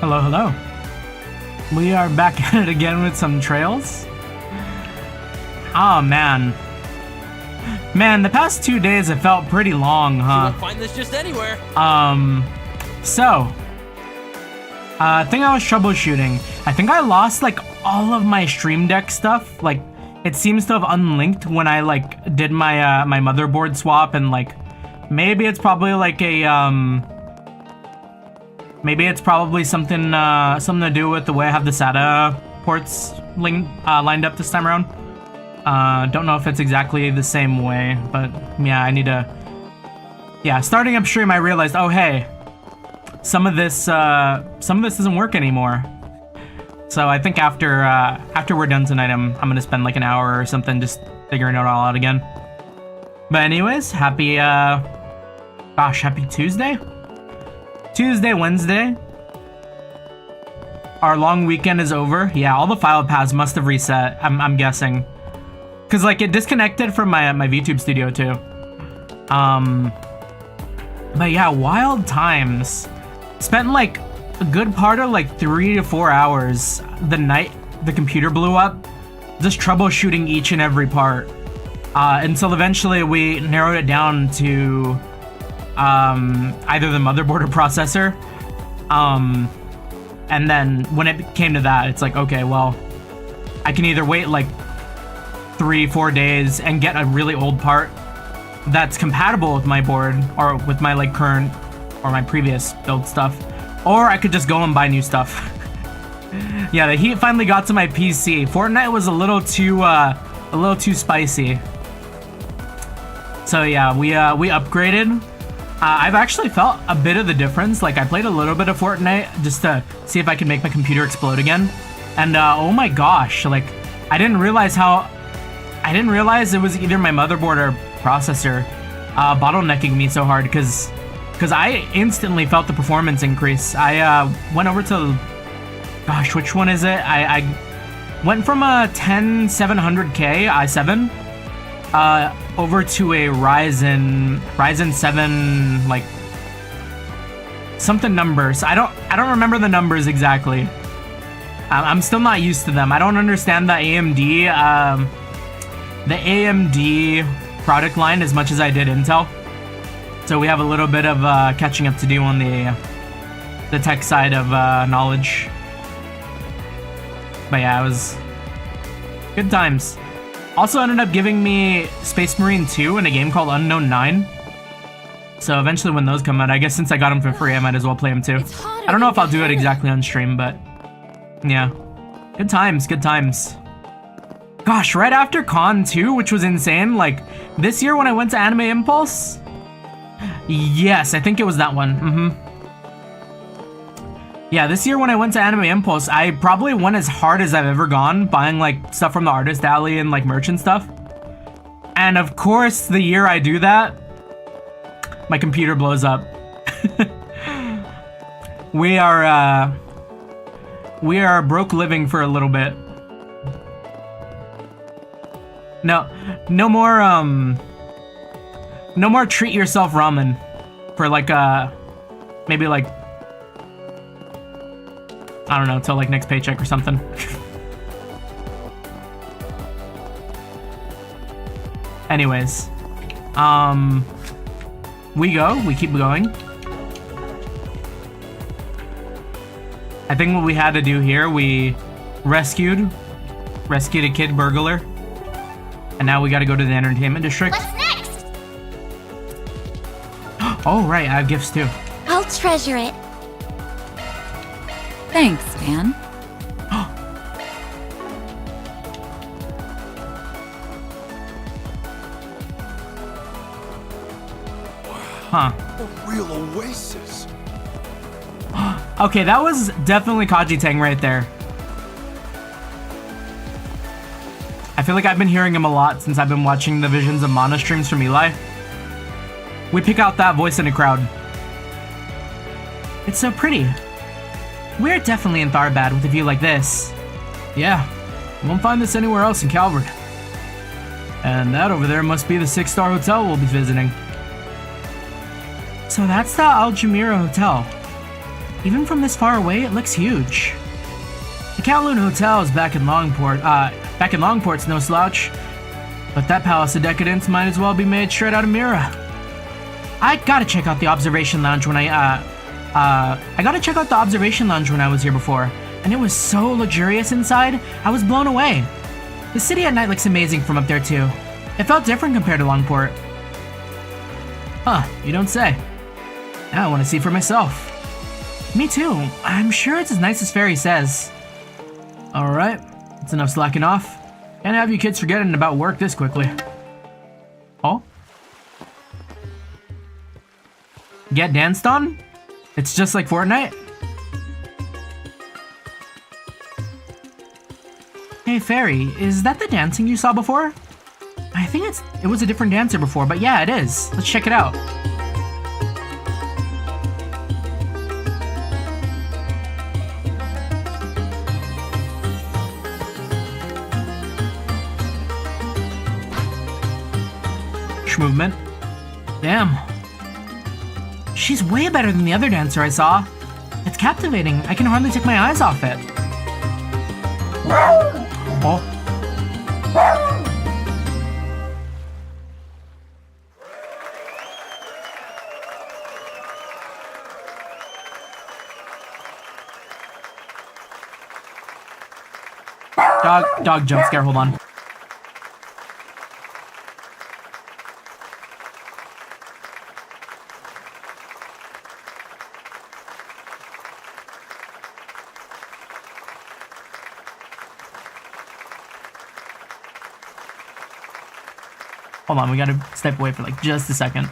Hello, hello. We are back at it again with some trails. Oh, man. Man, the past 2 days have felt pretty long, huh? You won't find this just anywhere. So, thing I was troubleshooting. I think I lost, like, all of my Stream Deck stuff. Like, it seems to have unlinked when I, like, did my, my motherboard swap, and, like, maybe it's probably, like, a, maybe it's probably something, something to do with the way I have the SATA ports lined up this time around. Don't know if it's exactly the same way, but, yeah, I need to... Yeah, starting up stream, I realized, oh, hey, some of this doesn't work anymore. So I think after we're done tonight, I'm gonna spend like an hour or something just figuring it all out again. But anyways, happy Tuesday? Tuesday, Wednesday. Our long weekend is over. Yeah, all the file paths must have reset, I'm guessing. Cause like it disconnected from my VTube studio too. But yeah, wild times. Spent like a good part of like 3 to 4 hours the night the computer blew up, just troubleshooting each and every part. Until eventually we narrowed it down to either the motherboard or processor. And then when it came to that, it's like, okay, well, I can either wait like 3-4 days and get a really old part that's compatible with my board or with my like current or my previous build stuff, or I could just go and buy new stuff. Yeah, the heat finally got to my PC. Fortnite was a little too spicy. So yeah, we upgraded. I've actually felt a bit of the difference. Like I played a little bit of Fortnite just to see if I could make my computer explode again. And oh my gosh, like I didn't realize it was either my motherboard or processor bottlenecking me so hard because I instantly felt the performance increase. I went over to, gosh, which one is it? I went from a 10700K i7 over to a Ryzen 7 like something numbers. I don't remember the numbers exactly. I'm still not used to them. I don't understand the AMD product line as much as I did Intel. So we have a little bit of catching up to do on the tech side of knowledge. But yeah, it was good times. Also ended up giving me Space Marine 2 in a game called Unknown 9. So eventually when those come out, I guess since I got them for free, I might as well play them too. I don't know if I'll do it exactly on stream, but yeah. Good times, good times. Gosh, right after Con 2, which was insane, like this year when I went to Anime Impulse? Yes, I think it was that one. Yeah, this year when I went to Anime Impulse, I probably went as hard as I've ever gone, buying like stuff from the Artist Alley and like merch and stuff. And of course, the year I do that, my computer blows up. We are broke living for a little bit. No more treat yourself ramen for like maybe like, I don't know, till like next paycheck or something. Anyways, we keep going. I think what we had to do here, we rescued a kid burglar. And now we gotta go to the entertainment district. What's next? Oh, right, I have gifts too. I'll treasure it. Thanks, Van. Huh. A real oasis. Okay, that was definitely Kaji Tang right there. I feel like I've been hearing him a lot since I've been watching the Visions of Mana streams from Eli. We pick out that voice in a crowd. It's so pretty. We're definitely in Tharbad with a view like this. Yeah, you won't find this anywhere else in Calvert. And that over there must be the 6-star hotel we'll be visiting. So that's the Al Jameera Hotel. Even from this far away, it looks huge. The Kowloon Hotel is back in Longport's no slouch. But that Palace of Decadence might as well be made straight out of Mira. I gotta check out the observation lounge when I was here before, and it was so luxurious inside, I was blown away. The city at night looks amazing from up there too. It felt different compared to Longport. Huh, you don't say. Now I want to see for myself. Me too. I'm sure it's as nice as Fairy says. Alright, that's enough slacking off. Can't have you kids forgetting about work this quickly. Oh? Get danced on? It's just like Fortnite? Hey Fairy, is that the dancing you saw before? I think it was a different dancer before, but yeah, it is. Let's check it out. Movement. Damn. She's way better than the other dancer I saw. It's captivating. I can hardly take my eyes off it. Oh. Dog jump scare, hold on. Hold on, we gotta step away for like just a second.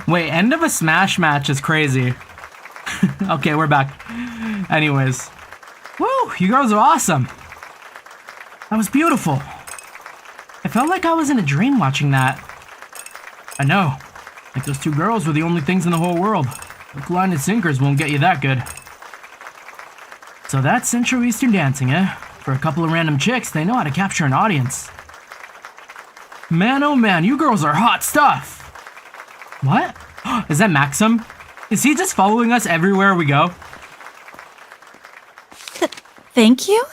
Wait, end of a Smash match is crazy. Okay, we're back. Anyways. Woo! You girls are awesome! That was beautiful. I felt like I was in a dream watching that. I know. Like those two girls were the only things in the whole world. Hook, line, and sinkers won't get you that good. So that's Central Eastern dancing, eh? For a couple of random chicks, they know how to capture an audience. Man, oh man, you girls are hot stuff! What? Is that Maxim? Is he just following us everywhere we go? Thank you?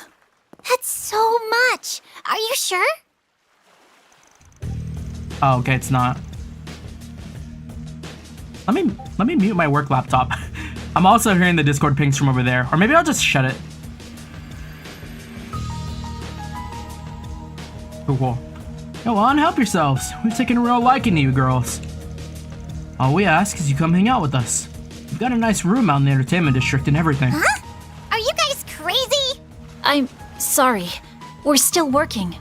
That's so much. Are you sure? Oh, okay, it's not. Let me mute my work laptop. I'm also hearing the Discord pings from over there. Or maybe I'll just shut it. Cool. Go on, help yourselves. We've taken a real liking to you girls. All we ask is you come hang out with us. We've got a nice room out in the entertainment district and everything. Huh? Are you guys crazy? I'm sorry. We're still working.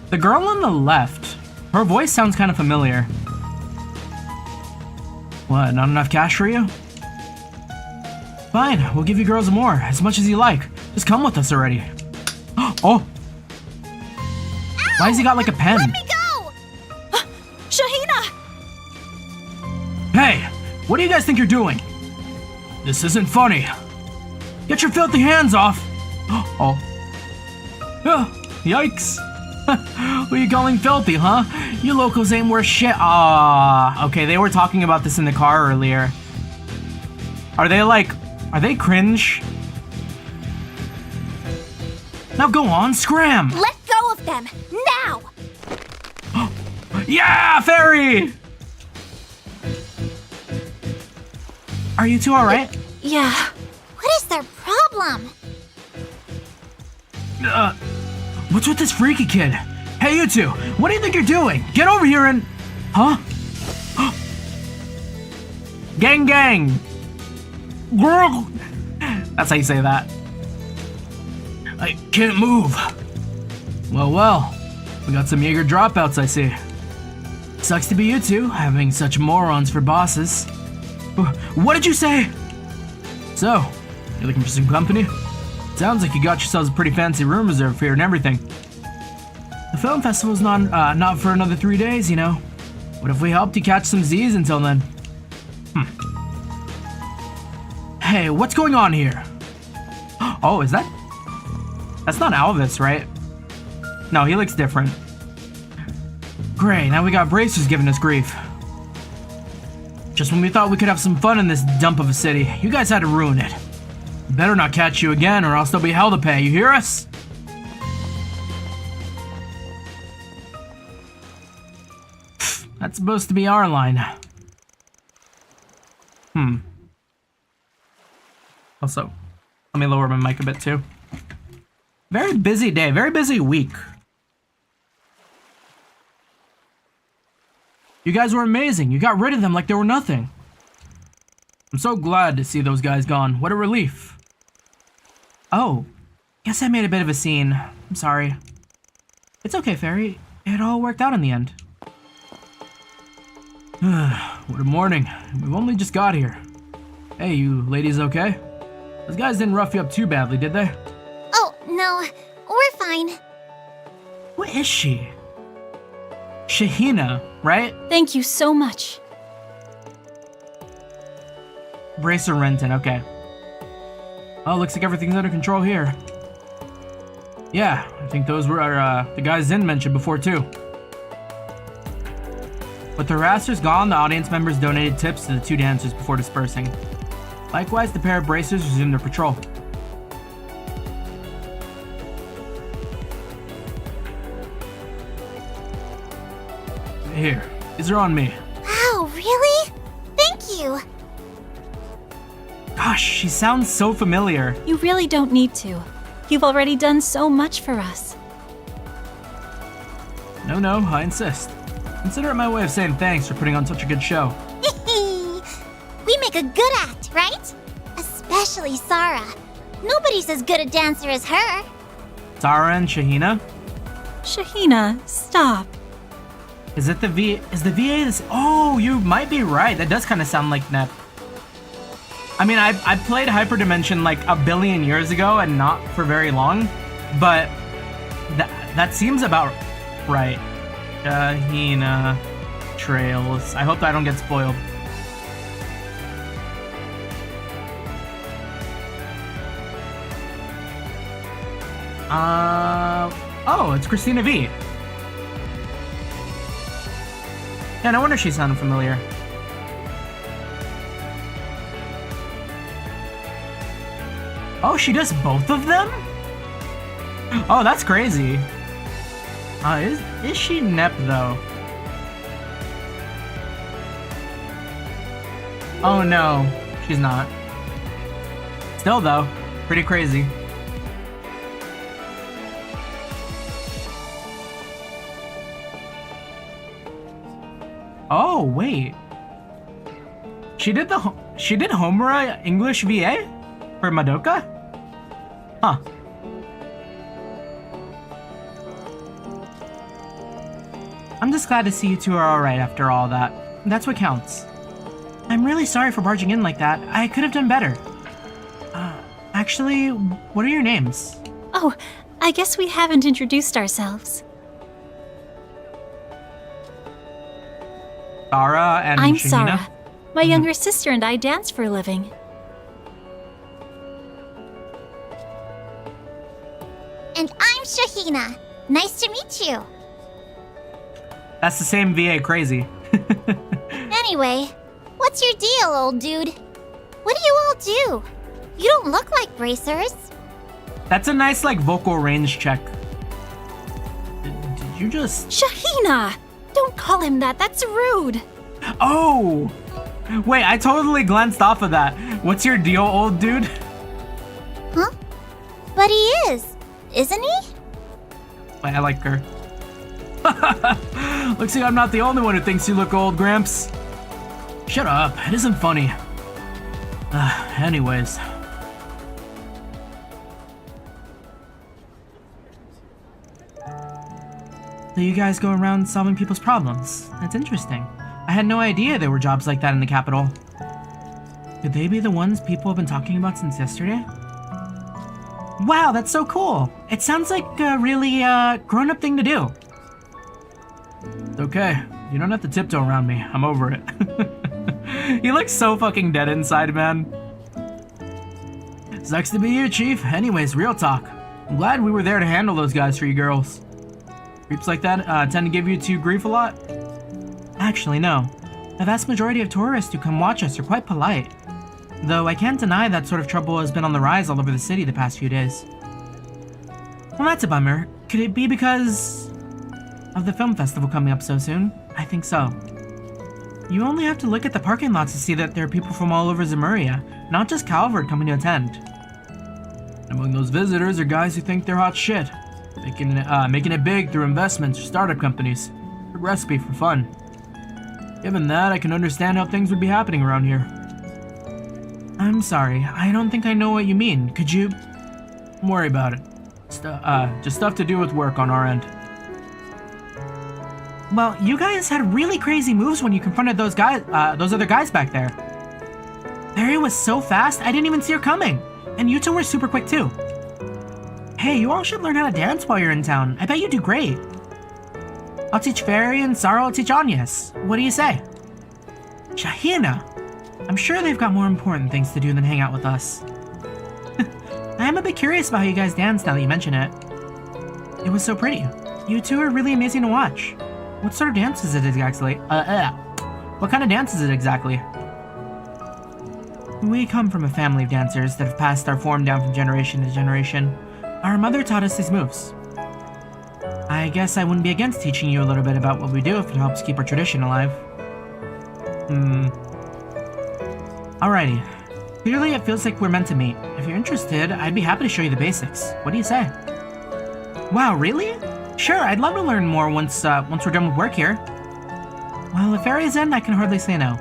The girl on the left, her voice sounds kind of familiar. What, not enough cash for you? Fine, we'll give you girls more, as much as you like. Just come with us already. Oh! Why has he got like a pen? Let me go! Shahina! Hey! What do you guys think you're doing? This isn't funny. Get your filthy hands off! Oh. Yikes! What are you calling filthy, huh? You locals ain't worth shit. Okay, they were talking about this in the car earlier. Are they cringe? Now go on, scram! Let go of them, now! Yeah, fairy! Are you two alright? Yeah. What is their problem? What's with this freaky kid? Hey, you two, what do you think you're doing? Get over here and... Huh? Gang gang! Girl! That's how you say that. I can't move. Well, we got some Jaeger dropouts, I see. Sucks to be you two, having such morons for bosses. What did you say? So, you looking for some company? Sounds like you got yourselves a pretty fancy room reserved here and everything. The film festival's not for another 3 days, you know. What if we helped you catch some Z's until then? Hey, what's going on here? Oh, is that... That's not Alvis, right? No, he looks different. Great, now we got Bracers giving us grief. Just when we thought we could have some fun in this dump of a city, you guys had to ruin it. Better not catch you again or else there'll be hell to pay, you hear us? That's supposed to be our line. Also, let me lower my mic a bit too. Very busy day, very busy week. You guys were amazing. You got rid of them like they were nothing. I'm so glad to see those guys gone. What a relief. Oh, guess I made a bit of a scene. I'm sorry. It's okay, Fairy. It all worked out in the end. What a morning. We've only just got here. Hey, you ladies okay? Those guys didn't rough you up too badly, did they? Oh, no. We're fine. What is she? Shahina, right? Thank you so much. Bracer Renton, okay. Oh, looks like everything's under control here. Yeah, I think those were the guys Zin mentioned before too. With the harassers gone, the audience members donated tips to the two dancers before dispersing. Likewise, the pair of bracers resumed their patrol. Here, these are on me. Wow, really? Thank you. Gosh, she sounds so familiar. You really don't need to. You've already done so much for us. No, I insist. Consider it my way of saying thanks for putting on such a good show. We make a good act, right? Especially Sarah. Nobody's as good a dancer as her. Sarah and Shahina? Shahina, stop. Is it the VA this? Oh, you might be right. That does kind of sound like Nep. I mean, I played Hyperdimension like a billion years ago and not for very long, but that seems about right. Shahina Trails. I hope I don't get spoiled. Oh, it's Christina V. Yeah, no wonder she sounded familiar. Oh, she does both of them? Oh, that's crazy. Is she Nep though? Oh no, she's not. Still though, pretty crazy. Oh wait, she did Homura English VA for Madoka? Huh. I'm just glad to see you two are alright after all that. That's what counts. I'm really sorry for barging in like that. I could have done better. Actually, what are your names? Oh, I guess we haven't introduced ourselves. Sarah and I'm Shahina? Sarah. My younger sister and I dance for a living. And I'm Shahina. Nice to meet you. That's the same VA crazy. Anyway, what's your deal, old dude? What do you all do? You don't look like bracers. That's a nice, like, vocal range check. Did you just... Shahina! Don't call him that, that's rude! Oh! Wait, I totally glanced off of that. What's your deal, old dude? Huh? But he is, isn't he? Wait, I like her. Looks like I'm not the only one who thinks you look old, Gramps. Shut up, it isn't funny. Anyways. So you guys go around solving people's problems. That's interesting. I had no idea there were jobs like that in the capital. Could they be the ones people have been talking about since yesterday? Wow, that's so cool. It sounds like a really, grown-up thing to do. It's okay. You don't have to tiptoe around me. I'm over it. He looks so fucking dead inside, man. Sucks to be you, Chief. Anyways, real talk. I'm glad we were there to handle those guys for you girls. Creeps like that tend to give you two grief a lot? Actually, no. The vast majority of tourists who come watch us are quite polite. Though I can't deny that sort of trouble has been on the rise all over the city the past few days. Well, that's a bummer. Could it be because of the film festival coming up so soon? I think so. You only have to look at the parking lots to see that there are people from all over Zemuria, not just Calvert, coming to attend. Among those visitors are guys who think they're hot shit, making it big through investments or startup companies. A recipe for fun. Given that, I can understand how things would be happening around here. I'm sorry, I don't think I know what you mean. Could you... Don't worry about it. Just stuff to do with work on our end. Well, you guys had really crazy moves when you confronted those other guys back there. The area was so fast, I didn't even see her coming. And you two were super quick too. Hey, you all should learn how to dance while you're in town. I bet you do great. I'll teach Fairy and Sarah will teach Agnes. What do you say? Shahina! I'm sure they've got more important things to do than hang out with us. I am a bit curious about how you guys danced now that you mention it. It was so pretty. You two are really amazing to watch. What sort of dance is it exactly? What kind of dance is it exactly? We come from a family of dancers that have passed our form down from generation to generation. Our mother taught us these moves. I guess I wouldn't be against teaching you a little bit about what we do if it helps keep our tradition alive. Alrighty. Clearly it feels like we're meant to meet. If you're interested, I'd be happy to show you the basics. What do you say? Wow, really? Sure, I'd love to learn more once we're done with work here. Well, if Fairy's in, I can hardly say no.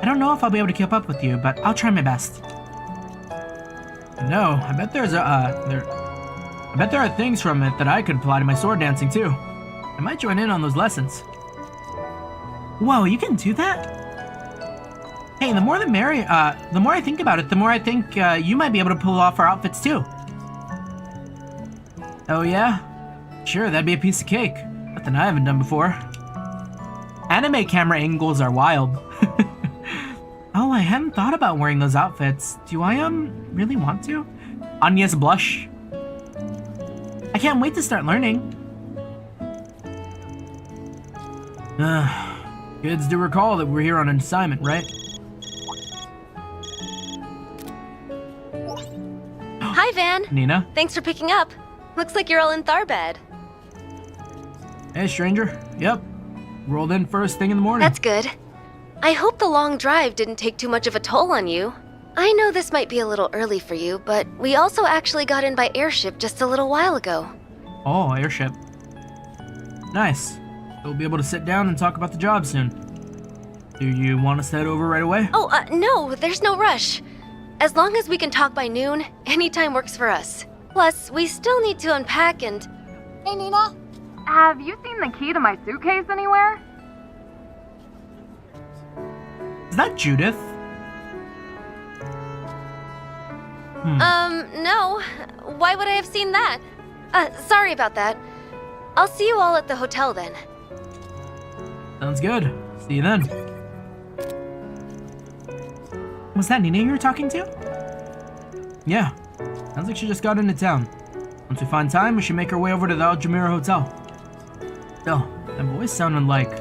I don't know if I'll be able to keep up with you, but I'll try my best. No, I bet there are things from it that I could apply to my sword dancing too. I might join in on those lessons. Whoa, you can do that? Hey, the more the merrier. The more I think about it, the more I think you might be able to pull off our outfits too. Oh yeah? Sure, that'd be a piece of cake. Nothing I haven't done before. Anime camera angles are wild. Oh, I hadn't thought about wearing those outfits. Do I, really want to? Anya's blush. I can't wait to start learning. Kids do recall that we're here on an assignment, right? Hi Van. Nina. Thanks for picking up. Looks like you're all in Tharbad. Hey, stranger. Yep. Rolled in first thing in the morning. That's good. I hope the long drive didn't take too much of a toll on you. I know this might be a little early for you, but we also actually got in by airship just a little while ago. Oh, airship. Nice. We'll be able to sit down and talk about the job soon. Do you want us to head over right away? Oh, no, there's no rush. As long as we can talk by noon, any time works for us. Plus, we still need to unpack and... Hey, Nina. Have you seen the key to my suitcase anywhere? Is that Judith? No. Why would I have seen that? Sorry about that. I'll see you all at the hotel then. Sounds good. See you then. Was that Nina you were talking to? Yeah. Sounds like she just got into town. Once we find time, we should make our way over to the Al Jamira Hotel. Oh, that voice sounded like...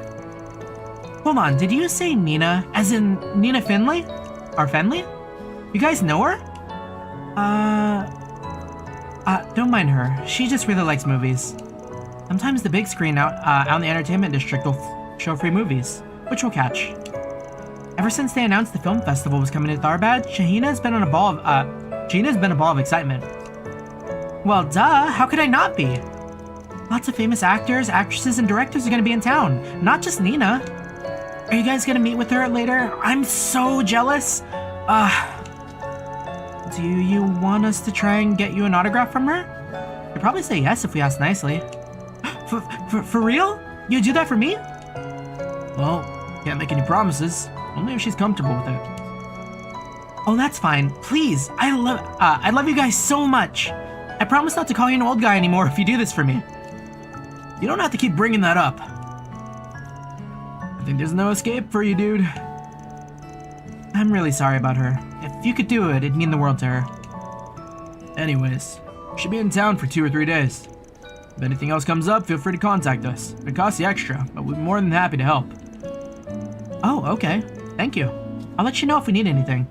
Hold on, did you say Nina, as in Nina Finley? Or Fenley? You guys know her? Don't mind her. She just really likes movies. Sometimes the big screen out in the entertainment district will show free movies, which we'll catch. Ever since they announced the film festival was coming to Tharbad, Shahina's been a ball of excitement. Well, duh, how could I not be? Lots of famous actors, actresses, and directors are gonna be in town, not just Nina. Are you guys gonna meet with her later? I'm so jealous. Do you want us to try and get you an autograph from her? You'd probably say yes if we asked nicely. For real? You'd do that for me? Well, can't make any promises. Only if she's comfortable with it. Oh, that's fine. Please, I love you guys so much. I promise not to call you an old guy anymore if you do this for me. You don't have to keep bringing that up. I think there's no escape for you, dude. I'm really sorry about her. If you could do it, it'd mean the world to her. Anyways, we should be in town for 2 or 3 days. If anything else comes up, feel free to contact us. It costs you extra, but we'd be more than happy to help. Oh, okay. Thank you. I'll let you know if we need anything.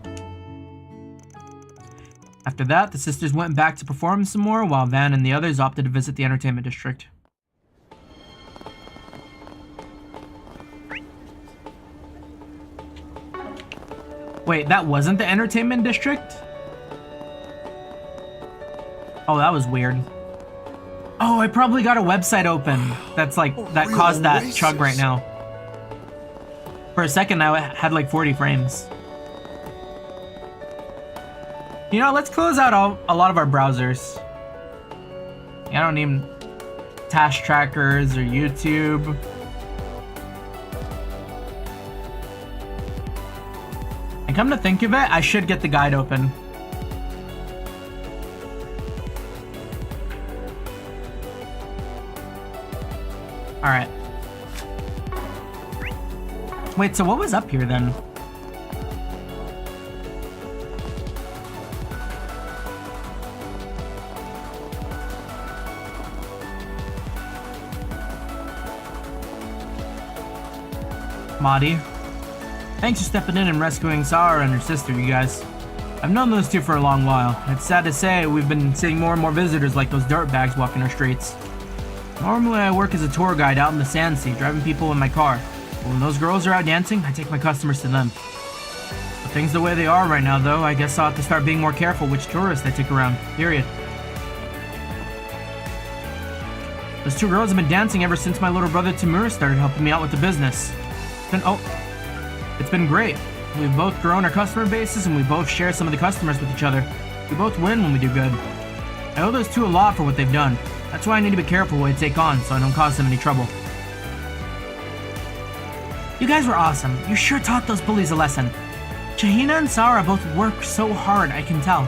After that, the sisters went back to perform some more, while Van and the others opted to visit the entertainment district. Wait, that wasn't the entertainment district? Oh, that was weird. Oh, I probably got a website open that's like, that caused that chug right now. For a second, I had like 40 frames. You know, let's close out a lot of our browsers. I don't need task trackers or YouTube. And come to think of it, I should get the guide open. Alright. Wait, so what was up here then? Madi. Thanks for stepping in and rescuing Sarah and her sister, you guys. I've known those two for a long while. It's sad to say we've been seeing more and more visitors like those dirtbags walking our streets. Normally I work as a tour guide out in the sand sea, driving people in my car. But when those girls are out dancing, I take my customers to them. With things the way they are right now though, I guess I'll have to start being more careful which tourists I take around, period. Those two girls have been dancing ever since my little brother Timur started helping me out with the business. It's been great. We've both grown our customer bases and we both share some of the customers with each other. We both win when we do good. I owe those two a lot for what they've done. That's why I need to be careful what I take on so I don't cause them any trouble. You guys were awesome. You sure taught those bullies a lesson. Shahina and Sarah both work so hard, I can tell.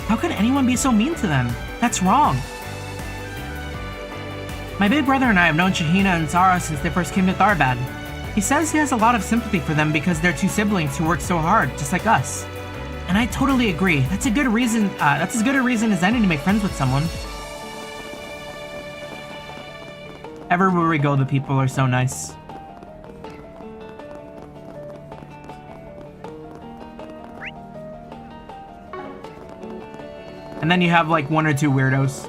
How could anyone be so mean to them? That's wrong. My big brother and I have known Shahina and Sarah since they first came to Tharbad. He says he has a lot of sympathy for them because they're two siblings who work so hard, just like us. And I totally agree. That's a good reason. That's as good a reason as any to make friends with someone. Everywhere we go, the people are so nice. And then you have like 1 or 2 weirdos.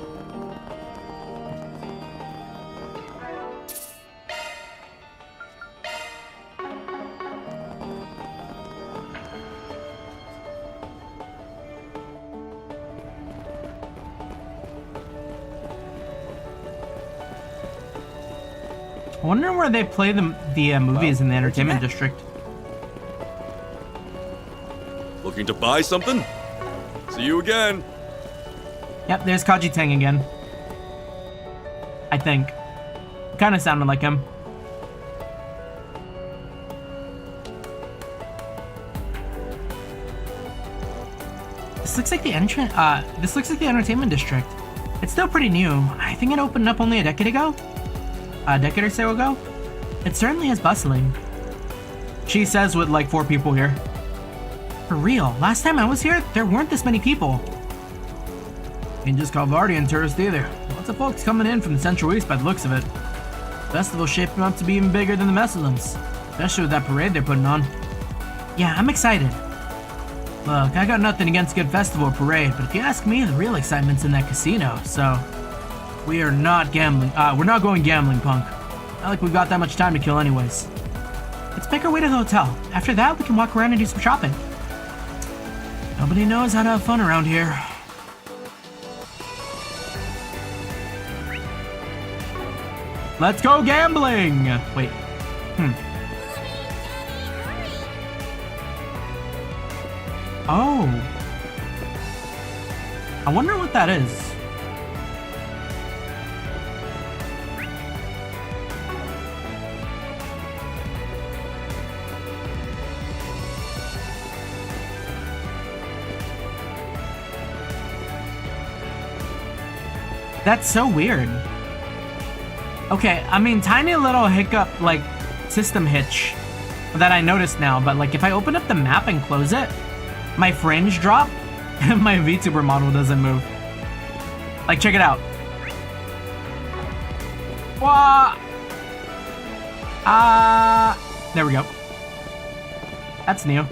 I wonder where they play the movies in the entertainment district. Looking to buy something? See you again. Yep, there's Kaji Tang again. I think. Kind of sounded like him. This looks like the this looks like the entertainment district. It's still pretty new. I think it opened up only a decade ago. A decade or so ago. It certainly is bustling. She says with like 4 people here. For real, last time I was here, there weren't this many people. Ain't just Calvardian tourists either. Lots of folks coming in from the Central East by the looks of it. Festival's shaping up to be even bigger than the Messelims, especially with that parade they're putting on. Yeah, I'm excited. Look, I got nothing against a good festival or parade, but if you ask me, the real excitement's in that casino, so... We are not gambling. We're not going gambling, punk. Not like we've got that much time to kill anyways. Let's make our way to the hotel. After that, we can walk around and do some shopping. Nobody knows how to have fun around here. Let's go gambling! Wait. Oh. I wonder what that is. That's so weird. Okay, I mean, tiny little hiccup, like, system hitch that I noticed now, but, like, if I open up the map and close it, my frames drop, and my VTuber model doesn't move. Like, check it out. Wah! There we go. That's new.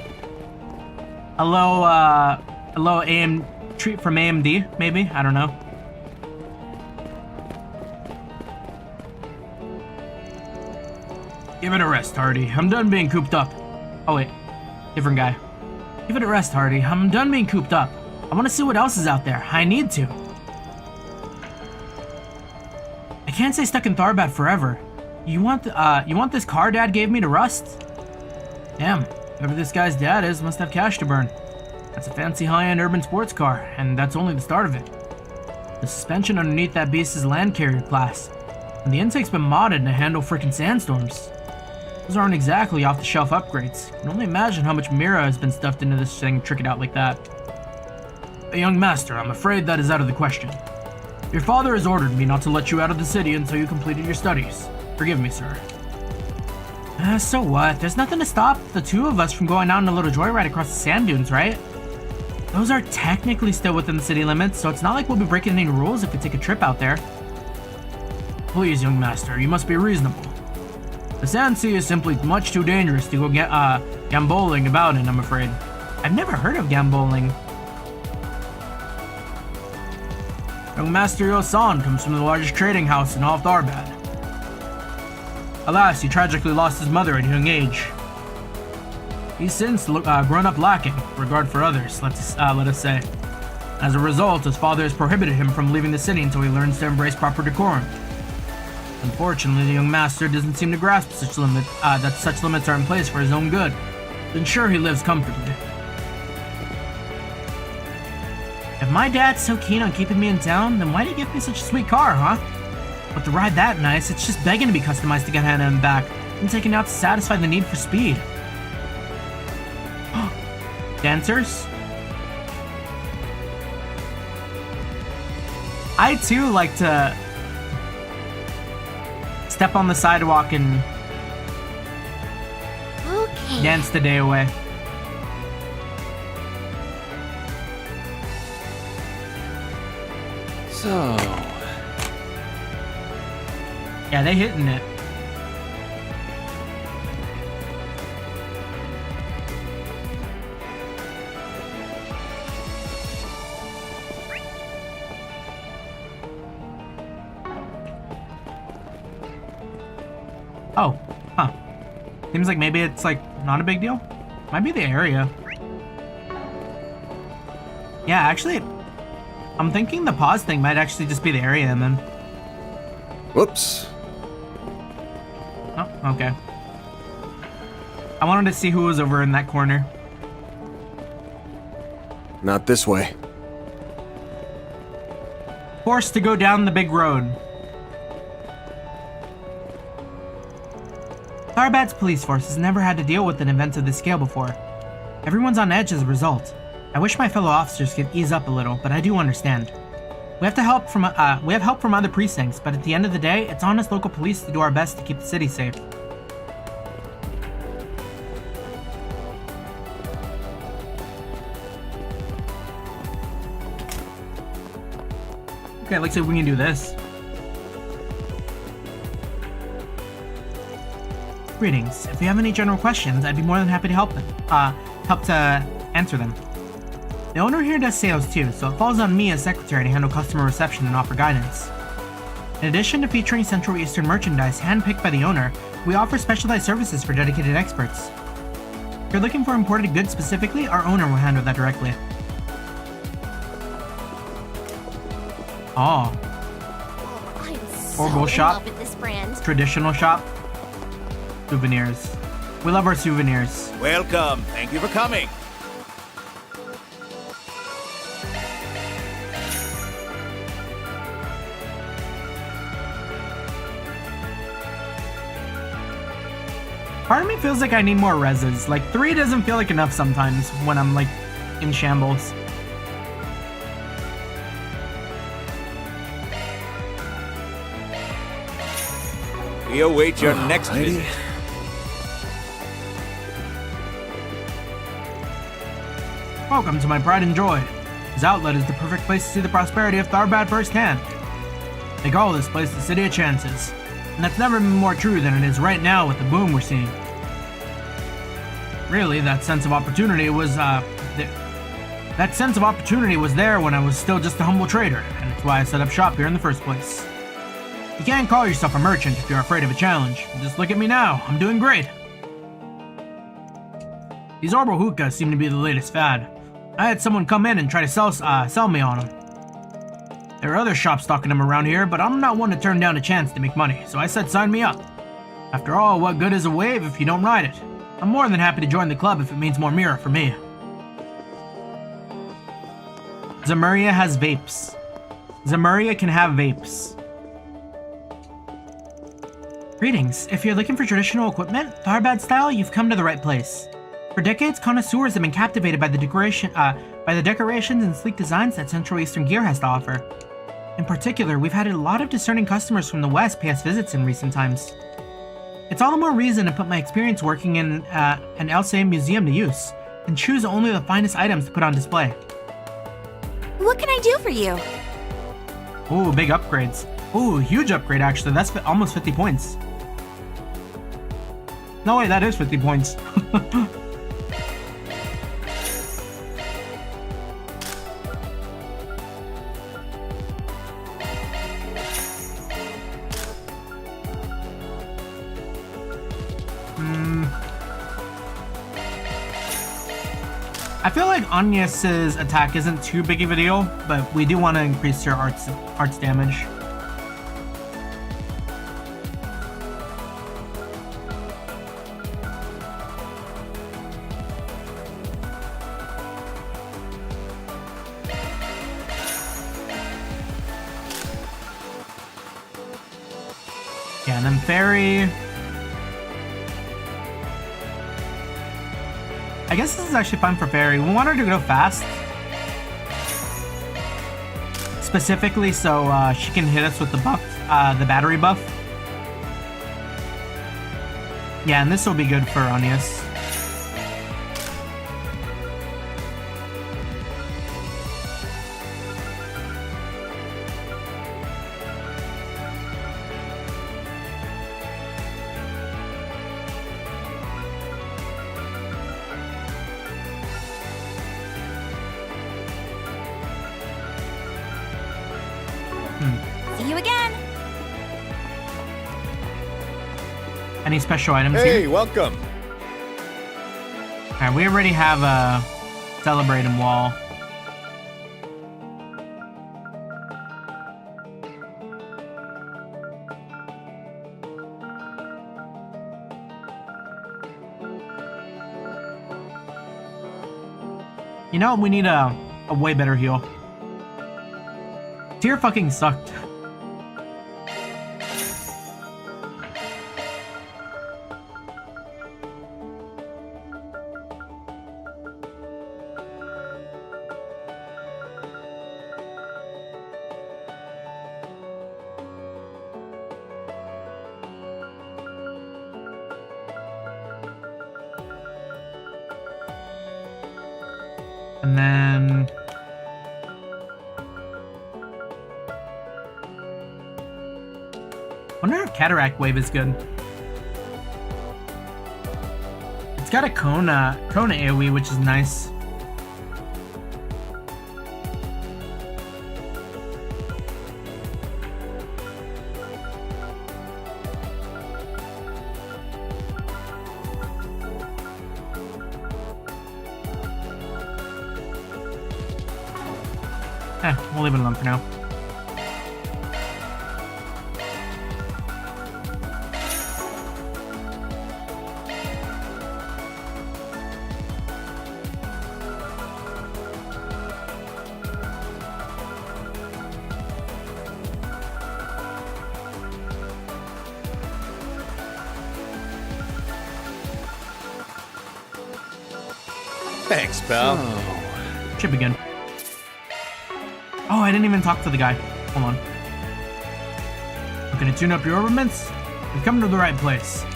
Hello, treat from AMD, maybe? I don't know. Give it a rest, Hardy. I'm done being cooped up. Oh, wait. Different guy. Give it a rest, Hardy. I'm done being cooped up. I want to see what else is out there. I need to. I can't stay stuck in Tharbad forever. You want this car Dad gave me to rust? Damn. Whoever this guy's dad is must have cash to burn. That's a fancy high-end urban sports car, and that's only the start of it. The suspension underneath that beast is land carrier class, and the intake's been modded to handle freaking sandstorms. Those aren't exactly off-the-shelf upgrades. I can only imagine how much Mira has been stuffed into this thing, trick it out like that. Hey, young master, I'm afraid that is out of the question. Your father has ordered me not to let you out of the city until you completed your studies. Forgive me, sir. So what? There's nothing to stop the 2 of us from going out on a little joyride across the sand dunes, right? Those are technically still within the city limits, so it's not like we'll be breaking any rules if we take a trip out there. Please, young master, you must be reasonable. The Sand Sea is simply much too dangerous to go gamboling about in, I'm afraid. I've never heard of gamboling. Young Master Yosan comes from the largest trading house in all of Tharbad. Alas, he tragically lost his mother at a young age. He's since grown up lacking regard for others, let us say. As a result, his father has prohibited him from leaving the city until he learns to embrace proper decorum. Unfortunately, the young master doesn't seem to grasp that such limits are in place for his own good. Then sure, he lives comfortably. If my dad's so keen on keeping me in town, then why did he give me such a sweet car, huh? But to ride that nice, it's just begging to be customized to get Hannah and back, and taken out to satisfy the need for speed. Dancers? I too like to step on the sidewalk and dance the day away. So... Yeah, they hitting it. Oh, huh. Seems like maybe it's like not a big deal. Might be the area. Yeah, actually, I'm thinking the pause thing might actually just be the area and then. Whoops. Oh, okay. I wanted to see who was over in that corner. Not this way. Forced to go down the big road. Tharbad's police force has never had to deal with an event of this scale before. Everyone's on edge as a result. I wish my fellow officers could ease up a little, but I do understand. We have help from other precincts, but at the end of the day, it's on us local police to do our best to keep the city safe. Okay, let's see if we can do this. Greetings. If you have any general questions, I'd be more than happy to help to answer them. The owner here does sales too, so it falls on me as secretary to handle customer reception and offer guidance. In addition to featuring Central Eastern merchandise handpicked by the owner, we offer specialized services for dedicated experts. If you're looking for imported goods specifically, our owner will handle that directly. Oh, I'm Orbital so in shop. love with this brand. traditional shop. Souvenirs. We love our souvenirs. Welcome. Thank you for coming. Part of me feels like I need more reses. Like 3 doesn't feel like enough sometimes when I'm like in shambles. We await your next Alrighty. visit. Welcome to my pride and joy. This outlet is the perfect place to see the prosperity of Tharbad firsthand. They call this place the City of Chances, and that's never been more true than it is right now with the boom we're seeing. Really, that sense of opportunity was there when I was still just a humble trader, and it's why I set up shop here in the first place. You can't call yourself a merchant if you're afraid of a challenge. Just look at me now, I'm doing great. These orbital hookahs seem to be the latest fad. I had someone come in and try to sell me on them. There are other shops stocking them around here, but I'm not one to turn down a chance to make money, so I said sign me up. After all, what good is a wave if you don't ride it? I'm more than happy to join the club if it means more mirror for me. Zemuria has vapes. Zemuria can have vapes. Greetings. If you're looking for traditional equipment, Tharbad style, you've come to the right place. For decades, connoisseurs have been captivated by the decorations and sleek designs that Central Eastern Gear has to offer. In particular, we've had a lot of discerning customers from the West pay us visits in recent times. It's all the more reason to put my experience working in an LCA museum to use, and choose only the finest items to put on display. What can I do for you? Ooh, big upgrades. Ooh, huge upgrade actually. That's almost 50 points. No, wait, that is 50 points. I feel like Agnes's attack isn't too big of a deal, but we do want to increase her arts damage. Yeah, and then Fairy. I guess this is actually fine for Fairy. We want her to go fast. Specifically so she can hit us with the buff, the battery buff. Yeah, and this will be good for Agnes. See you again. Any special items Hey, here? welcome. Alright, we already have a celebrating wall. You know, we need a way better heal. Tier fucking sucked. And then wonder if Cataract Wave is good. It's got a Kona AoE, which is nice. We'll leave it alone for now. Thanks, pal. Should be good. Oh, I didn't even talk to the guy. Hold on. Looking to tune up your armaments? You've come to the right place.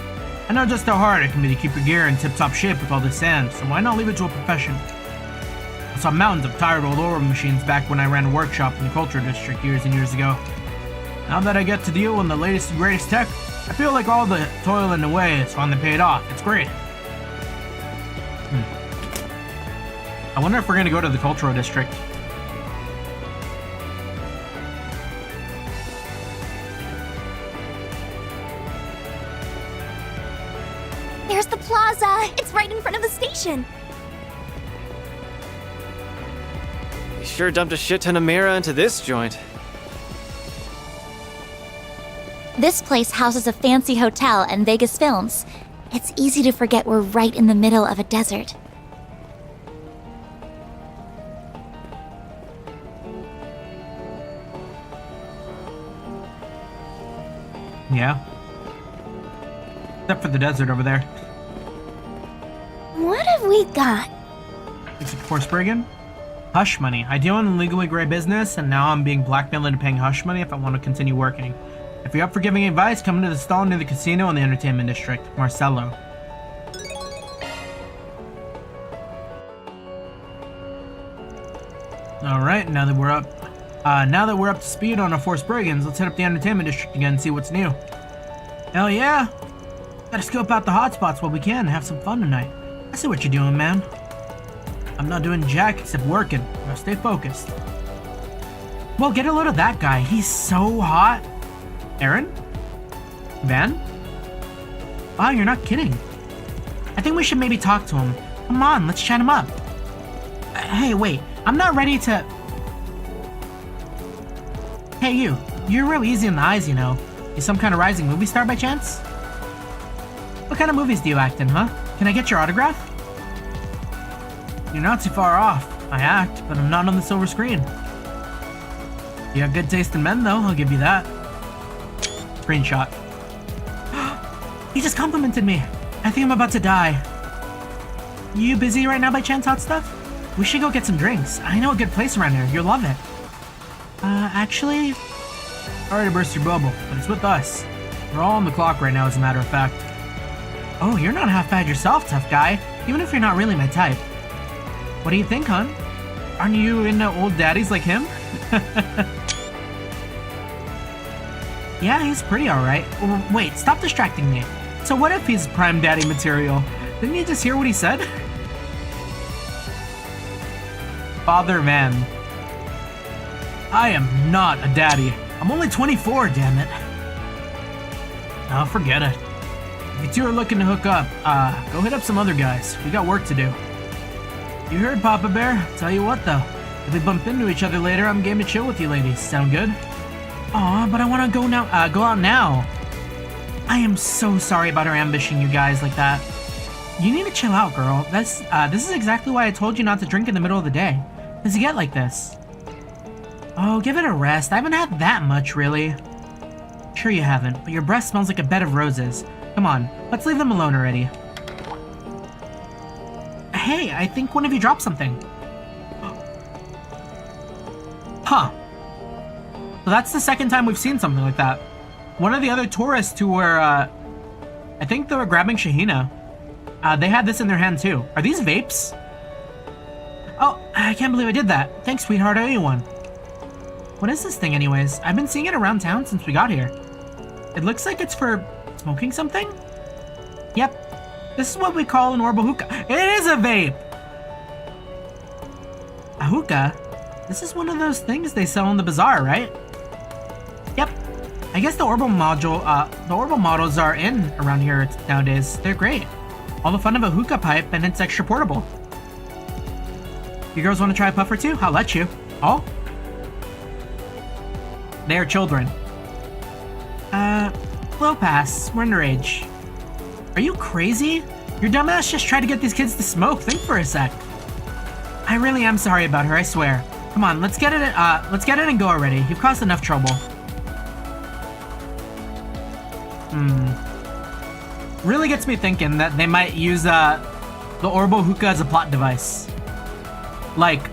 I know just how hard it can be to keep your gear in tip-top shape with all this sand, so why not leave it to a professional? I saw mountains of tired old ore machines back when I ran a workshop in the Culture District years and years ago. Now that I get to deal with the latest and greatest tech, I feel like all the toil and the way is finally paid off. It's great. I wonder if we're gonna go to the Cultural District. There's the plaza. It's right in front of the station. You sure dumped a shit ton of Mira into this joint. This place houses a fancy hotel and Vegas Films. It's easy to forget we're right in the middle of a desert. Yeah. Except for the desert over there. What have we got? 64 Spriggan? Hush money. I deal in illegally gray business, and now I'm being blackmailed into paying hush money if I want to continue working. If you're up for giving advice, come into the stall near the casino in the entertainment district, Marcello. Alright, now that we're up to speed on our 4 Spriggans, let's hit up the entertainment district again and see what's new. Hell yeah! Gotta scope out the hotspots while we can and have some fun tonight. I see what you're doing, man. I'm not doing jack except working. Now stay focused. Well, get a load of that guy. He's so hot. Aaron? Van? Wow, you're not kidding. I think we should maybe talk to him. Come on, let's chat him up. Hey, wait. I'm not ready to... Hey, you. You're real easy in the eyes, you know. You some kind of rising movie star by chance? What kind of movies do you act in, huh? Can I get your autograph? You're not too far off. I act, but I'm not on the silver screen. You have good taste in men, though. I'll give you that. Screenshot. He just complimented me. I think I'm about to die. You busy right now by chance, hot stuff? We should go get some drinks. I know a good place around here. You'll love it. Actually... Sorry to burst your bubble, but it's with us. We're all on the clock right now, as a matter of fact. Oh, you're not half bad yourself, tough guy. Even if you're not really my type. What do you think, hon? Aren't you into old daddies like him? Yeah, he's pretty alright. Wait, stop distracting me. So what if he's prime daddy material? Didn't you just hear what he said? Father man. I am not a daddy. I'm only 24, damn it. Oh, forget it. If you two are looking to hook up, go hit up some other guys. We got work to do. You heard, Papa Bear. Tell you what, though. If we bump into each other later, I'm game to chill with you ladies. Sound good? Aw, but I want to go now. Go out now. I am so sorry about her ambushing you guys like that. You need to chill out, girl. This is exactly why I told you not to drink in the middle of the day. Does it get like this? Oh, give it a rest. I haven't had that much, really. Sure you haven't, but your breath smells like a bed of roses. Come on, let's leave them alone already. Hey, I think one of you dropped something. Huh. So that's the second time we've seen something like that. One of the other tourists who were, I think they were grabbing Shahina. They had this in their hand too. Are these vapes? Oh, I can't believe I did that. Thanks, sweetheart, I owe you one. What is this thing anyways? I've been seeing it around town since we got here. It looks like it's for smoking something? Yep. This is what we call an orbo hookah. It is a vape! A hookah? This is one of those things they sell in the bazaar, right? Yep. I guess the orbo models are in around here nowadays. They're great. All the fun of a hookah pipe, and it's extra portable. You girls want to try a puff or two? I'll let you. Oh? They are children. Low pass. We're underage. Are you crazy? Your dumbass just tried to get these kids to smoke. Think for a sec. I really am sorry about her, I swear. Come on, let's get it and go already. You've caused enough trouble. Really gets me thinking that they might use the orbo hookah as a plot device. Like,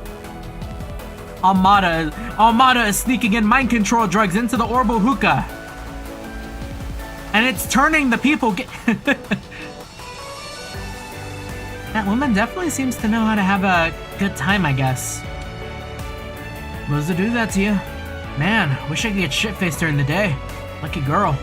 Almada is sneaking in mind control drugs into the orbo hookah. And it's turning the people That woman definitely seems to know how to have a good time, I guess. Supposed to do that to you. Man, wish I could get shit-faced during the day. Lucky girl.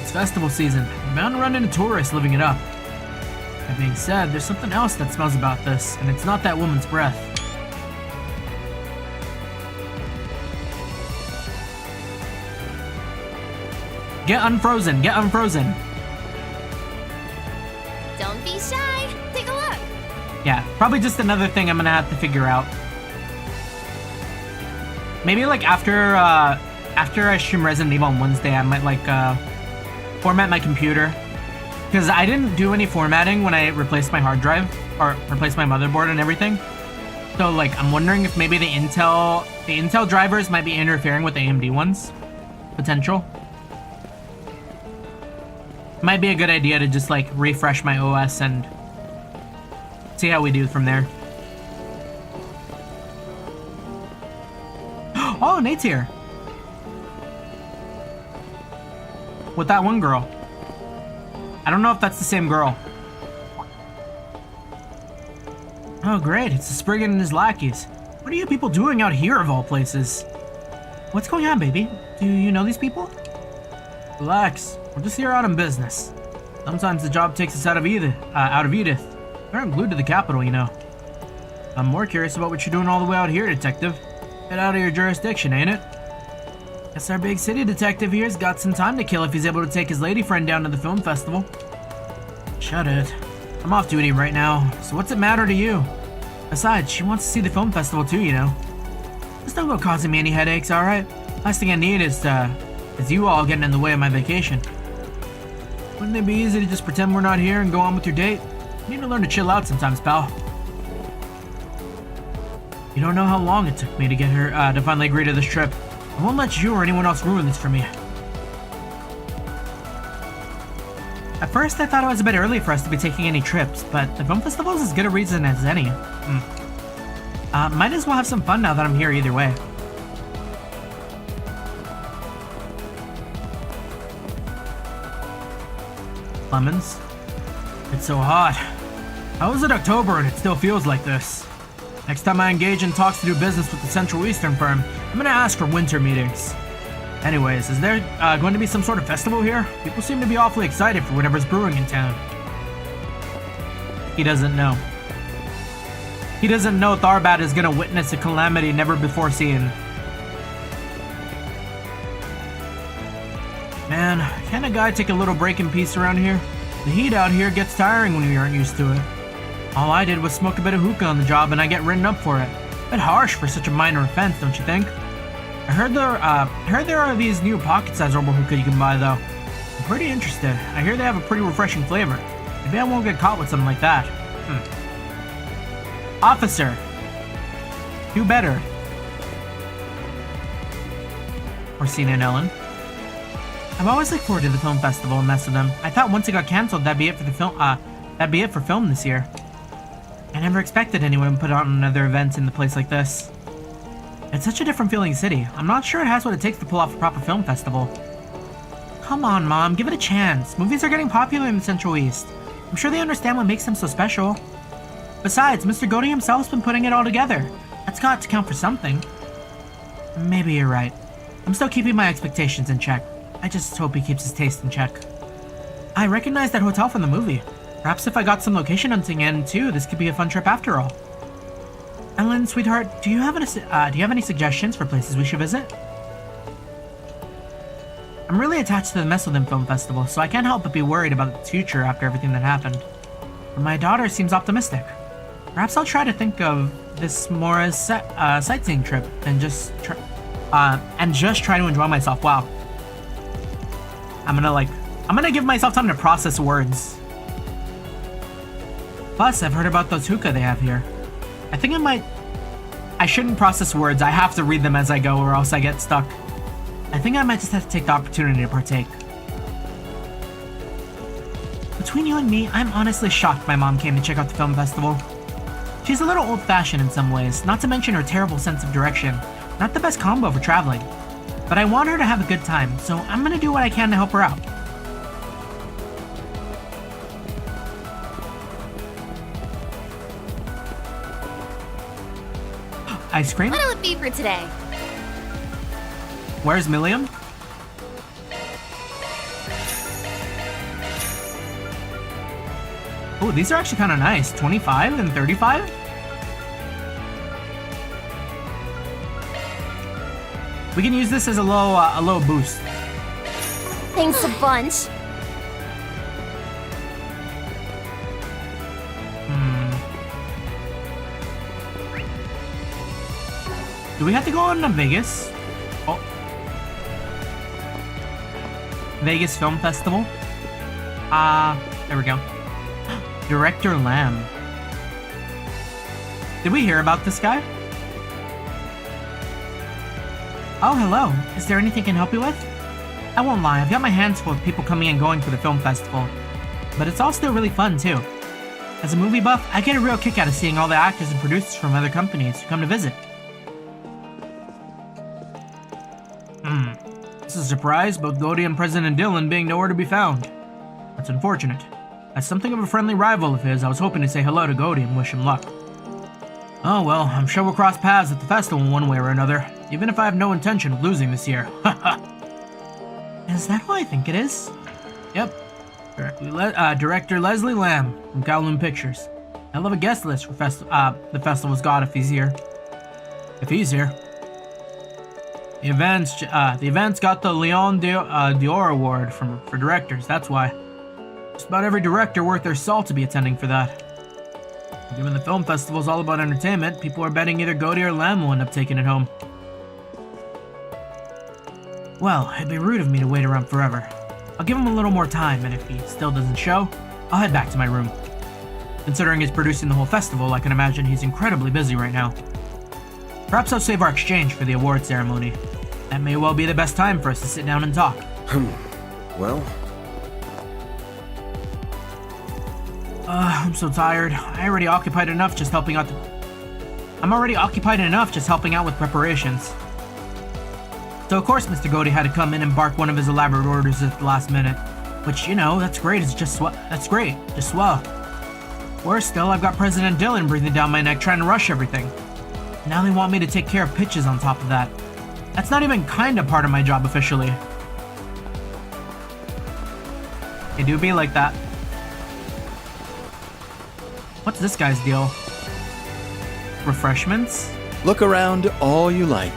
It's festival season. I'm bound to run into tourists living it up. That being said, there's something else that smells about this, and it's not that woman's breath. Get unfrozen, get unfrozen. Don't be shy. Take a look. Yeah, probably just another thing I'm gonna have to figure out. Maybe like after I stream Resident Evil on Wednesday, I might like format my computer. Because I didn't do any formatting when I replaced my hard drive or replaced my motherboard and everything. So like I'm wondering if maybe the Intel drivers might be interfering with the AMD ones. Potential. Might be a good idea to just like refresh my OS and see how we do from there. Oh, Nate's here. With that one girl. I don't know if that's the same girl. Oh great, it's the Spriggan and his lackeys. What are you people doing out here of all places? What's going on, baby? Do you know these people? Relax, we're just here out on business. Sometimes the job takes us out of Edith. We're glued to the capital, you know. I'm more curious about what you're doing all the way out here, detective. Get out of your jurisdiction, ain't it? Guess our big city detective here's got some time to kill if he's able to take his lady friend down to the film festival. Shut it. I'm off duty right now, so what's it matter to you? Besides, she wants to see the film festival too, you know. Just don't go causing me any headaches, alright? Last thing I need is you all getting in the way of my vacation. Wouldn't it be easy to just pretend we're not here and go on with your date? You need to learn to chill out sometimes, pal. You don't know how long it took me to get her to finally agree to this trip. I won't let you or anyone else ruin this for me. At first, I thought it was a bit early for us to be taking any trips, but the film festival is as good a reason as any. Might as well have some fun now that I'm here either way. Lemons? It's so hot. How is it October and it still feels like this? Next time I engage in talks to do business with the Central Eastern firm, I'm gonna ask for winter meetings. Anyways, is there going to be some sort of festival here? People seem to be awfully excited for whatever's brewing in town. He doesn't know. He doesn't know Tharbad is gonna witness a calamity never before seen. Man, can't a guy take a little break in peace around here? The heat out here gets tiring when we aren't used to it. All I did was smoke a bit of hookah on the job and I get written up for it. A bit harsh for such a minor offense, don't you think? I heard there are these new pocket-sized herbal hookah you can buy, though. I'm pretty interested. I hear they have a pretty refreshing flavor. Maybe I won't get caught with something like that. Officer! Do better. Orsina and Ellen. I've always looked forward to the film festival and mess with them. I thought once it got cancelled, that'd be it for the film. That'd be it for film this year. I never expected anyone to put on another event in a place like this. It's such a different feeling city. I'm not sure it has what it takes to pull off a proper film festival. Come on, Mom, give it a chance. Movies are getting popular in the Central East. I'm sure they understand what makes them so special. Besides, Mr. Godey himself's been putting it all together. That's got to count for something. Maybe you're right. I'm still keeping my expectations in check. I just hope he keeps his taste in check. I recognize that hotel from the movie. Perhaps if I got some location hunting in too, this could be a fun trip after all. Ellen, sweetheart, do you have any suggestions for places we should visit? I'm really attached to the Messelden Film Festival, so I can't help but be worried about its future after everything that happened. But my daughter seems optimistic. Perhaps I'll try to think of this more as sightseeing trip and just try to enjoy myself. Wow. I'm gonna give myself time to process words. Plus, I've heard about those hookah they have here. I think I shouldn't process words. I have to read them as I go or else I get stuck. I think I might just have to take the opportunity to partake. Between you and me, I'm honestly shocked my mom came to check out the film festival. She's a little old-fashioned in some ways, not to mention her terrible sense of direction. Not the best combo for traveling. But I want her to have a good time, so I'm gonna do what I can to help her out. Ice cream? What'll it be for today? Where's Milliam? Oh, these are actually kind of nice. 25 and 35? We can use this as a low boost. Thanks a bunch. Do we have to go on to Vegas? Oh. Vegas Film Festival? There we go. Director Lamb. Did we hear about this guy? Oh, hello. Is there anything I can help you with? I won't lie, I've got my hands full with people coming and going for the film festival. But it's all still really fun, too. As a movie buff, I get a real kick out of seeing all the actors and producers from other companies who come to visit. This is a surprise, both Godey and President Dillon being nowhere to be found. That's unfortunate. As something of a friendly rival of his, I was hoping to say hello to Godey and wish him luck. Oh well, I'm sure we'll cross paths at the festival one way or another, even if I have no intention of losing this year. Is that who I think it is? Yep. Director Leslie Lamb from Kowloon Pictures. Hell of a guest list for the festival's got if he's here. If he's here. The event's got the Leon d'Or award for directors, that's why. Just about every director worth their salt to be attending for that. Given the film festival's all about entertainment, people are betting either Godey or Lamb will end up taking it home. Well, it'd be rude of me to wait around forever. I'll give him a little more time, and if he still doesn't show, I'll head back to my room. Considering he's producing the whole festival, I can imagine he's incredibly busy right now. Perhaps I'll save our exchange for the award ceremony. That may well be the best time for us to sit down and talk. Well... I'm so tired. I'm already occupied enough just helping out with preparations. So of course Mr. Godey had to come in and bark one of his elaborate orders at the last minute. Which, you know, that's great, just swell. Worse still, I've got President Dillon breathing down my neck trying to rush everything. Now they want me to take care of pitches on top of that. That's not even kinda part of my job officially. They do be like that. What's this guy's deal? Refreshments? Look around all you like.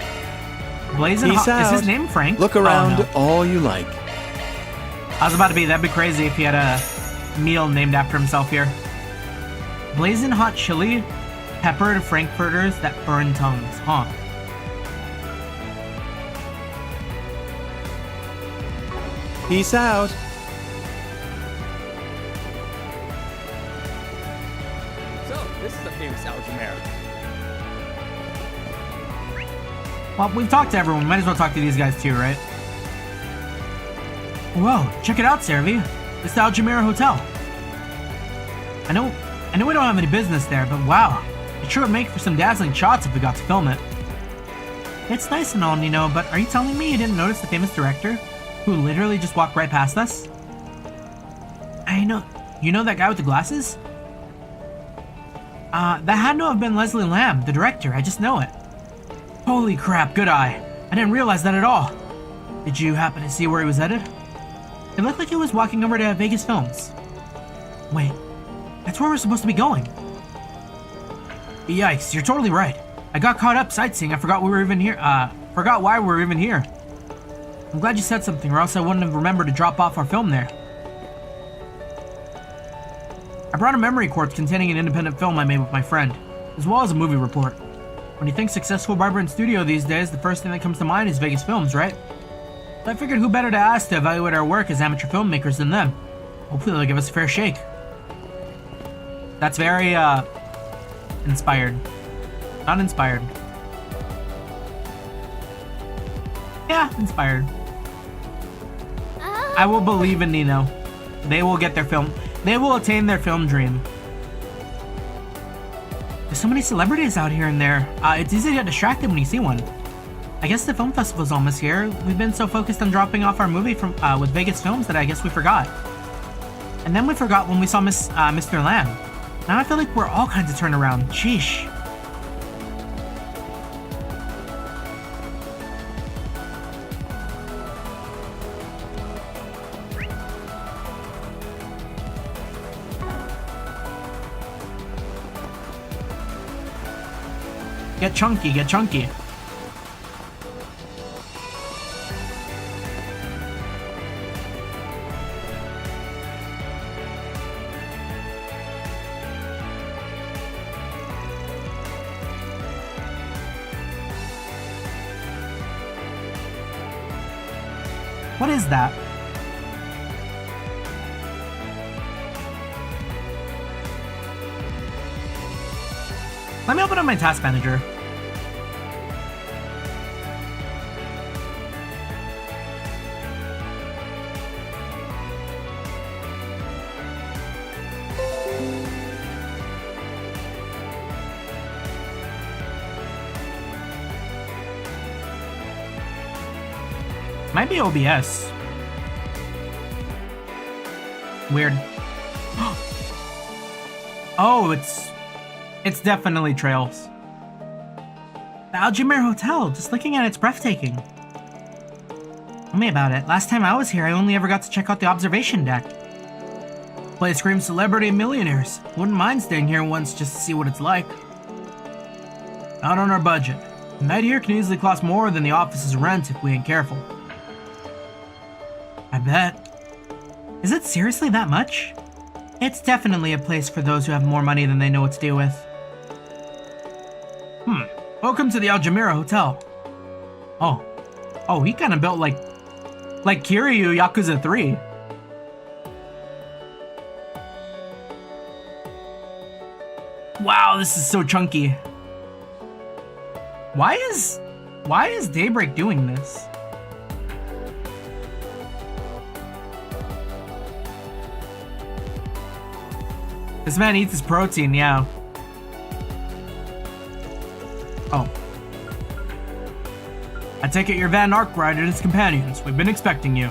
Blazing Peace Hot. out. Is his name Frank? Look around Oh, no. all you like. I was about to be, that'd be crazy if he had a meal named after himself here. Blazing hot chili, peppered frankfurters that burn tongues, huh? Peace out. So, this is the famous Aljamera. Well, we've talked to everyone. Might as well talk to these guys too, right? Whoa, check it out, Servi. It's the Aljamera Hotel. I know we don't have any business there, but wow. It sure would make for some dazzling shots if we got to film it. It's nice and all, Nino, but are you telling me you didn't notice the famous director? Who literally just walked right past us? You know that guy with the glasses? That had to have been Leslie Lamb, the director, I just know it. Holy crap, good eye. I didn't realize that at all. Did you happen to see where he was headed? It looked like he was walking over to Vegas Films. Wait, that's where we're supposed to be going. Yikes, you're totally right. I got caught up sightseeing, I forgot we were even here, forgot why we were even here. I'm glad you said something, or else I wouldn't have remembered to drop off our film there. I brought a memory quartz containing an independent film I made with my friend, as well as a movie report. When you think successful vibrant studio these days, the first thing that comes to mind is Vegas Films, right? I figured who better to ask to evaluate our work as amateur filmmakers than them. Hopefully they'll give us a fair shake. That's very, inspired. Not inspired. Yeah, inspired. I will believe in Nino. They will get their film. They will attain their film dream. There's so many celebrities out here and there. It's easy to get distracted when you see one. I guess the film festival's almost here. We've been so focused on dropping off our movie from with Vegas Films that I guess we forgot. And then we forgot when we saw Mr. Lamb. Now I feel like we're all kinds of turned around. Sheesh. Get chunky, get chunky. What is that? Let me open up my task manager. Might be OBS. Weird. Oh, it's definitely Trails. The Aljamera Hotel, just looking at it's breathtaking. Tell me about it. Last time I was here, I only ever got to check out the observation deck. Place screams celebrity and millionaires. Wouldn't mind staying here once just to see what it's like. Not on our budget. A night here can easily cost more than the office's rent if we ain't careful. I bet. Is it seriously that much? It's definitely a place for those who have more money than they know what to do with. Welcome to the Aljamera Hotel. Oh, he kind of built like Kiryu Yakuza 3. Wow, this is so chunky. Why is Daybreak doing this? This man eats his protein, yeah. Oh. I take it you're Van Arkride and his companions. We've been expecting you.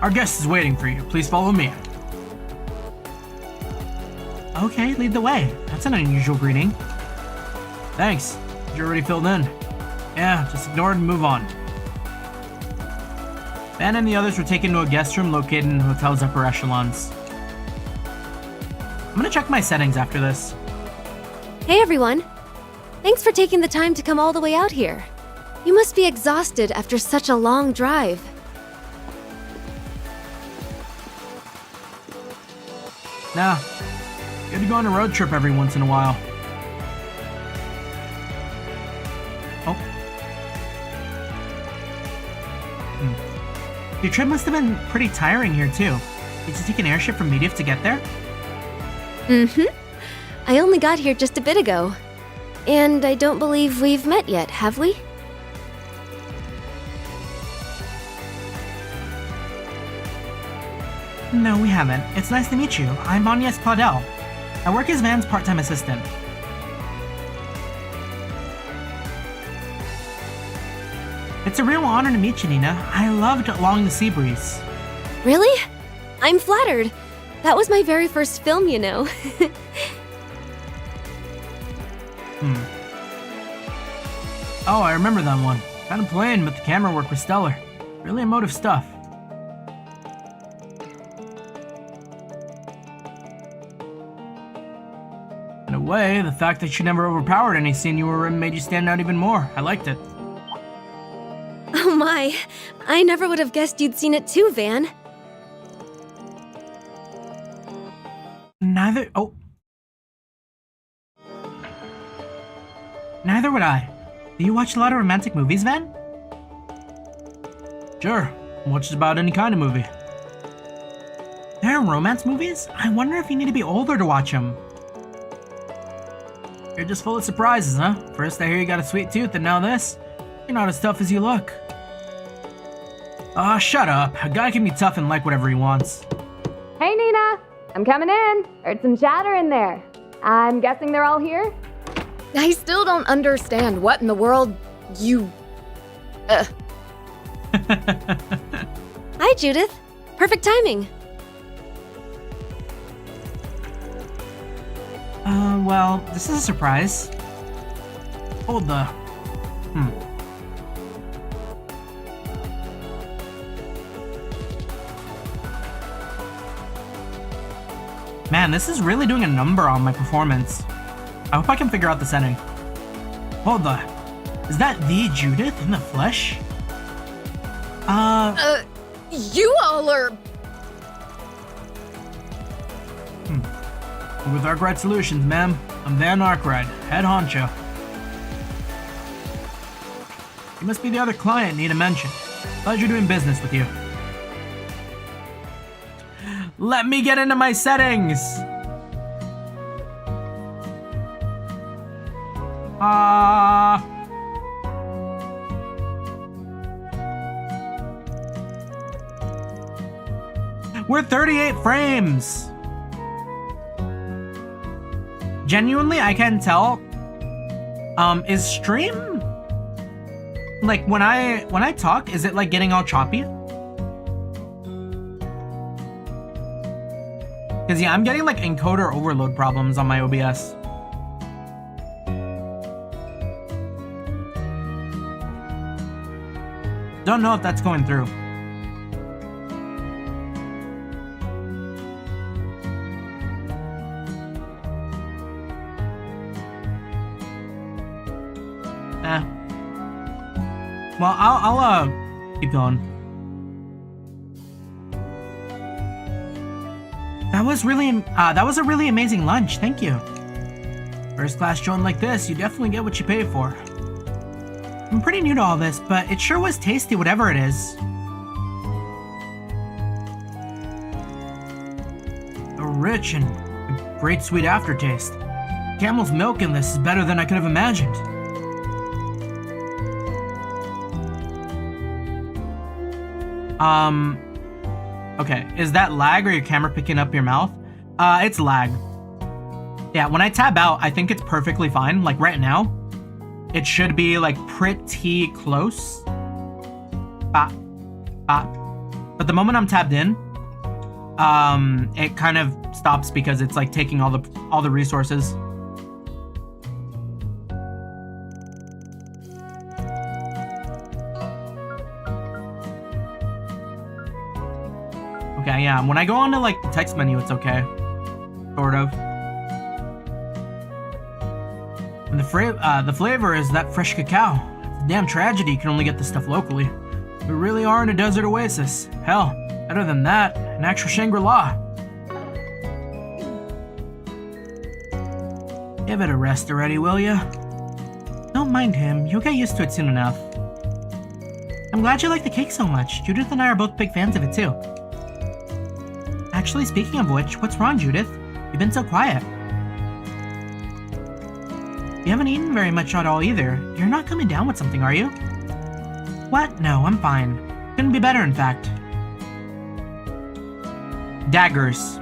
Our guest is waiting for you. Please follow me. Okay, lead the way. That's an unusual greeting. Thanks. You're already filled in. Yeah, just ignore it and move on. Van and the others were taken to a guest room located in the hotel's upper echelons. I'm gonna check my settings after this. Hey everyone! Thanks for taking the time to come all the way out here. You must be exhausted after such a long drive. Nah, good to go on a road trip every once in a while. Oh. Your trip must have been pretty tiring here, too. Did you take an airship from Medief to get there? Mm-hmm. I only got here just a bit ago. And I don't believe we've met yet, have we? No, we haven't. It's nice to meet you. I'm Agnes Claudel. I work as Van's part-time assistant. It's a real honor to meet you, Nina. I loved Along the Sea Breeze. Really? I'm flattered. That was my very first film, you know. Oh, I remember that one. Kind of plain, but the camera work was stellar. Really emotive stuff. In a way, the fact that you never overpowered any scene you were in made you stand out even more. I liked it. Oh my. I never would have guessed you'd seen it too, Van. Neither would I. Do you watch a lot of romantic movies, Van? Sure. Watch just about any kind of movie. There are romance movies? I wonder if you need to be older to watch them. You're just full of surprises, huh? First I hear you got a sweet tooth, and now this? You're not as tough as you look. Aw, shut up. A guy can be tough and like whatever he wants. Hey, Nina! I'm coming in. Heard some chatter in there. I'm guessing they're all here? I still don't understand what in the world you... Hi, Judith. Perfect timing. Well, this is a surprise. Hold the... Man, this is really doing a number on my performance. I hope I can figure out the setting. Hold the... Is that the Judith in the flesh? You all are... With Arkride Solutions, ma'am. I'm Van Arkride, head honcho. You must be the other client Nina mentioned. Pleasure doing business with you. Let me get into my settings! We're 38 frames! Genuinely, I can't tell. Is stream... Like, when I talk, is it like getting all choppy? Cause yeah, I'm getting like encoder overload problems on my OBS. Don't know if that's going through. Well, I'll keep going. That was a really amazing lunch. Thank you. First class joint like this, you definitely get what you pay for. I'm pretty new to all this, but it sure was tasty, whatever it is. A rich and a great sweet aftertaste. Camel's milk in this is better than I could have imagined. Okay, is that lag or your camera picking up your mouth? It's lag. Yeah, when I tab out, I think it's perfectly fine. Like right now, it should be like pretty close. But the moment I'm tabbed in, it kind of stops because it's like taking all the resources. Okay, yeah, when I go onto like the text menu, it's okay. Sort of. And the flavor is that fresh cacao. It's a damn tragedy you can only get this stuff locally. We really are in a desert oasis. Hell, better than that, an actual Shangri-La. Give it a rest already, will ya? Don't mind him, you'll get used to it soon enough. I'm glad you like the cake so much. Judith and I are both big fans of it too. Actually, speaking of which, what's wrong, Judith? You've been so quiet. You haven't eaten very much at all either. You're not coming down with something, are you? What? No, I'm fine. Couldn't be better, in fact. Daggers.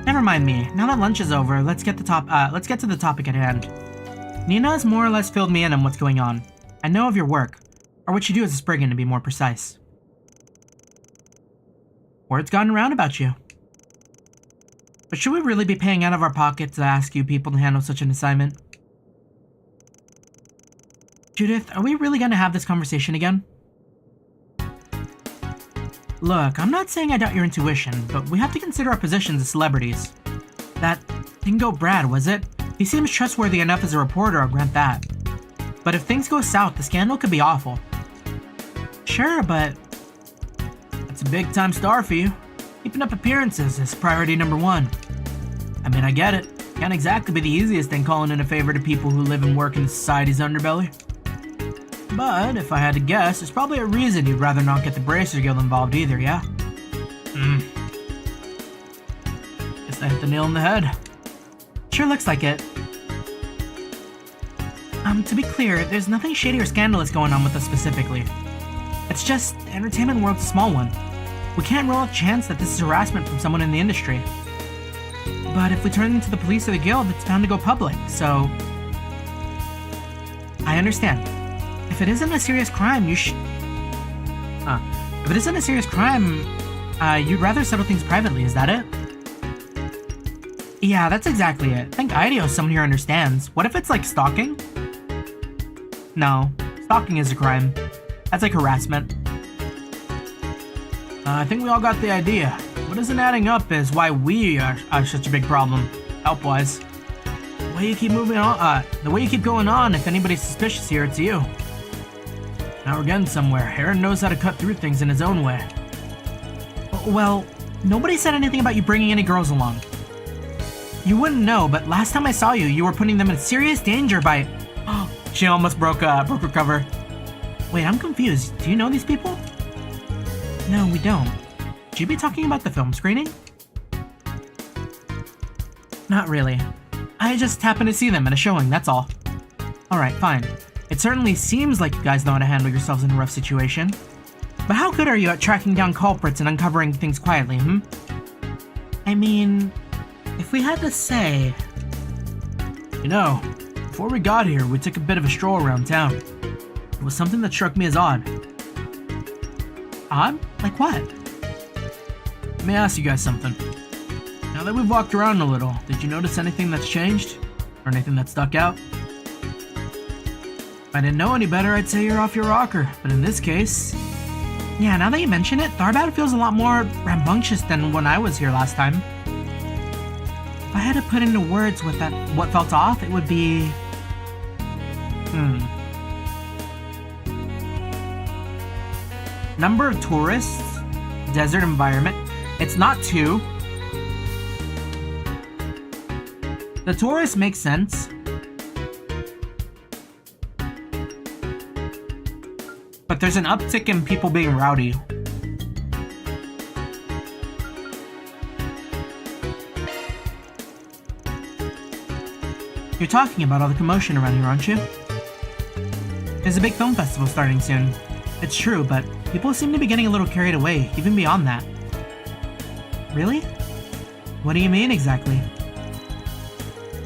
Never mind me. Now that lunch is over, let's get to the topic at hand. Nina has more or less filled me in on what's going on. I know of your work, or what you do as a Spriggan to be more precise. Word's gotten around about you. But should we really be paying out of our pockets to ask you people to handle such an assignment? Judith, are we really gonna have this conversation again? Look, I'm not saying I doubt your intuition, but we have to consider our positions as celebrities. That Dingo Brad, was it? He seems trustworthy enough as a reporter, I'll grant that. But if things go south, the scandal could be awful. Sure, but it's a big-time star for you. Keeping up appearances is priority number one. I mean, I get it. Can't exactly be the easiest thing calling in a favor to people who live and work in society's underbelly. But if I had to guess, there's probably a reason you'd rather not get the Bracer Guild involved either, yeah? Guess I hit the nail on the head. Sure looks like it. To be clear, there's nothing shady or scandalous going on with us specifically. It's just, the entertainment world's a small one. We can't rule out the chance that this is harassment from someone in the industry. But if we turn it to the police or the guild, it's bound to go public, so... I understand. If it isn't a serious crime, you should... If it isn't a serious crime, you'd rather settle things privately, is that it? Yeah, that's exactly it. I think IDEO is someone here understands. What if it's like stalking? No, stalking is a crime. That's like harassment. I think we all got the idea. What isn't adding up is why we are such a big problem, help-wise. The way you keep moving on, the way you keep going on, if anybody's suspicious here, it's you. Now we're getting somewhere. Aaron knows how to cut through things in his own way. Well, nobody said anything about you bringing any girls along. You wouldn't know, but last time I saw you, you were putting them in serious danger by... She almost broke her cover. Wait, I'm confused. Do you know these people? No, we don't. Should you be talking about the film screening? Not really. I just happened to see them at a showing, that's all. Alright, fine. It certainly seems like you guys know how to handle yourselves in a rough situation. But how good are you at tracking down culprits and uncovering things quietly, I mean, if we had to say... You know, before we got here, we took a bit of a stroll around town. It was something that struck me as odd. Odd? Like what? Let me ask you guys something. Now that we've walked around a little, did you notice anything that's changed? Or anything that stuck out? If I didn't know any better, I'd say you're off your rocker. But in this case... Yeah, now that you mention it, Tharbad feels a lot more rambunctious than when I was here last time. If I had to put into words what felt off, it would be... Number of tourists, desert environment. It's not 2. The tourists make sense. But there's an uptick in people being rowdy. You're talking about all the commotion around here, aren't you? There's a big film festival starting soon. It's true, but people seem to be getting a little carried away, even beyond that. Really? What do you mean exactly?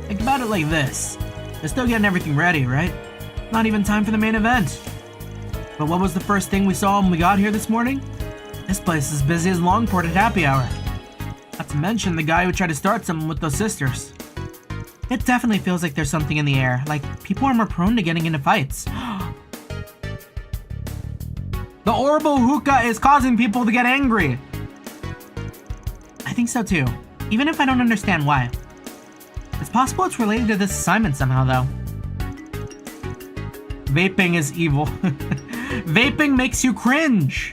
Think about it like this. They're still getting everything ready, right? Not even time for the main event. But what was the first thing we saw when we got here this morning? This place is busy as Longport at happy hour. Not to mention the guy who tried to start something with those sisters. It definitely feels like there's something in the air, like people are more prone to getting into fights. The horrible hookah is causing people to get angry. I think so too, even if I don't understand why. It's possible it's related to this assignment somehow though. Vaping is evil. Vaping makes you cringe.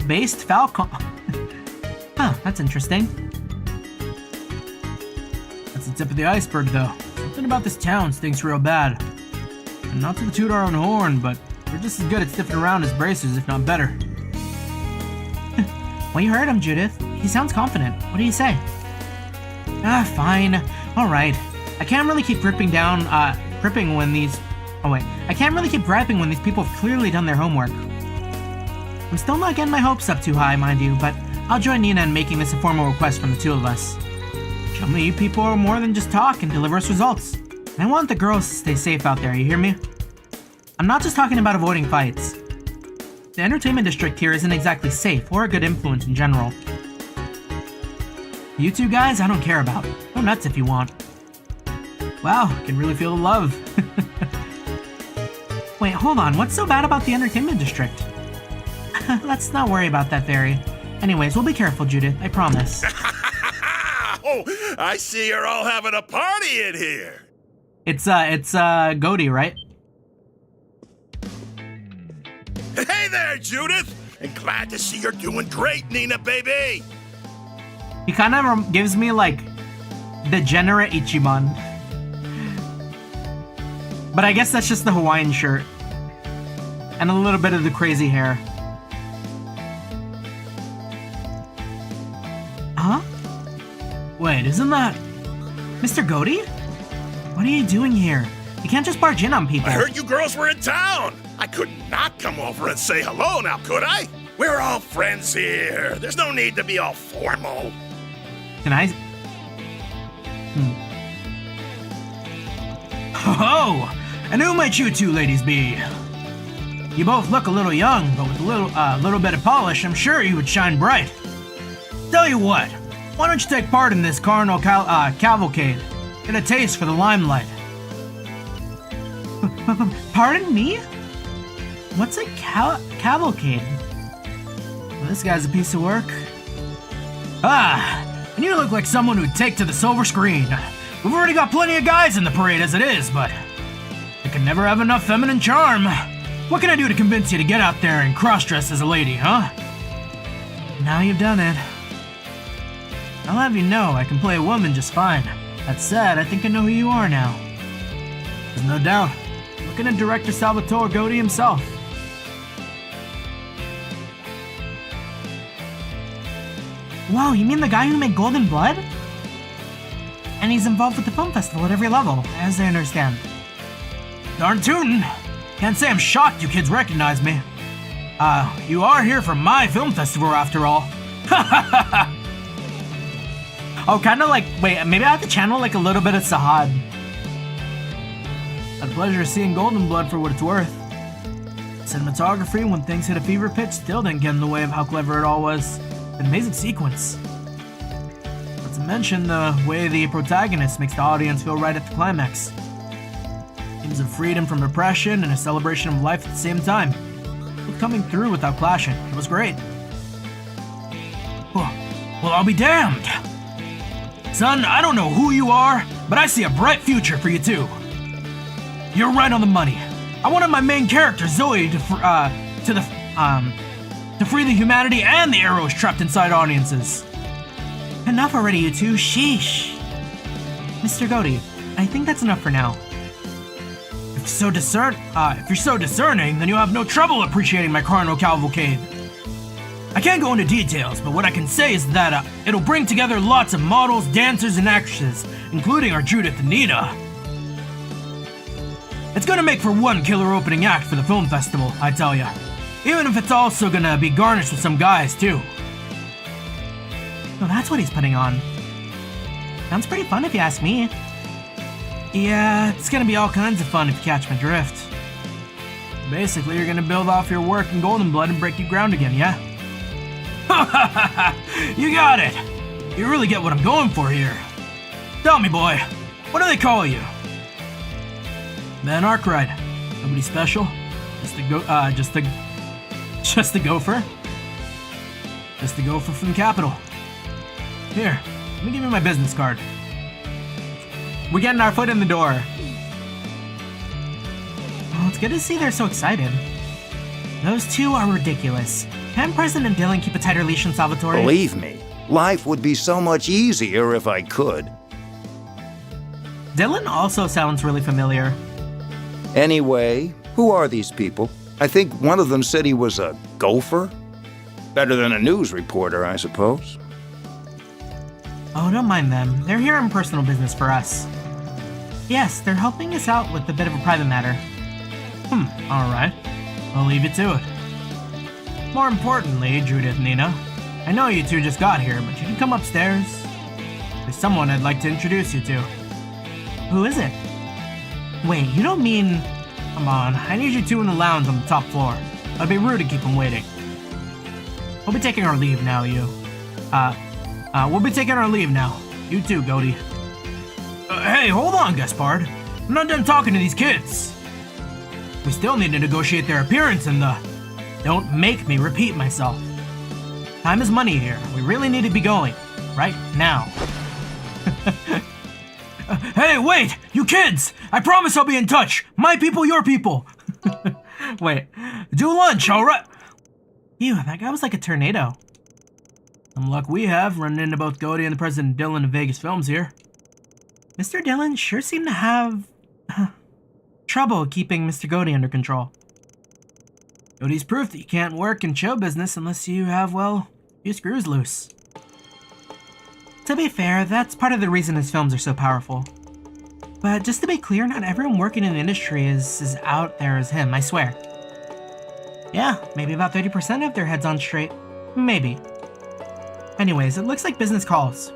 Based Falcon. Huh, that's interesting. That's a tip of the iceberg, though. Something about this town stinks real bad. And not to toot our own horn, but we're just as good at sniffing around as bracers, if not better. Well, you heard him, Judith. He sounds confident. What do you say? Ah, fine. Alright. I can't really keep gripping when these... Oh wait. I can't really keep griping when these people have clearly done their homework. I'm still not getting my hopes up too high, mind you, but I'll join Nina in making this a formal request from the two of us. Show me you people are more than just talk and deliver us results. And I want the girls to stay safe out there, you hear me? I'm not just talking about avoiding fights. The entertainment district here isn't exactly safe or a good influence in general. You two guys, I don't care about. Go nuts if you want. Wow, I can really feel the love. Wait, hold on, what's so bad about the entertainment district? Let's not worry about that, Fairy. Anyways, we'll be careful, Judith, I promise. Oh, I see you're all having a party in here. It's Goaty, right? Hey there, Judith! And glad to see you're doing great, Nina, baby! He kind of gives me, like, degenerate Ichiban. But I guess that's just the Hawaiian shirt. And a little bit of the crazy hair. Huh? Wait, isn't that... Mr. Goaty? What are you doing here? You can't just barge in on people. I heard you girls were in town! I could not come over and say hello now, could I? We're all friends here. There's no need to be all formal. Can I... Oh! And who might you two ladies be? You both look a little young, but with a little bit of polish, I'm sure you would shine bright. Tell you what, why don't you take part in this carnival cavalcade? Get a taste for the limelight. Pardon me? What's a cavalcade? Well, this guy's a piece of work. Ah, and you look like someone who'd take to the silver screen. We've already got plenty of guys in the parade as it is, but I can never have enough feminine charm. What can I do to convince you to get out there and cross-dress as a lady, huh? Now you've done it. I'll have you know I can play a woman just fine. That said, I think I know who you are now. There's no doubt. Looking at director Salvatore Goaty himself. Whoa, you mean the guy who made Golden Blood? And he's involved with the film festival at every level, as I understand. Darn tootin'! Can't say I'm shocked you kids recognize me. You are here for my film festival after all. Oh, kinda like, wait, maybe I have to channel like a little bit of Sahad. A pleasure seeing Golden Blood for what it's worth. Cinematography, when things hit a fever pitch, still didn't get in the way of how clever it all was. An amazing sequence. Not to mention the way the protagonist makes the audience feel right at the climax. Themes of freedom from oppression and a celebration of life at the same time. Both coming through without clashing. It was great. Well, I'll be damned! Son, I don't know who you are, but I see a bright future for you too. You're right on the money. I wanted my main character, Zoe, to free the humanity and the arrows trapped inside audiences. Enough already, you two. Sheesh. Mr. Goaty, I think that's enough for now. If you're so discerning, then you'll have no trouble appreciating my carnival cavalcade. I can't go into details, but what I can say is that it'll bring together lots of models, dancers, and actresses, including our Judith and Nina. It's gonna make for one killer opening act for the film festival, I tell ya. Even if it's also gonna be garnished with some guys, too. Oh, that's what he's putting on. Sounds pretty fun if you ask me. Yeah, it's gonna be all kinds of fun if you catch my drift. Basically, you're gonna build off your work in Golden Blood and break your ground again, yeah? You got it! You really get what I'm going for here. Tell me, boy, what do they call you? Man Arkride. Nobody special? Just the gopher? Just the gopher from the capital. Here, let me give you my business card. We're getting our foot in the door. Well, it's good to see they're so excited. Those two are ridiculous. Can President Dillon keep a tighter leash on Salvatore? Believe me, life would be so much easier if I could. Dylan also sounds really familiar. Anyway, who are these people? I think one of them said he was a gopher. Better than a news reporter, I suppose. Oh, don't mind them. They're here on personal business for us. Yes, they're helping us out with a bit of a private matter. Alright. I'll leave you to it. More importantly, Judith, Nina, I know you two just got here, but you can come upstairs. There's someone I'd like to introduce you to. Who is it? Wait, you don't mean... Come on, I need you two in the lounge on the top floor. I'd be rude to keep them waiting. We'll be taking our leave now, you. We'll be taking our leave now. You too, Goaty. Hey, hold on, Gaspard. I'm not done talking to these kids. We still need to negotiate their appearance and the... Don't make me repeat myself. Time is money here. We really need to be going. Right now. Hey, wait! You kids! I promise I'll be in touch! My people, your people! Wait. Do lunch, alright? Ew, that guy was like a tornado. Some luck we have, running into both Goaty and the President Dylan of Vegas Films here. Mr. Dylan sure seemed to have... trouble keeping Mr. Goaty under control. Goaty's proof that you can't work in show business unless you have, well, few screws loose. To be fair, that's part of the reason his films are so powerful. But just to be clear, not everyone working in the industry is as out there as him, I swear. Yeah, maybe about 30% have their heads on straight. Maybe. Anyways, it looks like business calls.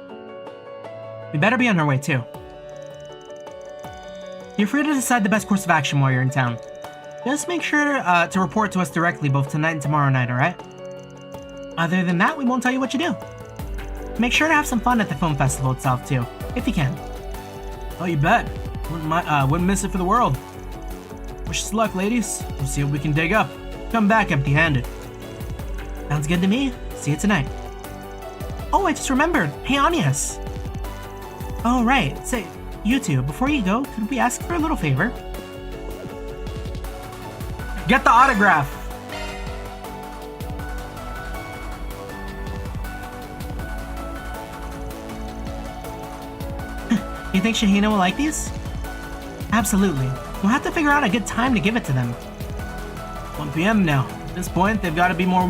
We better be on our way too. You're free to decide the best course of action while you're in town. Just make sure to report to us directly both tonight and tomorrow night, alright? Other than that, we won't tell you what you do. Make sure to have some fun at the film festival itself too, if you can. Oh, you bet. Wouldn't miss it for the world. Wish us luck, ladies. We'll see what we can dig up. Come back empty-handed. Sounds good to me. See you tonight. Oh, I just remembered. Hey, Agnes. Oh, right. Say, you two, before you go, could we ask for a little favor? Get the autograph. You think Shahina will like these? Absolutely. We'll have to figure out a good time to give it to them. 1 p.m. now. At this point, they've got to be more.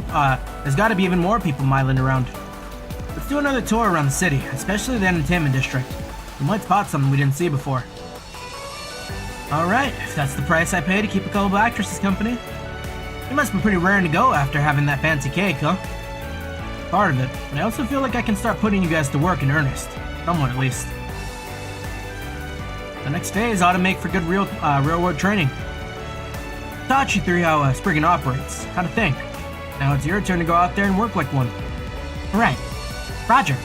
There's got to be even more people miling around. Let's do another tour around the city, especially the entertainment district. We might spot something we didn't see before. All right, if that's the price I pay to keep a couple of actresses company, it must be pretty raring to go after having that fancy cake, huh? Part of it, but I also feel like I can start putting you guys to work in earnest, somewhat at least. The next phase ought to make for good real-world training. Taught you through how Spriggan operates, how to think. Now it's your turn to go out there and work like one. Alright. Roger.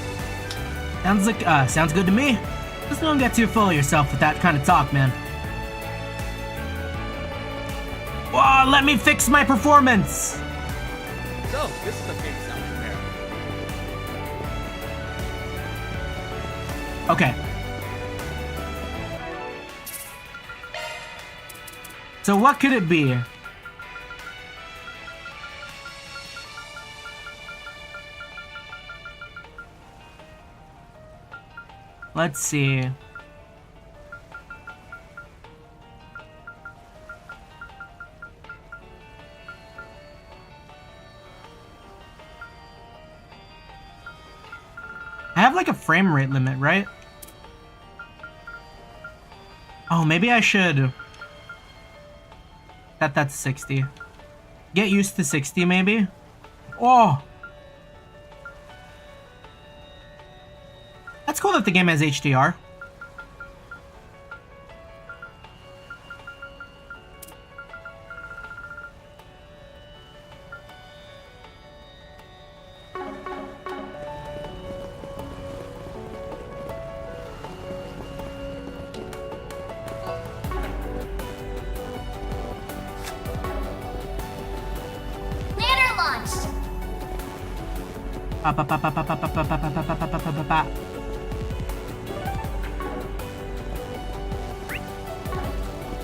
Sounds good to me. Just don't get too full of yourself with that kind of talk, man. Whoa, let me fix my performance! So, this is the famous Alchemera. Okay. So what could it be? Let's see. I have like a frame rate limit, right? Oh, maybe I should... That's 60. Get used to 60, maybe? Oh! That's cool that the game has HDR.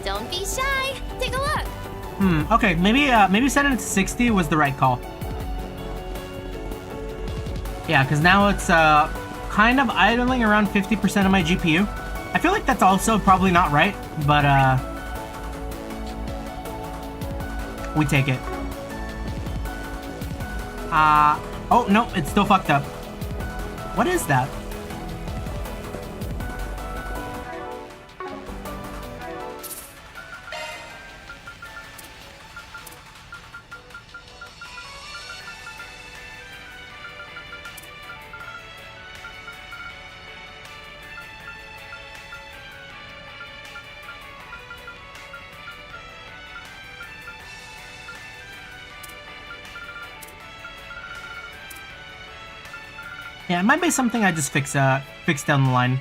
Don't be shy. Take a look. Okay, maybe setting it to 60 was the right call. Yeah, because now it's kind of idling around 50% of my GPU. I feel like that's also probably not right, but we take it. Oh no, it's still fucked up. What is that? Yeah, it might be something I just fix down the line.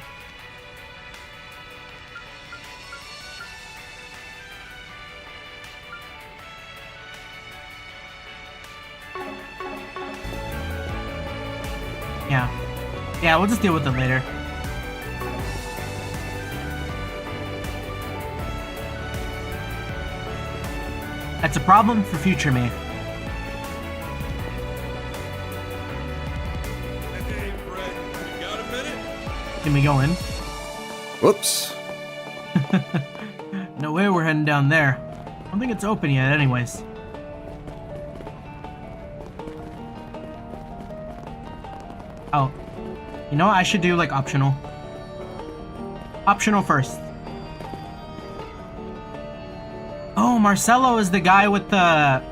Yeah, we'll just deal with it later. That's a problem for future me. Hey, Fred, you got a minute? Can we go in? Whoops. No way we're heading down there. I don't think it's open yet anyways. Oh. You know what? I should do like optional. Optional first. Oh, Marcelo is the guy with the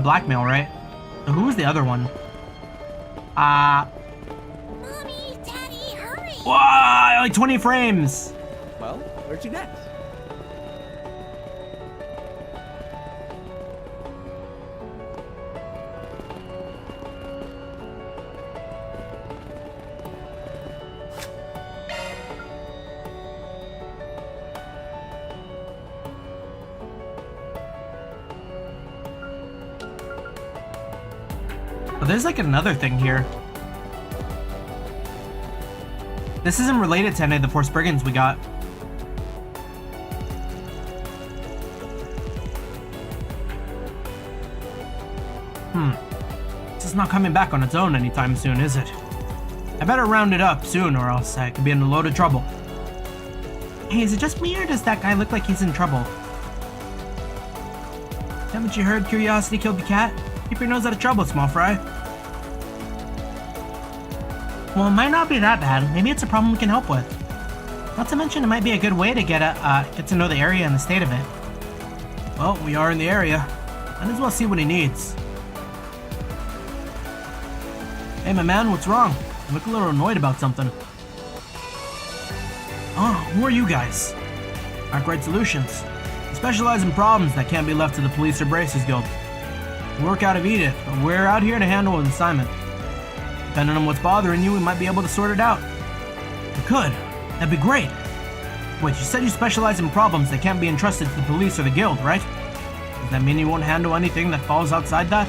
blackmail, right? So who was the other one? Mommy, Daddy, hurry! Wow, like 20 frames. Well, where'd you next? But there's like another thing here. This isn't related to any of the Force Brigands we got. This is not coming back on its own anytime soon, is it? I better round it up soon or else I could be in a load of trouble. Hey, is it just me or does that guy look like he's in trouble? Haven't you heard curiosity killed the cat? Keep your nose out of trouble, small fry. Well, it might not be that bad. Maybe it's a problem we can help with. Not to mention, it might be a good way to get to know the area and the state of it. Well, we are in the area. Might as well see what he needs. Hey, my man, what's wrong? You look a little annoyed about something. Oh, who are you guys? Arkride Solutions. We specialize in problems that can't be left to the police or Braces Guild. We work out of Edith, but we're out here to handle an assignment. Depending on what's bothering you, we might be able to sort it out. We could. That'd be great. Wait, you said you specialize in problems that can't be entrusted to the police or the guild, right? Does that mean you won't handle anything that falls outside that?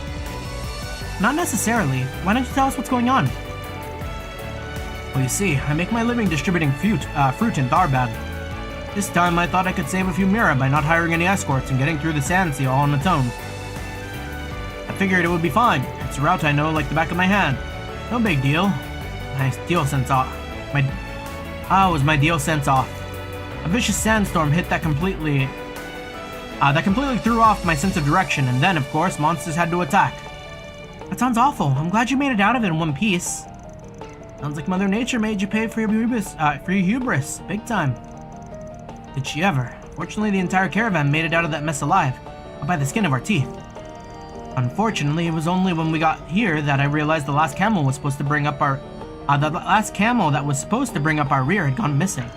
Not necessarily. Why don't you tell us what's going on? Well, you see, I make my living distributing fruit in Tharbad. This time I thought I could save a few Mira by not hiring any escorts and getting through the Sand Sea all on its own. I figured it would be fine. It's a route I know like the back of my hand. No big deal. My deal sense off. Was my deal sense off. A vicious sandstorm hit that completely threw off my sense of direction, and then, of course, monsters had to attack. That sounds awful. I'm glad you made it out of it in one piece. Sounds like Mother Nature made you pay for your hubris, big time. Did she ever? Fortunately, the entire caravan made it out of that mess alive, but by the skin of our teeth. Unfortunately, it was only when we got here that I realized the last camel was supposed to bring up our rear had gone missing.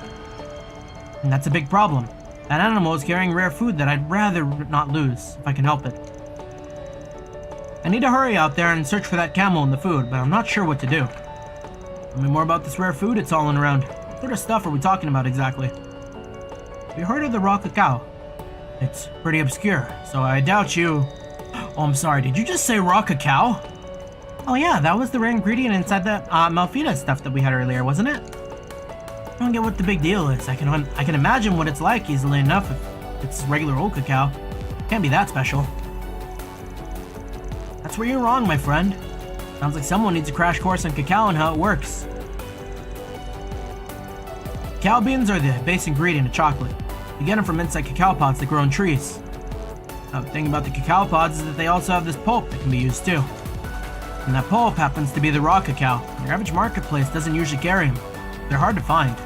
And that's a big problem. That animal is carrying rare food that I'd rather not lose, if I can help it. I need to hurry out there and search for that camel and the food, but I'm not sure what to do. Tell me more about this rare food it's hauling around. What sort of stuff are we talking about exactly? Have you heard of the raw cacao? It's pretty obscure, so I doubt you... Oh, I'm sorry, did you just say raw cacao? Oh yeah, that was the rare ingredient inside that Malfita stuff that we had earlier, wasn't it? I don't get what the big deal is. I can imagine what it's like easily enough if it's regular old cacao. Can't be that special. That's where you're wrong, my friend. Sounds like someone needs a crash course on cacao and how it works. Cacao beans are the base ingredient of chocolate. You get them from inside cacao pods that grow on trees. Now, the thing about the cacao pods is that they also have this pulp that can be used too. And that pulp happens to be the raw cacao. Your average marketplace doesn't usually carry them. They're hard to find.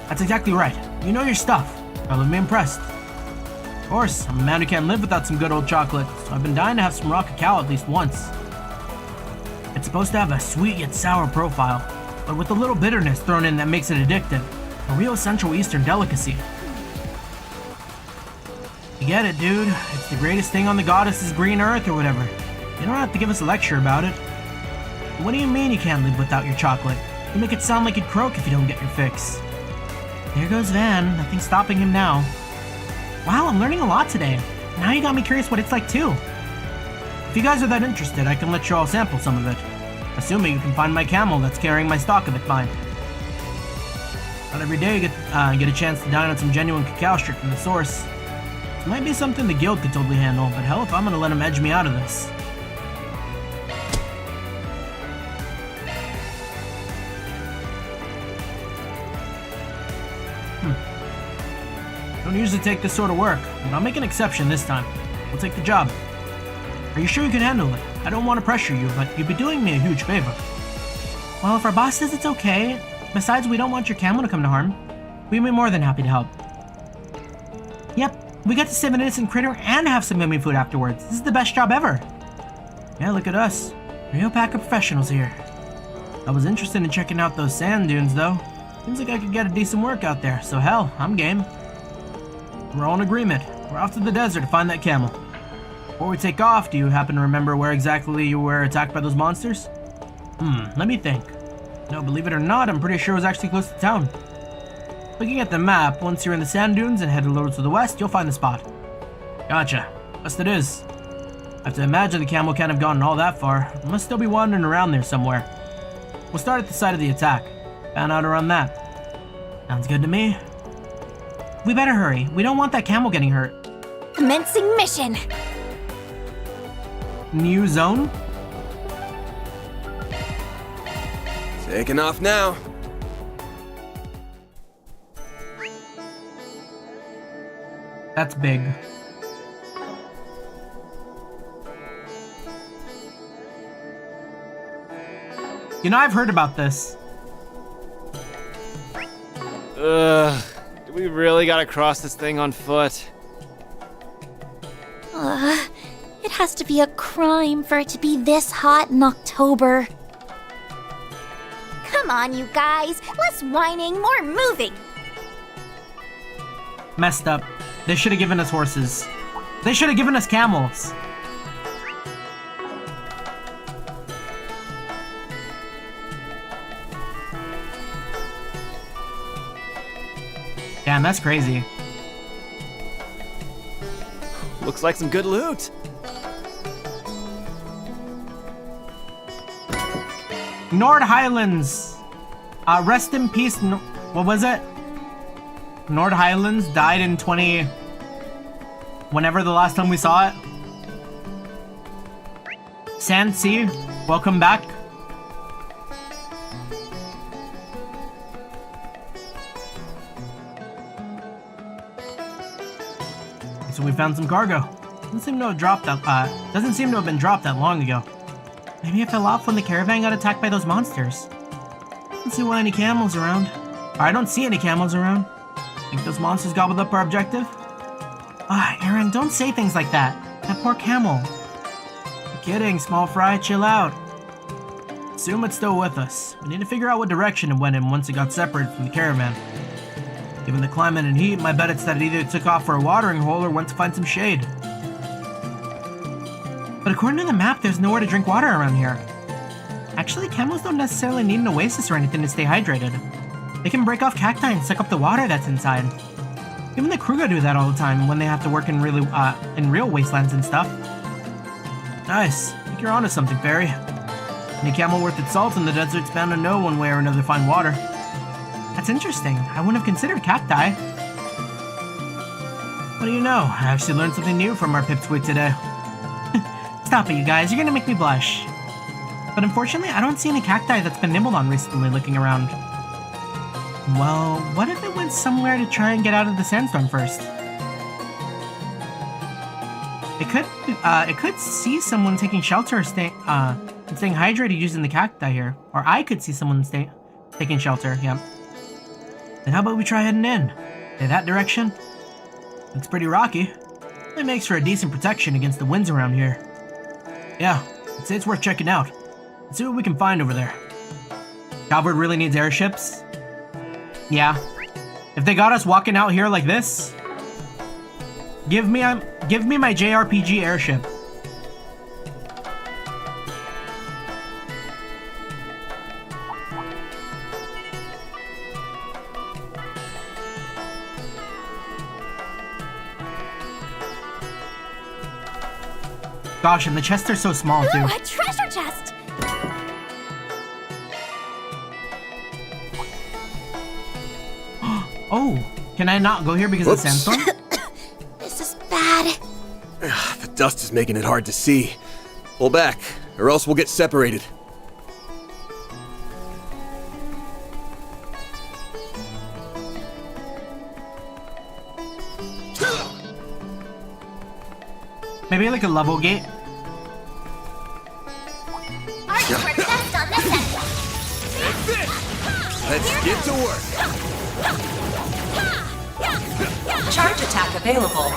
That's exactly right. You know your stuff. I'll be impressed. Of course, I'm a man who can't live without some good old chocolate, so I've been dying to have some raw cacao at least once. It's supposed to have a sweet yet sour profile, but with a little bitterness thrown in that makes it addictive. A real Central Eastern delicacy. You get it, dude. It's the greatest thing on the goddess's green earth or whatever. You don't have to give us a lecture about it. What do you mean you can't live without your chocolate? You make it sound like you'd croak if you don't get your fix. There goes Van. Nothing's stopping him now. Wow, I'm learning a lot today. Now you got me curious what it's like too. If you guys are that interested, I can let you all sample some of it. Assuming you can find my camel that's carrying my stock of it fine. Not every day you get a chance to dine on some genuine cacao straight from the source. This might be something the guild could totally handle, but hell if I'm gonna let him edge me out of this. Don't usually take this sort of work, but I'll make an exception this time. We'll take the job. Are you sure you can handle it? I don't want to pressure you, but you'd be doing me a huge favor. Well, if our boss says it's okay, besides we don't want your camel to come to harm, we'd be more than happy to help. Yep, we get to save an innocent critter and have some yummy food afterwards. This is the best job ever. Yeah, look at us. Real pack of professionals here. I was interested in checking out those sand dunes, though. Seems like I could get a decent workout there, so hell, I'm game. We're all in agreement. We're off to the desert to find that camel. Before we take off, do you happen to remember where exactly you were attacked by those monsters? Let me think. No, believe it or not, I'm pretty sure it was actually close to town. Looking at the map, once you're in the sand dunes and head a little to the west, you'll find the spot. Gotcha. West it is. I have to imagine the camel can't have gone all that far. It must still be wandering around there somewhere. We'll start at the site of the attack. Fan out around that. Sounds good to me. We better hurry. We don't want that camel getting hurt. Commencing mission. New zone? Taking off now. That's big. You know, I've heard about this. Ugh. Do we really gotta cross this thing on foot? It has to be a crime for it to be this hot in October. Come on, you guys. Less whining, more moving. Messed up. They should have given us horses. They should have given us camels. Damn, that's crazy. Looks like some good loot. Nord Highlands. Rest in peace. What was it? Nord Highlands died in whenever the last time we saw it. Sand Sea, welcome back. So we found some cargo. Doesn't seem to have been dropped that long ago. Maybe it fell off when the caravan got attacked by those monsters. Don't see any camels around. Or I don't see any camels around. Think those monsters gobbled up our objective? Aaron, don't say things like that. That poor camel. You're kidding, small fry, chill out. Assume it's still with us. We need to figure out what direction it went in once it got separated from the caravan. Given the climate and heat, my bet it's that it either took off for a watering hole or went to find some shade. But according to the map, there's nowhere to drink water around here. Actually, camels don't necessarily need an oasis or anything to stay hydrated. They can break off cacti and suck up the water that's inside. Even the Kruger do that all the time when they have to work in real wastelands and stuff. Nice. I think you're onto something, Fairy. Any camel worth its salt in the desert's bound to know one way or another to find water. That's interesting. I wouldn't have considered cacti. What do you know? I actually learned something new from our pipsqueak today. Stop it, you guys. You're gonna make me blush. But unfortunately, I don't see any cacti that's been nibbled on recently looking around. Well, what if it went somewhere to try and get out of the sandstorm first? It could see someone taking shelter or staying hydrated using the cacti here. Or I could see someone taking shelter, yep. Then how about we try heading in? In that direction? Looks pretty rocky. It makes for a decent protection against the winds around here. Yeah, I'd say it's worth checking out. Let's see what we can find over there. Tharbad really needs airships? Yeah. If they got us walking out here like this, give me my JRPG airship. Gosh, and the chests are so small too. Ooh, a treasure chest! Oh, can I not go here because of the sandstorm? This is bad. The dust is making it hard to see. Pull back, or else we'll get separated. Maybe like a level gate? Archie, we're best on this end. Let's get to work. Charge attack available.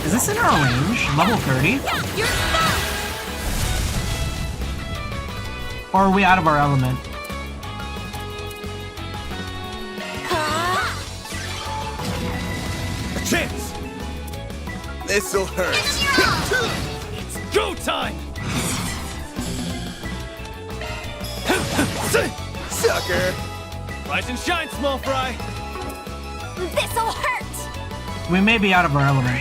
Is this in our range? Level 30? Or are we out of our element? A chance! This'll hurt. It's go time! Sucker! Rise and shine, small fry! This'll hurt. We may be out of our element.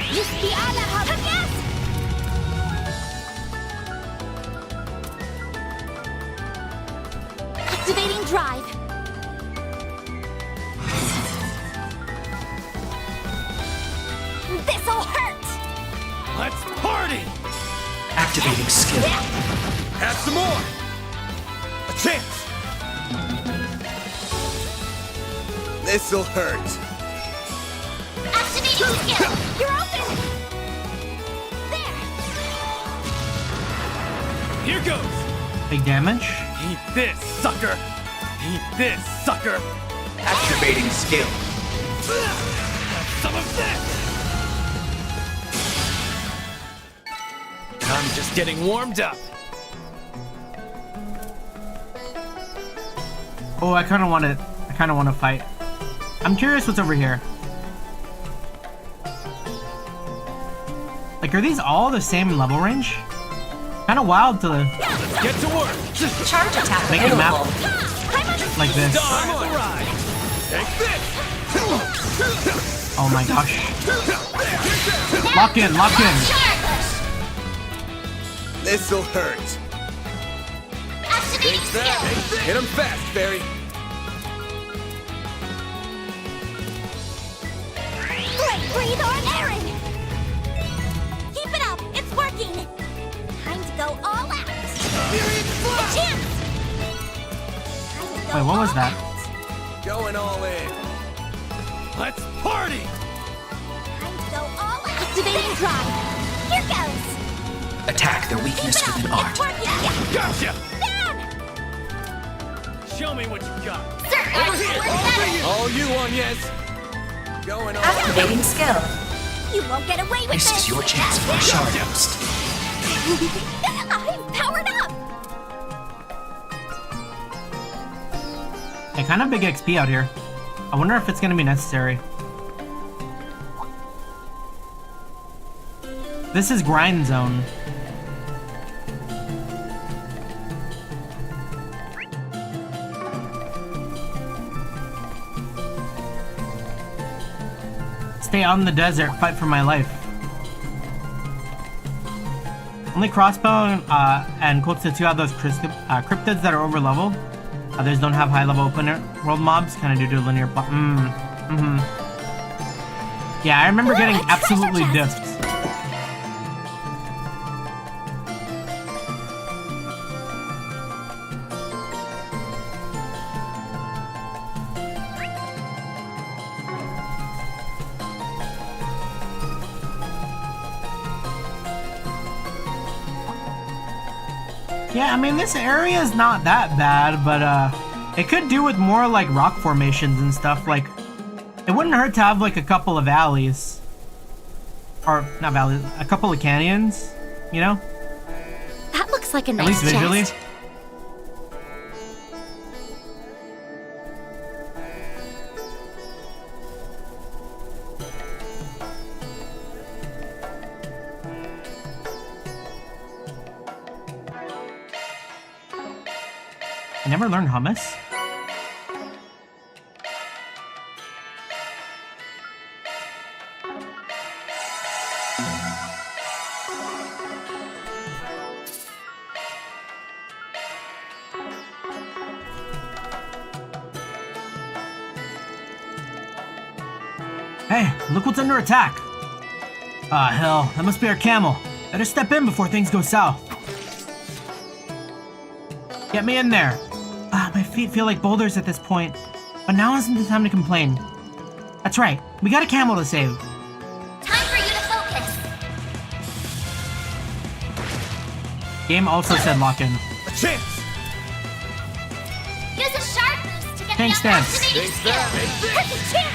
Activating drive. This'll hurt. Let's party! Activating skill. Have some more! A chance! This'll hurt. Activating skill. You're open. There. Here goes! Big damage? Eat this, sucker! Eat this, sucker! Activating skill. Some of this! I'm just getting warmed up. Oh, I kind of want to fight. I'm curious what's over here. Like, are these all the same level range? Kind of wild to Let's get to work. Charge attack make a map available. like this. Take this! Oh my gosh. Lock in, lock in. This'll hurt. Activating skill. Hit him fast, Barry. Great breather and Aaron. Keep it up. It's working. Time to go all out. A chance. Wait, what was that? Going all in. Let's party! Time to go all out. Activating drive. Here goes. Attack the weakness Keep it with up. an art. It's working. Gotcha! Down. Show me what you got. Sir, Over here. All you on, yes. Going all out. Activating skill. You won't get away with This this. is your chance for a shard boost. I'm powered up. Yeah, kind of big XP out here. I wonder if it's gonna be necessary. This is grind zone. Stay out in the desert, fight for my life. Only crossbow and tokusatsu have those cryptids that are over leveled. Others don't have high level open world mobs, kind of due to linear plot. Yeah, I remember getting absolutely diffed. Yeah, I mean, this area is not that bad, but it could do with more like rock formations and stuff. Like, it wouldn't hurt to have like a couple of valleys. Or, not valleys, a couple of canyons, you know? That looks like a At nice least visually. chest. I never learned hummus. Hey, look what's under attack. Ah, hell, that must be our camel. Better step in before things go south. Get me in there. Ah, my feet feel like boulders at this point, but now isn't the time to complain. That's right, we got a camel to save. Time for you to focus. Game also said lock in. A chance! Use a sharp boost to get Thanks, the Dan. activating skill. Perfect chance!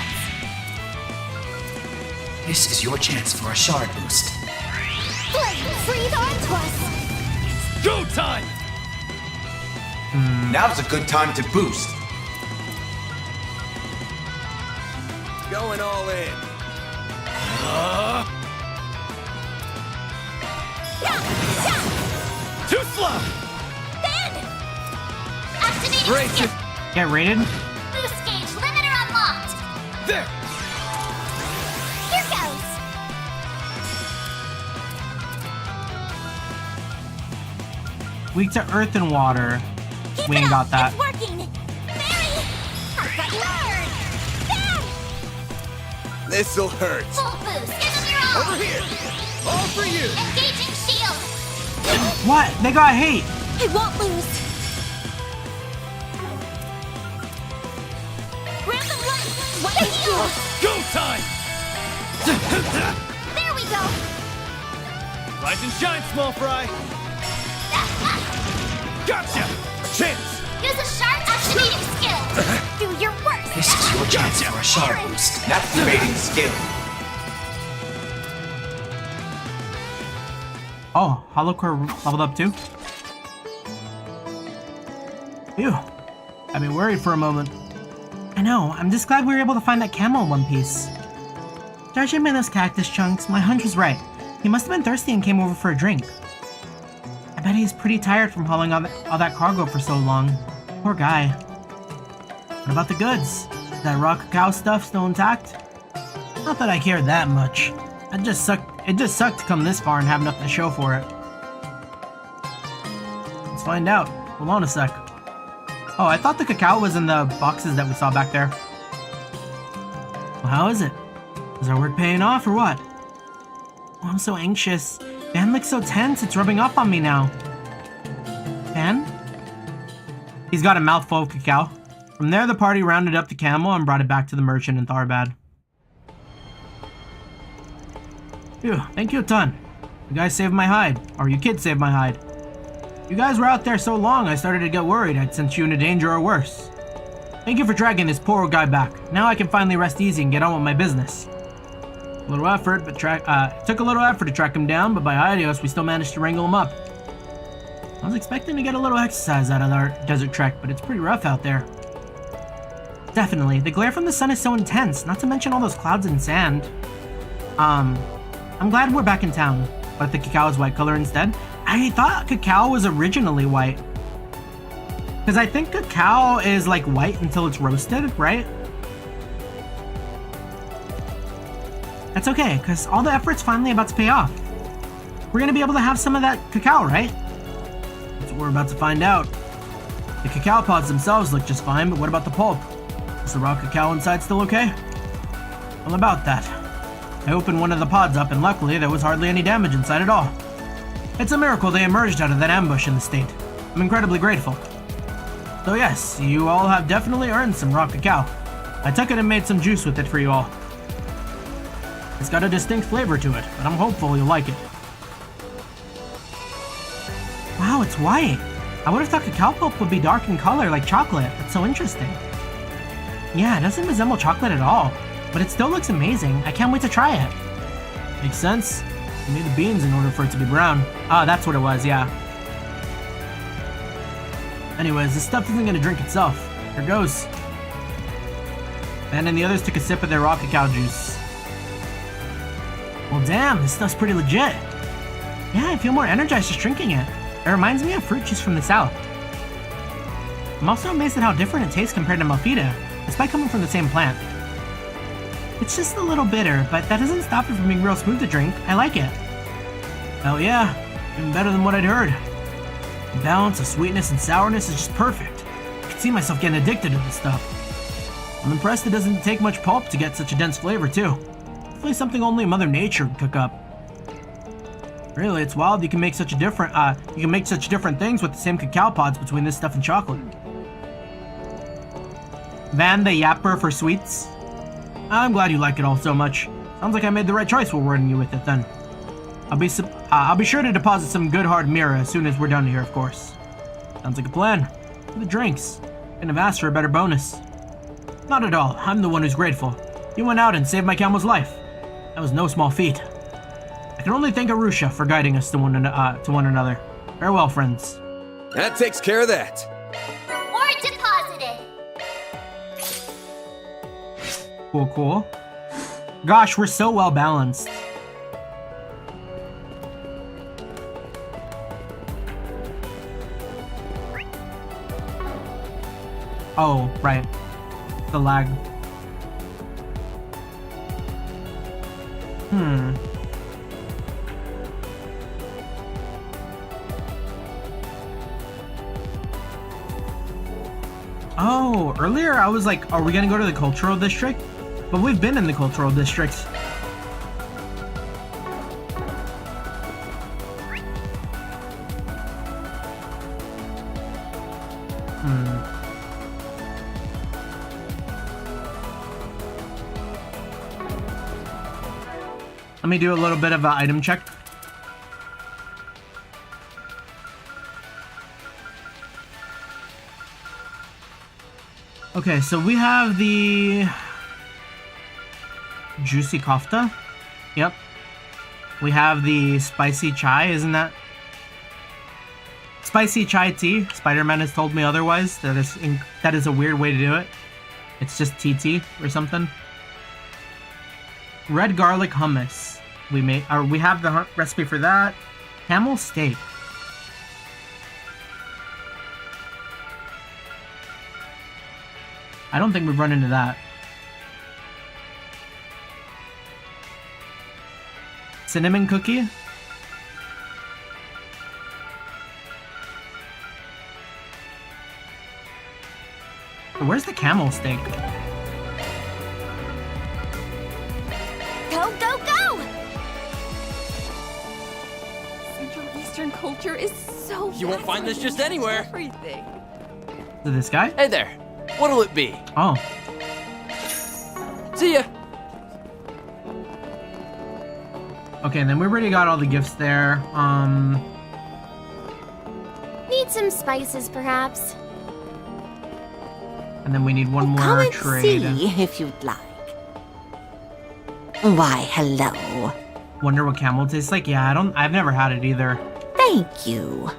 This is your chance for a shard boost. Breathe onto us! Go time! Now's a good time to boost. Going all in. Too slow! Ben! Activating Break skill. it! Get rated? Boost gauge limiter unlocked. There! Here goes. Weak to earth and water. Keep We it ain't up. got that. It's working. Barry! I've got you covered. Ben! This'll hurt. Full boost. Give them your all. Over here! All for you! Engaging shield. What? They got hate. I won't lose. Grab them light. What a heal. Go time! There we go. Rise and shine, small fry! Gotcha! A chance! Use a sharp activating skill. Do your worst. This is your chance for a shard boost. Activating skill. Oh, Holocore leveled up too? Phew. I've been worried for a moment. I know, I'm just glad we were able to find that camel in one piece. Judging by those cactus chunks, my hunch was right. He must have been thirsty and came over for a drink. I bet he's pretty tired from hauling all that cargo for so long. Poor guy. What about the goods? Is that raw cacao stuff still intact? Not that I cared that much. It just sucked to come this far and have nothing to show for it. Let's find out. Hold on a sec. Oh, I thought the cacao was in the boxes that we saw back there. Well, how is it? Is our work paying off or what? Oh, I'm so anxious. Ben looks so tense, it's rubbing off on me now. Ben? He's got a mouthful of cacao. From there, the party rounded up the camel and brought it back to the merchant in Tharbad. Phew, thank you a ton. You guys saved my hide. Or you kids saved my hide. You guys were out there so long, I started to get worried I'd sent you into danger or worse. Thank you for dragging this poor old guy back. Now I can finally rest easy and get on with my business. A little effort, but it took a little effort to track him down, but by adios, we still managed to wrangle him up. I was expecting to get a little exercise out of our desert trek, but it's pretty rough out there. Definitely, the glare from the sun is so intense, not to mention all those clouds and sand. I'm glad we're back in town, but if the cacao is white color instead, I thought cacao was originally white. Because I think cacao is like white until it's roasted, right? That's okay, because all the effort's finally about to pay off. We're gonna be able to have some of that cacao, right? That's what we're about to find out. The cacao pods themselves look just fine, but what about the pulp? Is the raw cacao inside still okay? Well, about that. I opened one of the pods up, and luckily there was hardly any damage inside at all. It's a miracle they emerged out of that ambush in the state. I'm incredibly grateful. So yes, you all have definitely earned some raw cacao. I took it and made some juice with it for you all. It's got a distinct flavor to it, but I'm hopeful you'll like it. Wow, it's white. I would have thought cacao pulp would be dark in color like chocolate. That's so interesting. Yeah, it doesn't resemble chocolate at all, but it still looks amazing. I can't wait to try it. Makes sense. You made the beans in order for it to be brown. Ah, that's what it was, yeah. Anyways, this stuff isn't gonna drink itself. Here goes. And then the others took a sip of their raw cacao juice. Well, damn, this stuff's pretty legit. Yeah, I feel more energized just drinking it. It reminds me of fruit juice from the south. I'm also amazed at how different it tastes compared to Malfita, despite coming from the same plant. It's just a little bitter, but that doesn't stop it from being real smooth to drink. I like it. Hell yeah, even better than what I'd heard. The balance of sweetness and sourness is just perfect. I can see myself getting addicted to this stuff. I'm impressed it doesn't take much pulp to get such a dense flavor too. Definitely something only Mother Nature could cook up. Really, it's wild you can make such different things with the same cacao pods between this stuff and chocolate. Van the Yapper for sweets. I'm glad you like it all so much. Sounds like I made the right choice rewarding you with it then. I'll be sure to deposit some good hard mirror as soon as we're done here, of course. Sounds like a plan. For the drinks. Couldn't have asked for a better bonus. Not at all. I'm the one who's grateful. You went out and saved my camel's life. That was no small feat. I can only thank Arusha for guiding us to one another. Farewell, friends. That takes care of that. Reward deposited. Cool, cool. Gosh, we're so well balanced. Oh, right. The lag. Oh, earlier I was like, are we gonna go to the cultural district? But we've been in the cultural district. Let me do a little bit of an item check. Okay, so we have the juicy kofta. Yep. We have the spicy chai, isn't that? Spicy chai tea. Spider-Man has told me otherwise. That is a weird way to do it. It's just TT or something. Red garlic hummus. We have the recipe for that. Camel steak. I don't think we've run into that. Cinnamon cookie. Where's the camel steak? Go, go, go! Central Eastern culture is so You won't find this just anywhere. everything. Is it this guy? Hey there. What'll it be? Oh. See ya. Okay, and then we already got all the gifts there. Need some spices, perhaps? And then we need one more Come and trade. see if you'd like. Why, hello. Wonder what camel tastes like? Yeah, I've never had it either. Thank you.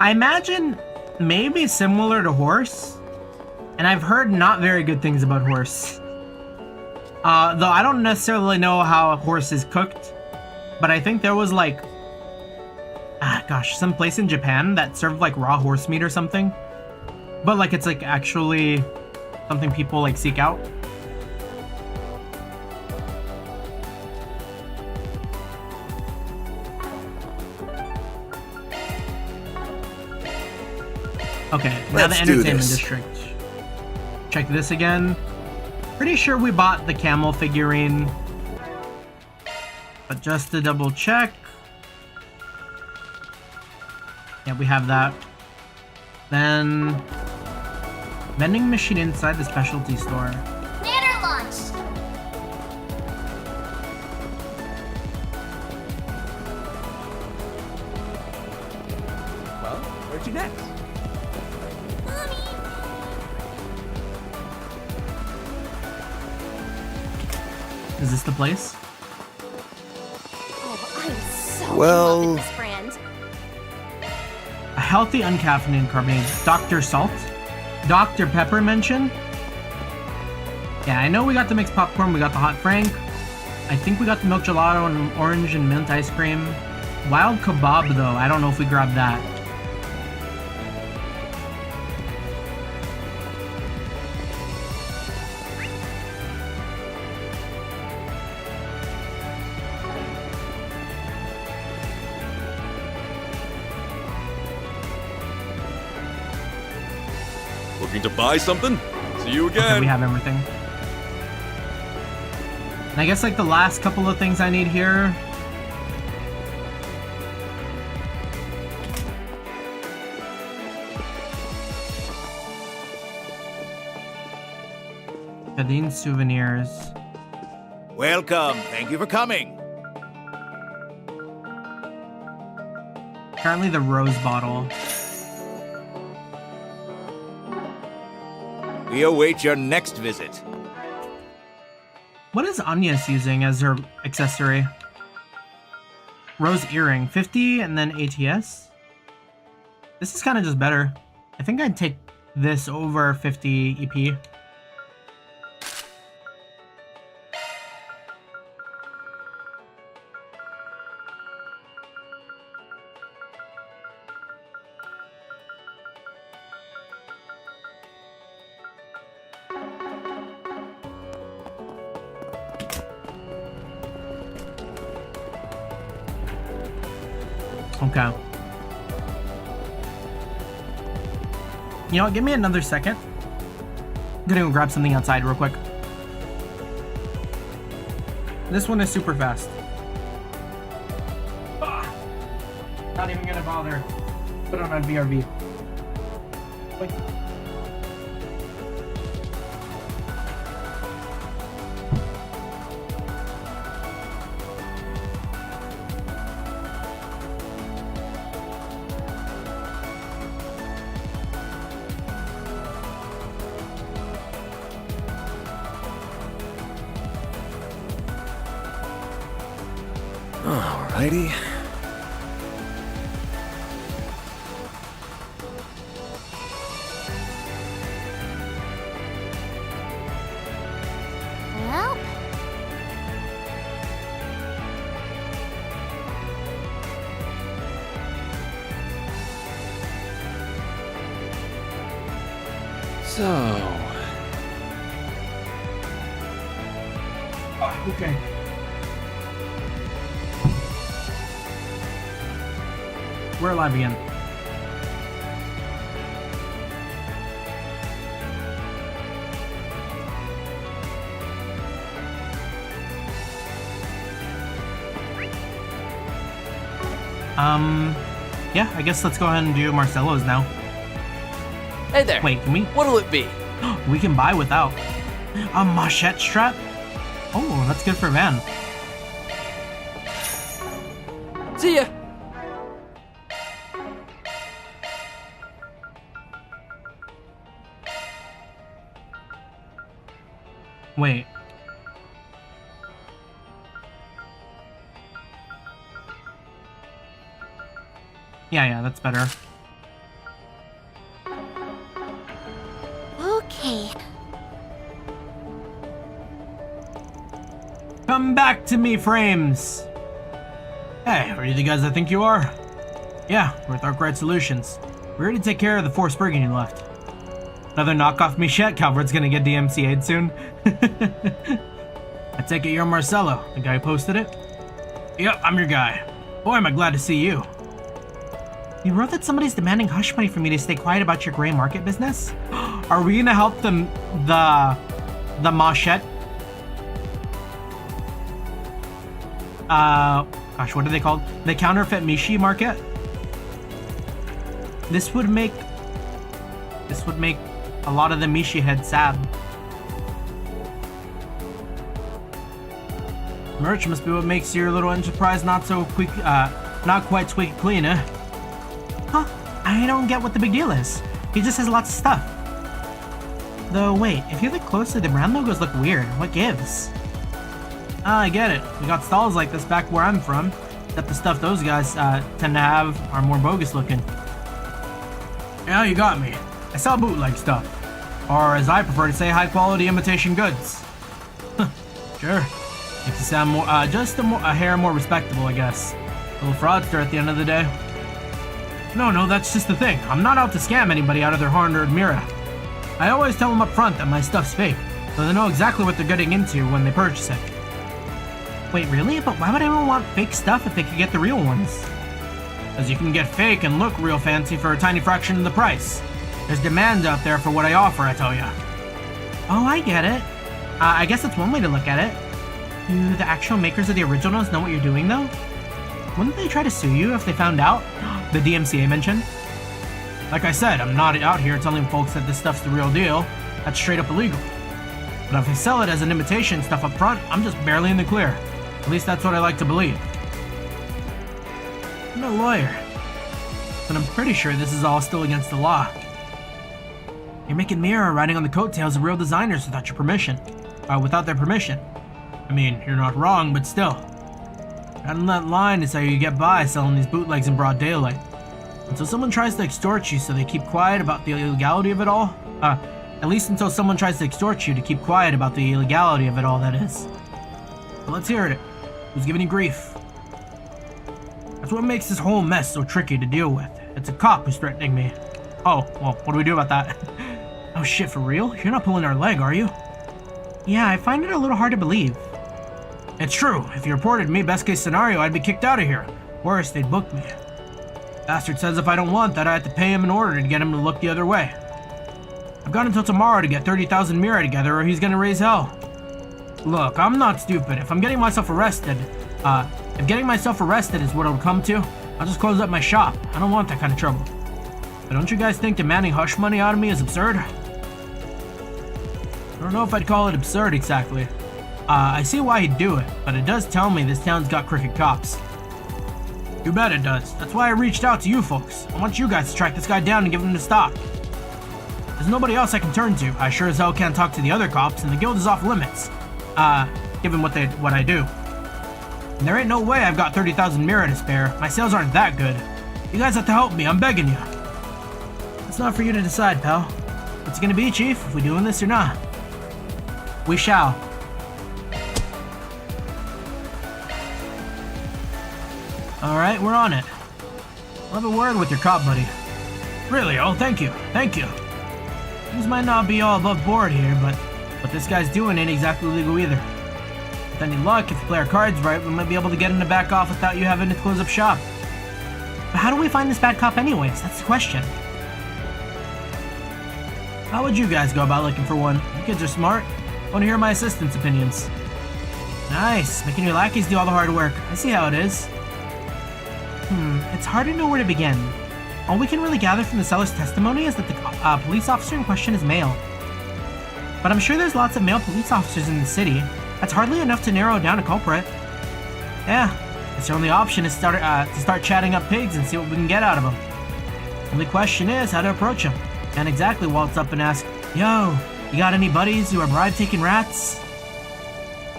I imagine maybe similar to horse. And I've heard not very good things about horse. Though I don't necessarily know how a horse is cooked. But I think there was like, some place in Japan that served like raw horse meat or something. But like it's like actually something people like seek out. Okay, now the entertainment district. Check this again. Pretty sure we bought the camel figurine. But just to double check. Yeah, we have that. Then vending machine inside the specialty store. Nanner launch! Where'd you next? Is this the place? Oh, I'm so Well- in love with this brand. A healthy uncaffeinated carbonate. Dr. Salt? Dr. Pepper mention? Yeah, I know we got the mixed popcorn, we got the hot frank. I think we got the milk gelato and orange and mint ice cream. Wild kebab though, I don't know if we grabbed that. Looking to buy something? See you Okay, again. we have everything. And I guess like the last couple of things I need here. Kadeen souvenirs. Welcome. Thank you for coming. Apparently the rose bottle. We await your next visit. What is Anya's using as her accessory? Rose earring, 50 and then ATS? This is kind of just better. I think I'd take this over 50 EP. Okay. You know what? Give me another second. I'm gonna go grab something outside real quick. This one is super fast. Not even gonna bother. Put on a VRV. Wait. Alrighty. Well, Okay. We're alive again. Yeah, I guess let's go ahead and do Marcelo's now. Hey there. Wait, can we? What'll it be? We can buy without. A machete strap? Oh, that's good for Van. See ya. Wait. Yeah, that's better. okay. Come back to me, Frames! Hey, are you the guys I think you are? Yeah, we're with Arkride Solutions. We're here to take care of the forced Spriggan you left. Another knockoff Michette Calvert's gonna get DMCA'd soon. I take it you're Marcelo, the guy who posted it? Yep, I'm your guy. Boy, am I glad to see you. You wrote that somebody's demanding hush money for me to stay quiet about your gray market business? Are we gonna help them, the machete? Gosh, what are they called? The counterfeit Mishi market? This would make a lot of the Mishi heads sad. Merch must be what makes your little enterprise not so quick, not quite squeaky clean, eh? Huh? I don't get what the big deal is. He just has lots of stuff. Though, wait, if you look closely, the brand logos look weird. What gives? I get it. We got stalls like this back where I'm from, except the stuff those guys tend to have are more bogus looking. Yeah, you got me. I sell bootleg stuff. Or, as I prefer to say, high-quality imitation goods. Sure. Makes you sound more, just a hair more respectable, I guess. A little fraudster at the end of the day. No, that's just the thing. I'm not out to scam anybody out of their hard-earned mira. I always tell them up front that my stuff's fake, so they know exactly what they're getting into when they purchase it. Wait, really? But why would anyone want fake stuff if they could get the real ones? Because you can get fake and look real fancy for a tiny fraction of the price. There's demand out there for what I offer, I tell ya. Oh, I get it. I guess that's one way to look at it. Do the actual makers of the originals know what you're doing, though? Wouldn't they try to sue you if they found out? The DMCA mentioned? Like I said, I'm not out here telling folks that this stuff's the real deal. That's straight up illegal. But if I sell it as an imitation stuff up front, I'm just barely in the clear. At least that's what I like to believe. I'm a lawyer, but I'm pretty sure this is all still against the law. You're making mirror riding on the coattails of real designers without your permission. Without their permission. I mean, you're not wrong, but still. Right on that line is how you get by selling these bootlegs in broad daylight. Until someone tries to extort you so they keep quiet about the illegality of it all. At least until someone tries to extort you to keep quiet about the illegality of it all, that is. But let's hear it. Who's giving you grief? That's what makes this whole mess so tricky to deal with. It's a cop who's threatening me. Oh, well, what do we do about that? Oh shit, for real? You're not pulling our leg, are you? Yeah, I find it a little hard to believe. It's true. If you reported me, best case scenario, I'd be kicked out of here. Worse, they'd book me. Bastard says if I don't want that, I have to pay him in order to get him to look the other way. I've got until tomorrow to get 30,000 mira together or he's gonna raise hell. Look, I'm not stupid. If I'm getting myself arrested, if getting myself arrested is what it'll come to, I'll just close up my shop. I don't want that kind of trouble. But don't you guys think demanding hush money out of me is absurd? I don't know if I'd call it absurd exactly. I see why he'd do it, but it does tell me this town's got crooked cops. You bet it does. That's why I reached out to you folks. I want you guys to track this guy down and give him to stop. There's nobody else I can turn to. I sure as hell can't talk to the other cops, and the guild is off limits. Given what I do. And there ain't no way I've got 30,000 mira to spare. My sales aren't that good. You guys have to help me, I'm begging you. It's not for you to decide, pal. What's it gonna be, Chief, if we doing this or not? We shall. Alright, we're on it. I'll have a word with your cop buddy. Really? Oh, thank you. Thank you. Things might not be all above board here, but what this guy's doing ain't exactly legal either. With any luck, if we play our cards right, we might be able to get him to back off without you having to close up shop. But how do we find this bad cop anyways? That's the question. How would you guys go about looking for one? You kids are smart. I want to hear my assistant's opinions. Nice, making your lackeys do all the hard work. I see how it is. It's hard to know where to begin. All we can really gather from the seller's testimony is that the police officer in question is male. But I'm sure there's lots of male police officers in the city. That's hardly enough to narrow down a culprit. Yeah, guess the only option is to start chatting up pigs and see what we can get out of them. Only question is how to approach them. Can't exactly waltz up and ask, "Yo, you got any buddies who are bribe-taking rats?"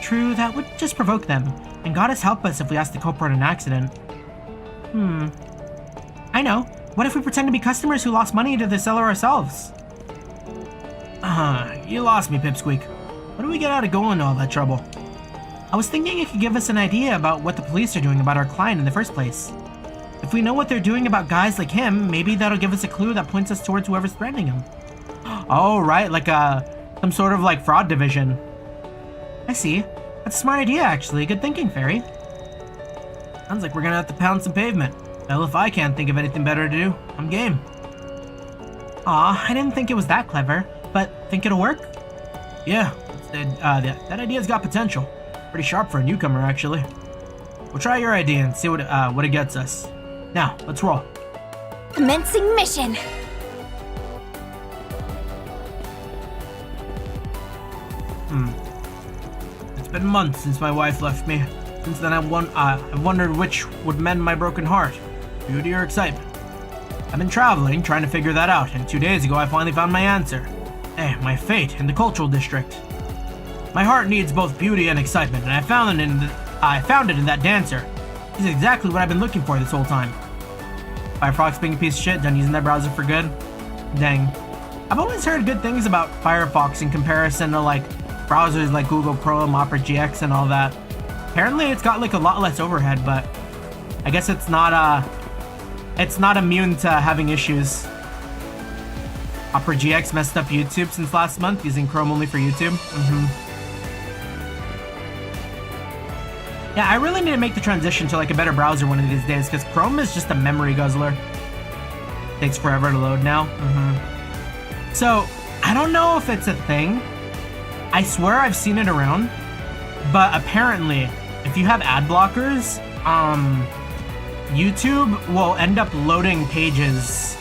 True, that would just provoke them. And goddess help us if we ask the culprit an accident. I know. What if we pretend to be customers who lost money to the seller ourselves? You lost me, Pipsqueak. What do we get out of going to all that trouble? I was thinking it could give us an idea about what the police are doing about our client in the first place. If we know what they're doing about guys like him, maybe that'll give us a clue that points us towards whoever's threatening him. Oh, right, like some sort of like fraud division. I see. That's a smart idea, actually. Good thinking, Fairy. Sounds like we're gonna have to pound some pavement. Hell, if I can't think of anything better to do, I'm game. Aw, I didn't think it was that clever, but think it'll work? Yeah, that idea's got potential. Pretty sharp for a newcomer, actually. We'll try your idea and see what it gets us. Now, let's roll. Commencing mission. It's been months since my wife left me. Since then, I've wondered which would mend my broken heart, beauty or excitement. I've been traveling, trying to figure that out, and 2 days ago I finally found my answer. My fate in the cultural district. My heart needs both beauty and excitement, and I found it in that dancer. He's exactly what I've been looking for this whole time. Firefox being a piece of shit, done using that browser for good? Dang. I've always heard good things about Firefox in comparison to like browsers like Google Chrome, Opera GX, and all that. Apparently it's got like a lot less overhead, but I guess it's not immune to having issues. Opera GX messed up YouTube since last month, using Chrome only for YouTube. Yeah, I really need to make the transition to like a better browser one of these days, because Chrome is just a memory guzzler. Takes forever to load now. So, I don't know if it's a thing. I swear I've seen it around, but apparently, if you have ad blockers, YouTube will end up loading pages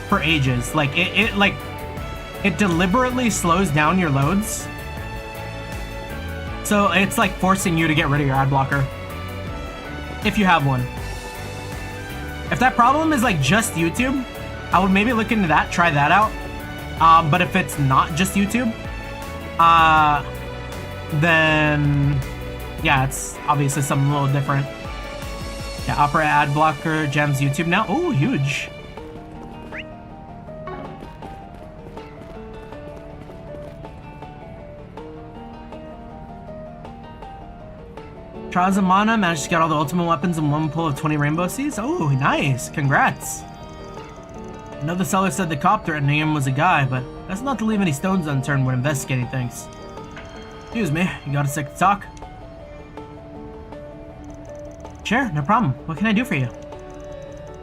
for ages. Like it deliberately slows down your loads. So it's like forcing you to get rid of your ad blocker if you have one. If that problem is like just YouTube, I would maybe look into that, try that out. But if it's not just YouTube, then yeah, it's obviously something a little different. Yeah, Opera ad blocker jams YouTube now. Oh, huge. Trials of Mana managed to get all the ultimate weapons in one pull of 20 Rainbow Seas. Oh, nice. Congrats. I know the seller said the cop threatening him was a guy, but that's not to leave any stones unturned when investigating things. Excuse me, you got a sec to talk? Sure, no problem. What can I do for you?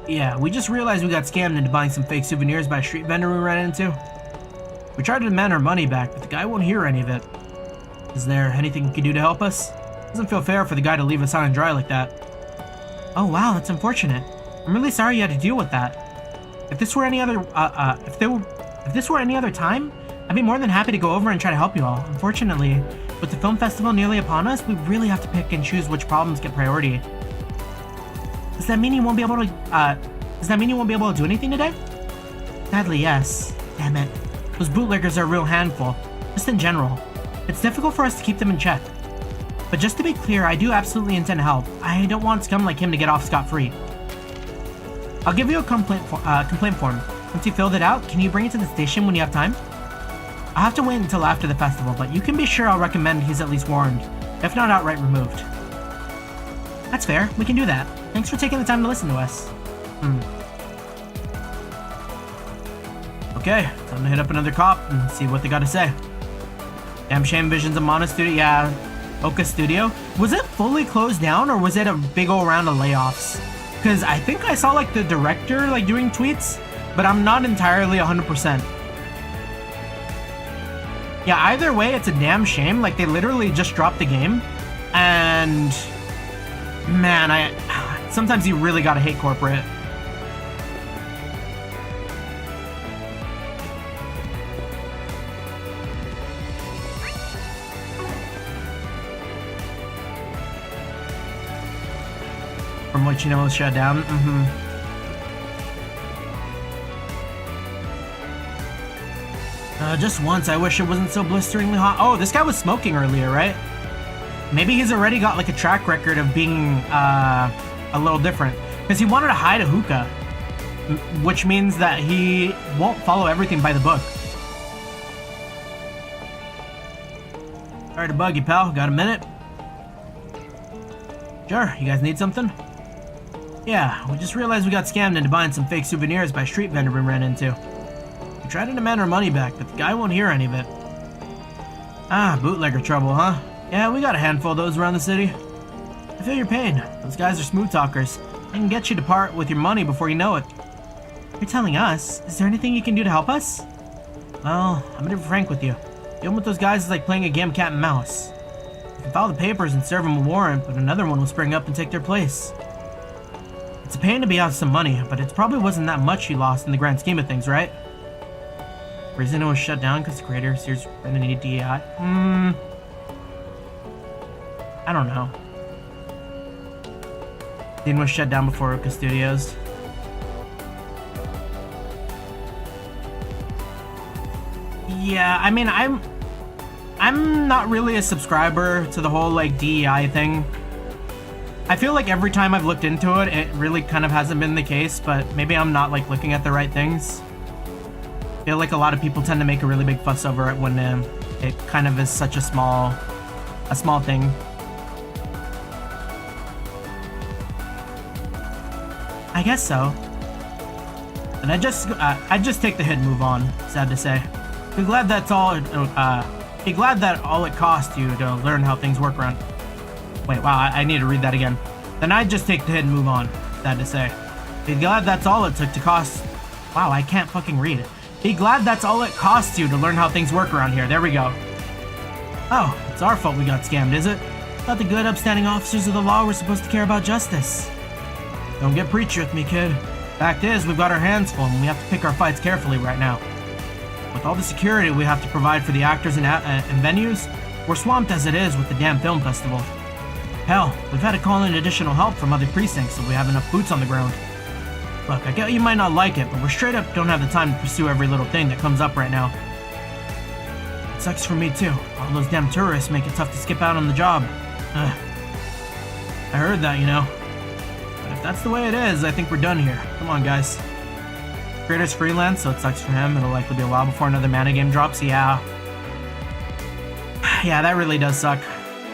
Yeah, we just realized we got scammed into buying some fake souvenirs by a street vendor we ran into. We tried to demand our money back, but the guy won't hear any of it. Is there anything you can do to help us? Doesn't feel fair for the guy to leave us high and dry like that. Oh wow, that's unfortunate. I'm really sorry you had to deal with that. If this were any other time, I'd be more than happy to go over and try to help you all. Unfortunately, with the film festival nearly upon us, we really have to pick and choose which problems get priority. Does that mean you won't be able to do anything today? Sadly, yes. Damn it. Those bootleggers are a real handful. Just in general. It's difficult for us to keep them in check. But just to be clear, I do absolutely intend to help. I don't want scum like him to get off scot-free. I'll give you a complaint form. Once you filled it out, can you bring it to the station when you have time? I'll have to wait until after the festival, but you can be sure I'll recommend he's at least warned, if not outright removed. That's fair, we can do that. Thanks for taking the time to listen to us. Okay, time to hit up another cop and see what they gotta say. Damn shame Visions of Mana Studio, yeah, Oka Studio. Was it fully closed down or was it a big old round of layoffs? Because I think I saw like the director like doing tweets, but I'm not entirely 100%. Yeah, either way, it's a damn shame. Like, they literally just dropped the game. And man, sometimes you really gotta hate corporate. From what you know, was shut down. Just once, I wish it wasn't so blisteringly hot. Oh, this guy was smoking earlier, right? Maybe he's already got like a track record of being a little different. Because he wanted to hide a hookah. Which means that he won't follow everything by the book. Sorry to bug you, pal. Got a minute? Sure, you guys need something? Yeah, we just realized we got scammed into buying some fake souvenirs by a street vendor we ran into. We tried to demand our money back, but the guy won't hear any of it. Ah, bootlegger trouble, huh? Yeah, we got a handful of those around the city. I feel your pain. Those guys are smooth talkers. They can get you to part with your money before you know it. You're telling us? Is there anything you can do to help us? Well, I'm gonna be frank with you. Dealing with those guys is like playing a game of cat and mouse. You can file the papers and serve them a warrant, but another one will spring up and take their place. It's a pain to be out some money, but it probably wasn't that much you lost in the grand scheme of things, right? Reason it was shut down because the creator of Sears rented a DEI? I don't know. Scene was shut down before Oka Studios. Yeah, I mean, I'm not really a subscriber to the whole like DEI thing. I feel like every time I've looked into it, it really kind of hasn't been the case, but maybe I'm not like looking at the right things. I feel like a lot of people tend to make a really big fuss over it when it kind of is such a small thing. I guess so. And I just take the hit and move on. Sad to say. Be glad that's all. Be glad that all it cost you to learn how things work around. Wait, wow, I need to read that again. Then I just take the hit and move on. Sad to say. Be glad that's all it took to cost. Wow, I can't fucking read it. Be glad that's all it costs you to learn how things work around here. There we go. Oh, it's our fault we got scammed, is it? Thought the good, upstanding officers of the law were supposed to care about justice. Don't get preachy with me, kid. Fact is, we've got our hands full and we have to pick our fights carefully right now. With all the security we have to provide for the actors and venues, we're swamped as it is with the damn film festival. Hell, we've had to call in additional help from other precincts so we have enough boots on the ground. Look, I get you might not like it, but we straight up don't have the time to pursue every little thing that comes up right now. It sucks for me too. All those damn tourists make it tough to skip out on the job. I heard that, you know. But if that's the way it is, I think we're done here. Come on, guys. Creator's freelance, so it sucks for him. It'll likely be a while before another mana game drops. Yeah. Yeah, that really does suck.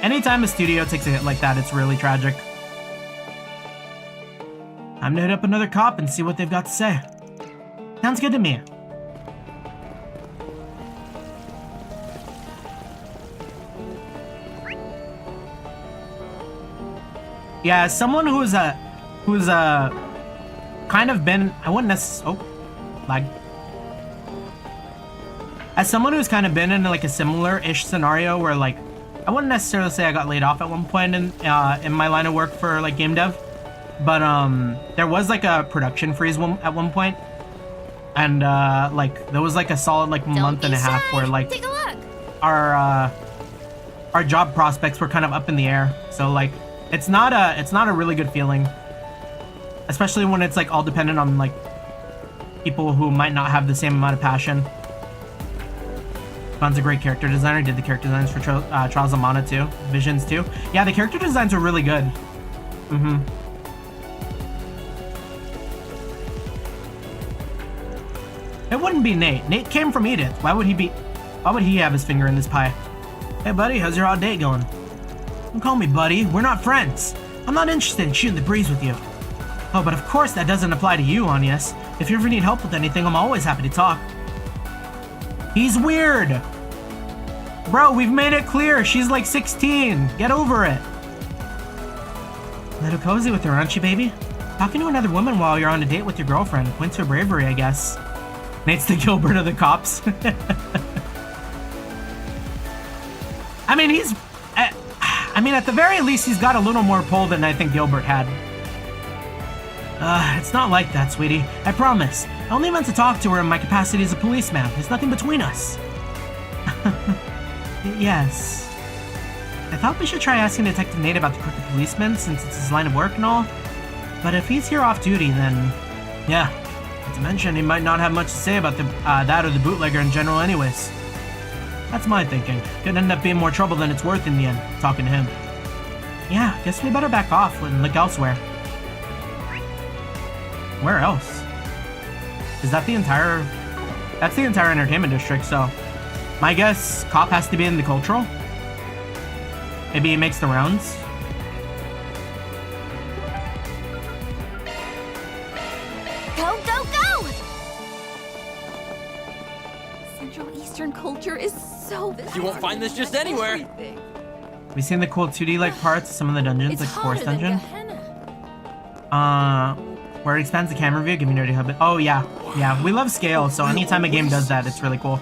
Anytime a studio takes a hit like that, it's really tragic. Time to hit up another cop and see what they've got to say. Sounds good to me. Yeah, as someone who's kind of been, I wouldn't necessarily, lag. As someone who's kind of been in like a similar-ish scenario where like, I wouldn't necessarily say I got laid off at one point in my line of work for like game dev, but there was like a production freeze at one point, and like there was like a solid like month and a half where like Take a look. our job prospects were kind of up in the air. So like it's not a really good feeling, especially when it's like all dependent on like people who might not have the same amount of passion. Bun's a great character designer. Did the character designs for Trials of Mana too. Visions too. Yeah, the character designs are really good. It wouldn't be Nate. Nate came from Edith. Why would he have his finger in this pie? Hey buddy, how's your odd date going? Don't call me buddy. We're not friends. I'm not interested in shooting the breeze with you. Oh, but of course that doesn't apply to you, Agnes. If you ever need help with anything, I'm always happy to talk. He's weird. Bro, we've made it clear. She's like 16. Get over it. A little cozy with her, aren't you, baby? Talking to another woman while you're on a date with your girlfriend. Points to bravery, I guess. Nate's the Gilbert of the cops. I mean, at the very least, he's got a little more pull than I think Gilbert had. It's not like that, sweetie. I promise. I only meant to talk to her in my capacity as a policeman. There's nothing between us. Yes. I thought we should try asking Detective Nate about the crooked policeman, since it's his line of work and all. But if he's here off duty, then... yeah. Not to mention, he might not have much to say about that or the bootlegger in general anyways. That's my thinking. Could end up being more trouble than it's worth in the end, talking to him. Yeah, guess we better back off and look elsewhere. Where else? Is that the entire... that's the entire entertainment district, so... my guess, cop has to be in the cultural? Maybe he makes the rounds? Go, go, go! Central Eastern culture is so... You won't find this just anywhere. Have you seen the cool 2D-like parts of some of the dungeons, like Forest Dungeon? Where it expands the camera view, give me no idea how big... oh, yeah. Yeah, we love scale, so anytime a game does that, it's really cool.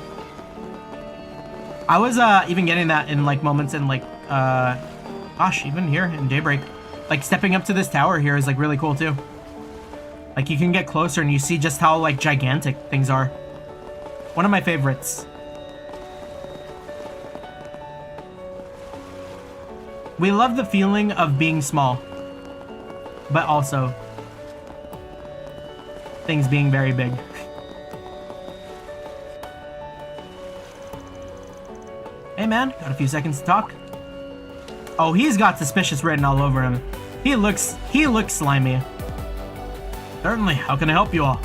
I was even getting that in like moments in like gosh, even here in Daybreak, like stepping up to this tower here is like really cool too. Like you can get closer and you see just how like gigantic things are. One of my favorites. We love the feeling of being small, but also things being very big. man. Got a few seconds to talk? Oh, he's got suspicious written all over him. He looks slimy. Certainly. How can I help you all?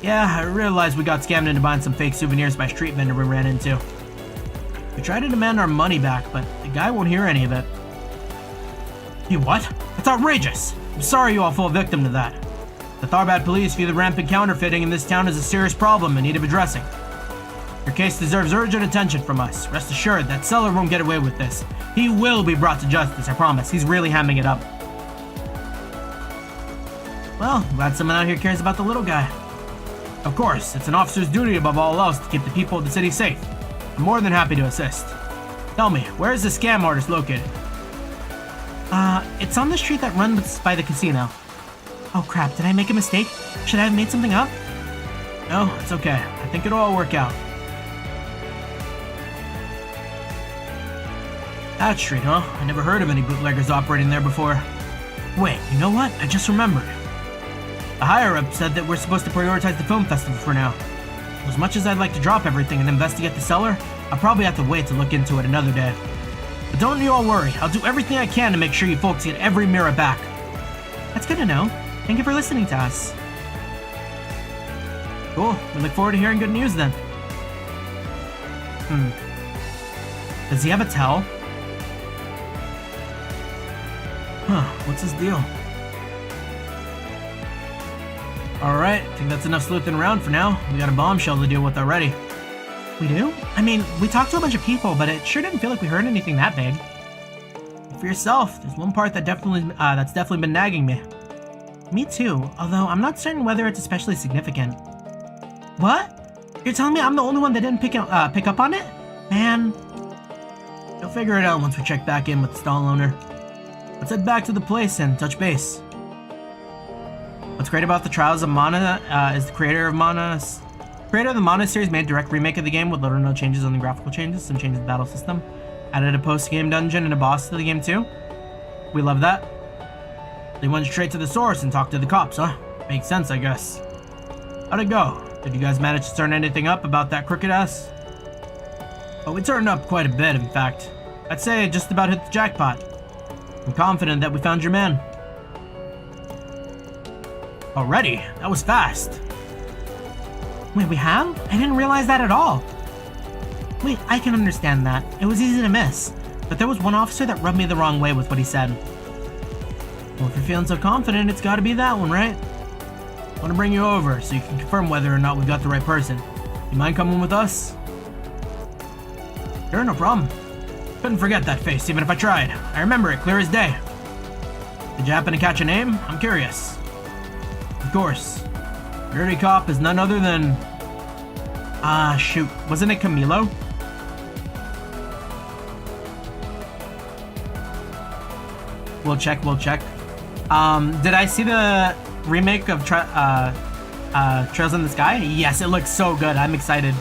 Yeah, I realized we got scammed into buying some fake souvenirs by a street vendor we ran into. We tried to demand our money back, but the guy won't hear any of it. You what? That's outrageous! I'm sorry you all fall victim to that. The Tharbad police view the rampant counterfeiting in this town as a serious problem in need of addressing. Your case deserves urgent attention from us. Rest assured, that seller won't get away with this. He will be brought to justice, I promise. He's really hamming it up. Well, glad someone out here cares about the little guy. Of course, it's an officer's duty above all else to keep the people of the city safe. I'm more than happy to assist. Tell me, where is the scam artist located? It's on the street that runs by the casino. Oh crap, did I make a mistake? Should I have made something up? No, it's okay. I think it'll all work out. That street, huh? I never heard of any bootleggers operating there before. Wait, you know what? I just remembered. The higher-up said that we're supposed to prioritize the film festival for now. As much as I'd like to drop everything and investigate the seller, I'll probably have to wait to look into it another day. But don't you all worry, I'll do everything I can to make sure you folks get every mirror back. That's good to know. Thank you for listening to us. Cool, we look forward to hearing good news then. Does he have a towel? Huh, what's his deal? Alright, I think that's enough sleuthing around for now. We got a bombshell to deal with already. We do? I mean, we talked to a bunch of people, but it sure didn't feel like we heard anything that big. For yourself, there's one part that that's definitely been nagging me. Me too, although I'm not certain whether it's especially significant. What? You're telling me I'm the only one that didn't pick up on it? Man. You'll figure it out once we check back in with the stall owner. Let's head back to the place and touch base. What's great about the Trials of Mana is the creator of the Mana series made a direct remake of the game with little or no changes on the graphical changes, some changes to the battle system. Added a post-game dungeon and a boss to the game too. We love that. They went straight to the source and talked to the cops, huh? Makes sense, I guess. How'd it go? Did you guys manage to turn anything up about that crooked ass? Well, we turned up quite a bit, in fact. I'd say it just about hit the jackpot. I'm confident that we found your man. Already? That was fast. Wait, we have? I didn't realize that at all. Wait, I can understand that. It was easy to miss. But there was one officer that rubbed me the wrong way with what he said. Well, if you're feeling so confident, it's gotta be that one, right? I want to bring you over so you can confirm whether or not we got the right person. You mind coming with us? Sure, no problem. Couldn't forget that face, even if I tried. I remember it clear as day. Did you happen to catch a name? I'm curious. Of course. Dirty cop is none other than... shoot. Wasn't it Camilo? We'll check. Did I see the remake of Trails in the Sky? Yes, it looks so good. I'm excited.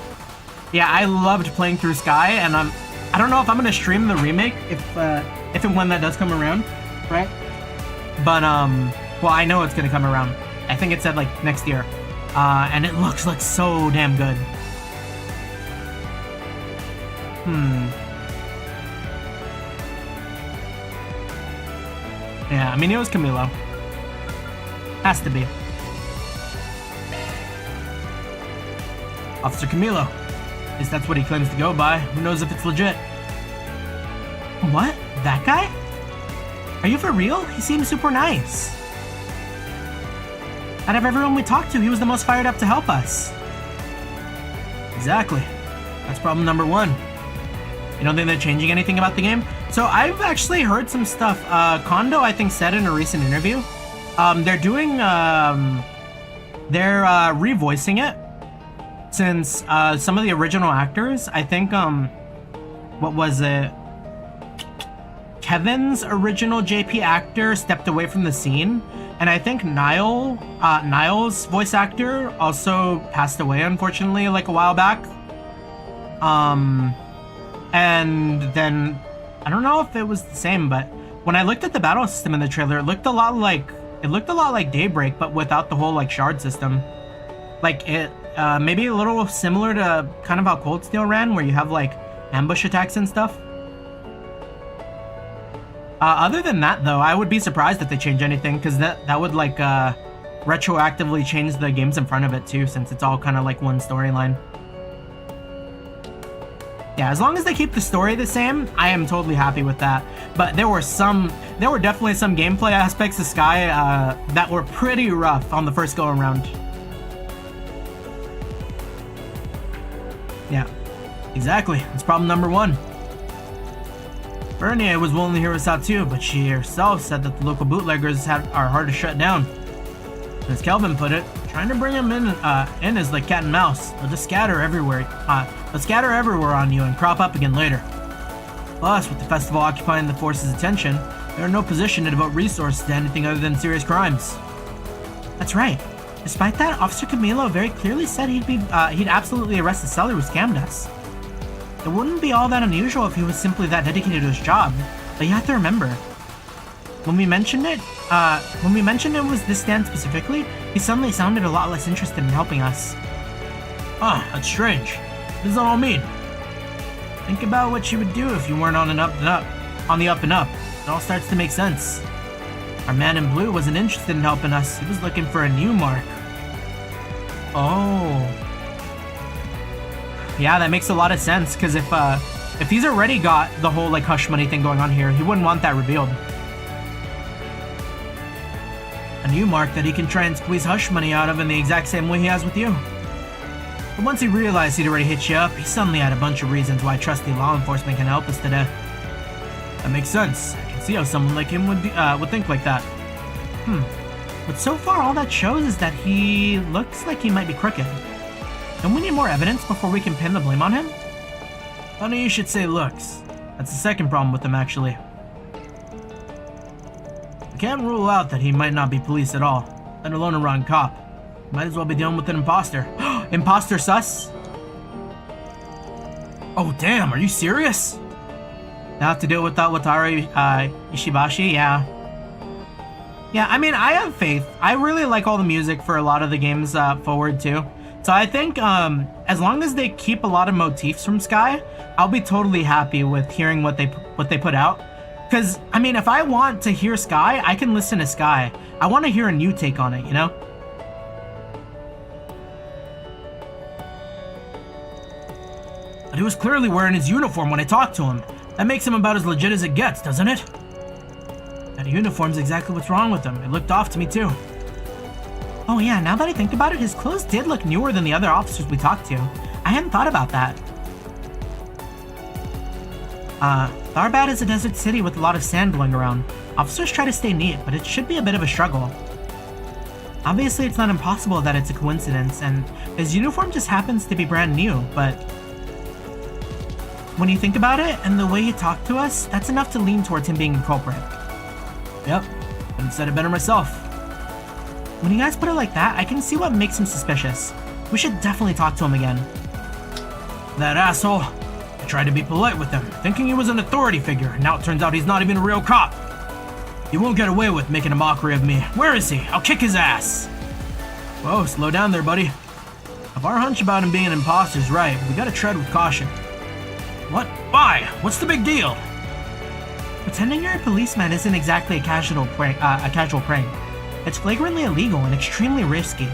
Yeah, I loved playing through Sky, and I don't know if I'm gonna stream the remake if and when that does come around, right? But well, I know it's gonna come around. I think it said like next year, and it looks like so damn good. Yeah, I mean it was Camilo. Has to be. Officer Camilo. At least that's what he claims to go by. Who knows if it's legit? What? That guy? Are you for real? He seems super nice. Out of everyone we talked to, he was the most fired up to help us. Exactly. That's problem number one. You don't think they're changing anything about the game? So I've actually heard some stuff. Kondo, I think, said in a recent interview, they're doing, they're revoicing it. Since some of the original actors, I think, what was it? Kevin's original JP actor stepped away from the scene, and I think Niall's voice actor also passed away, unfortunately, like a while back. And then I don't know if it was the same, but when I looked at the battle system in the trailer, it looked a lot like Daybreak, but without the whole like shard system. Like it maybe a little similar to kind of how Cold Steel ran, where you have like ambush attacks and stuff. Other than that, though, I would be surprised if they change anything, because that would like retroactively change the games in front of it too, since it's all kind of like one storyline. Yeah, as long as they keep the story the same, I am totally happy with that. But there were definitely some gameplay aspects of Sky that were pretty rough on the first go around. Yeah, exactly. That's problem number one. Bernier was willing to hear us out too, but she herself said that the local bootleggers are hard to shut down. As Kelvin put it, trying to bring them in is like cat and mouse. They'll just scatter everywhere. They'll scatter everywhere on you and crop up again later. Plus, with the festival occupying the force's attention, they're in no position to devote resources to anything other than serious crimes. That's right. Despite that, Officer Camilo very clearly said he'd absolutely arrest the seller who scammed us. It wouldn't be all that unusual if he was simply that dedicated to his job, but you have to remember, when we mentioned it was this stand specifically, he suddenly sounded a lot less interested in helping us. That's strange. What does that all mean? Think about what you would do if you weren't on the up and up. It all starts to make sense. Our man in blue wasn't interested in helping us. He was looking for a new mark. Oh. Yeah, that makes a lot of sense, because if he's already got the whole like hush money thing going on here, he wouldn't want that revealed. A new mark that he can try and squeeze hush money out of in the exact same way he has with you. But once he realized he'd already hit you up, he suddenly had a bunch of reasons why trusty law enforcement can help us today. That makes sense. I can see how someone like him would think like that. But so far all that shows is that he looks like he might be crooked. Don't we need more evidence before we can pin the blame on him? Funny you should say looks. That's the second problem with him, actually. I can't rule out that he might not be police at all, let alone a wrong cop. Might as well be dealing with an imposter. Imposter sus? Oh damn, are you serious? Now have to deal with that Wataru Ishibashi? Yeah. Yeah, I mean, I have faith. I really like all the music for a lot of the games forward too. So I think as long as they keep a lot of motifs from Sky, I'll be totally happy with hearing what they put out. Because, I mean, if I want to hear Sky, I can listen to Sky. I want to hear a new take on it, you know? But he was clearly wearing his uniform when I talked to him. That makes him about as legit as it gets, doesn't it? That uniform's exactly what's wrong with him. It looked off to me too. Oh yeah, now that I think about it, his clothes did look newer than the other officers we talked to. I hadn't thought about that. Tharbad is a desert city with a lot of sand blowing around. Officers try to stay neat, but it should be a bit of a struggle. Obviously, it's not impossible that it's a coincidence, and his uniform just happens to be brand new, but when you think about it, and the way he talked to us, that's enough to lean towards him being the culprit. Yep, couldn't have said it better myself. When you guys put it like that, I can see what makes him suspicious. We should definitely talk to him again. That asshole. I tried to be polite with him, thinking he was an authority figure, and now it turns out he's not even a real cop. He won't get away with making a mockery of me. Where is he? I'll kick his ass. Whoa, slow down there, buddy. If our hunch about him being an imposter is right, we gotta tread with caution. What? Why? What's the big deal? Pretending you're a policeman isn't exactly a casual prank. It's flagrantly illegal and extremely risky.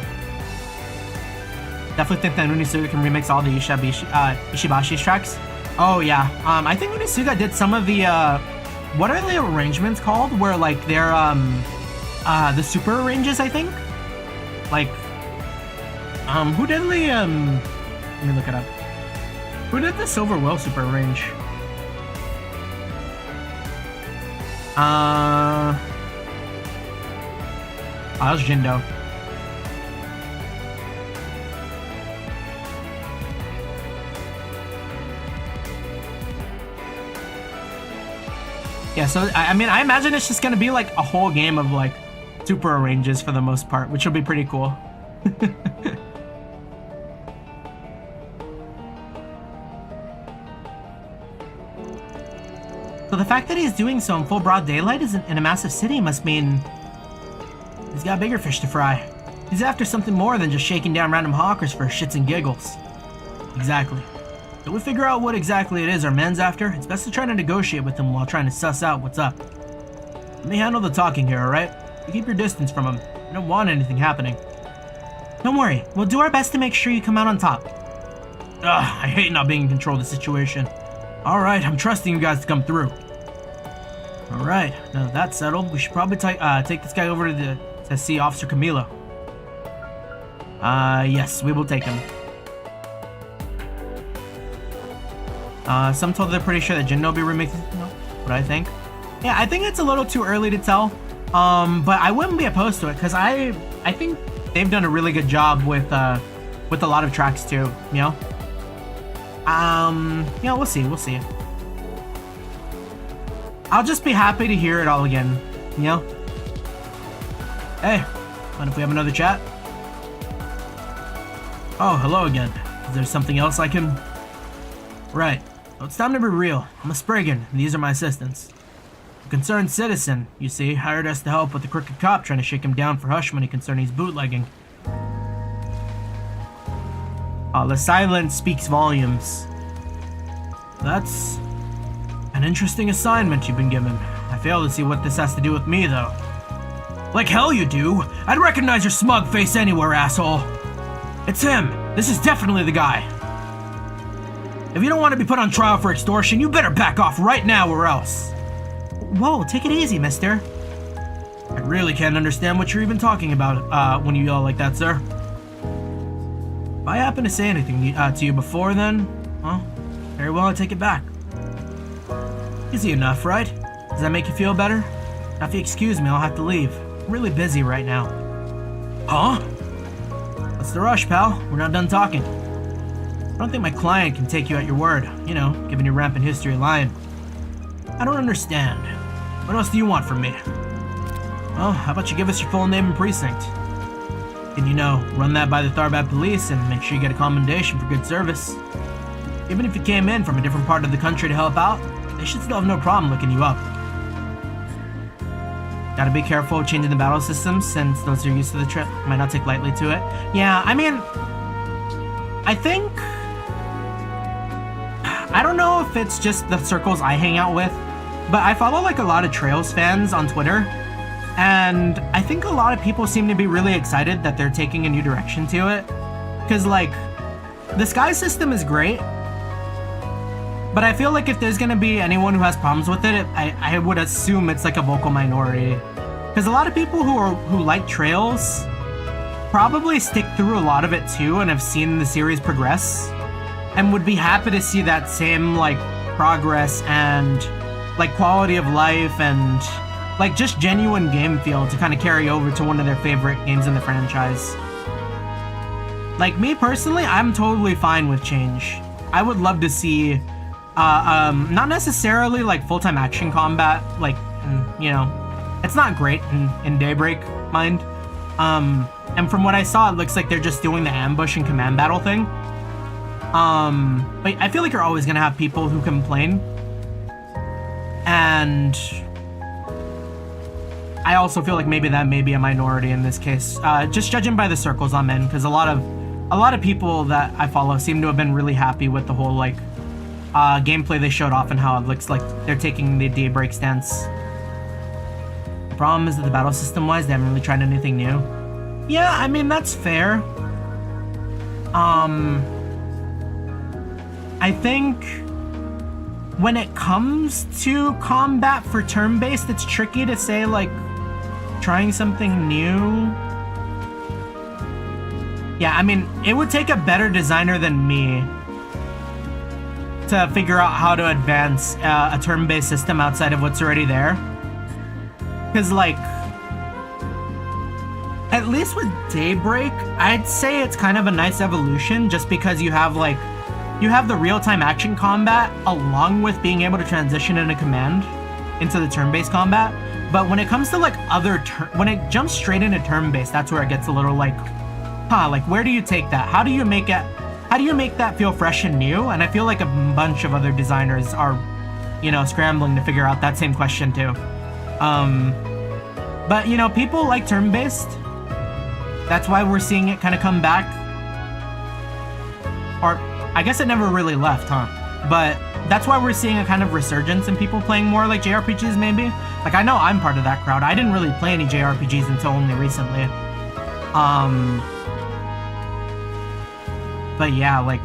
Definitely think that Unisuga can remix all the Ishibashi's tracks. Oh yeah, I think Unisuga did some of the, what are the arrangements called? Where like they're, the super arranges, I think? Like, who did the, let me look it up. Who did the Silver Will super arrange? That was Jindo. Yeah, so I mean, I imagine it's just gonna be like a whole game of like super arranges for the most part, which will be pretty cool. So the fact that he's doing so in full broad daylight in a massive city must mean he's got bigger fish to fry. He's after something more than just shaking down random hawkers for shits and giggles. Exactly. Till we figure out what exactly it is our man's after, it's best to try to negotiate with him while trying to suss out what's up. Let me handle the talking here, alright? You keep your distance from him. I don't want anything happening. Don't worry, we'll do our best to make sure you come out on top. Ugh, I hate not being in control of the situation. Alright, I'm trusting you guys to come through. Alright, now that that's settled, we should probably take this guy over to see Officer Camilo. Yes, we will take him. Some told they're pretty sure that Jinnobi remakes what I think. Yeah, I think it's a little too early to tell. But I wouldn't be opposed to it, because I think they've done a really good job with a lot of tracks too, you know? Yeah, we'll see. I'll just be happy to hear it all again, you know? Hey, mind if we have another chat? Oh, hello again. Is there something else I can... Right. Well, it's time to be real. I'm a Spriggan, and these are my assistants. A concerned citizen, you see, hired us to help with the crooked cop trying to shake him down for hush money concerning his bootlegging. The silence speaks volumes. That's an interesting assignment you've been given. I fail to see what this has to do with me, though. Like hell you do! I'd recognize your smug face anywhere, asshole! It's him! This is definitely the guy! If you don't want to be put on trial for extortion, you better back off right now or else! Whoa, take it easy, mister. I really can't understand what you're even talking about, when you yell like that, sir. If I happen to say anything to you before then, well, very well, I take it back. Easy enough, right? Does that make you feel better? Now, if you excuse me, I'll have to leave. I'm really busy right now. Huh? What's the rush, pal? We're not done talking. I don't think my client can take you at your word, you know, given your rampant history of lying. I don't understand. What else do you want from me? Well, how about you give us your full name and precinct? Can you know, run that by the Tharbad police and make sure you get a commendation for good service. Even if you came in from a different part of the country to help out, they should still have no problem looking you up. Gotta be careful of changing the battle systems since those are used to the trip. Might not take lightly to it. Yeah, I mean, I think... I don't know if it's just the circles I hang out with, but I follow like a lot of Trails fans on Twitter, and I think a lot of people seem to be really excited that they're taking a new direction to it. Because like, the sky system is great, but I feel like if there's gonna be anyone who has problems with it, I would assume it's like a vocal minority. Because a lot of people who like Trails probably stick through a lot of it too and have seen the series progress, and would be happy to see that same like progress and like quality of life and like just genuine game feel to kind of carry over to one of their favorite games in the franchise. Like me personally, I'm totally fine with change. I would love to see not necessarily like full-time action combat, like, you know, it's not great in Daybreak, mind. And from what I saw, it looks like they're just doing the ambush and command battle thing. But I feel like you're always gonna have people who complain. And I also feel like maybe that may be a minority in this case. Just judging by the circles I'm in, because a lot of people that I follow seem to have been really happy with the whole like gameplay they showed off and how it looks like they're taking the Daybreak stance. The problem is that the battle system wise, they haven't really tried anything new. Yeah, I mean that's fair. I think when it comes to combat for turn-based, it's tricky to say like trying something new. Yeah, I mean, it would take a better designer than me to figure out how to advance a turn-based system outside of what's already there. Because like, at least with Daybreak, I'd say it's kind of a nice evolution just because you have like, you have the real-time action combat along with being able to transition in a command into the turn-based combat. But when it comes to like when it jumps straight into turn-based, that's where it gets a little like, like where do you take that? How do you make that feel fresh and new? And I feel like a bunch of other designers are, you know, scrambling to figure out that same question too. But you know, people like turn-based. That's why we're seeing it kind of come back. Or, I guess it never really left, huh? But that's why we're seeing a kind of resurgence in people playing more like JRPGs, maybe. Like, I know I'm part of that crowd. I didn't really play any JRPGs until only recently. But yeah, like,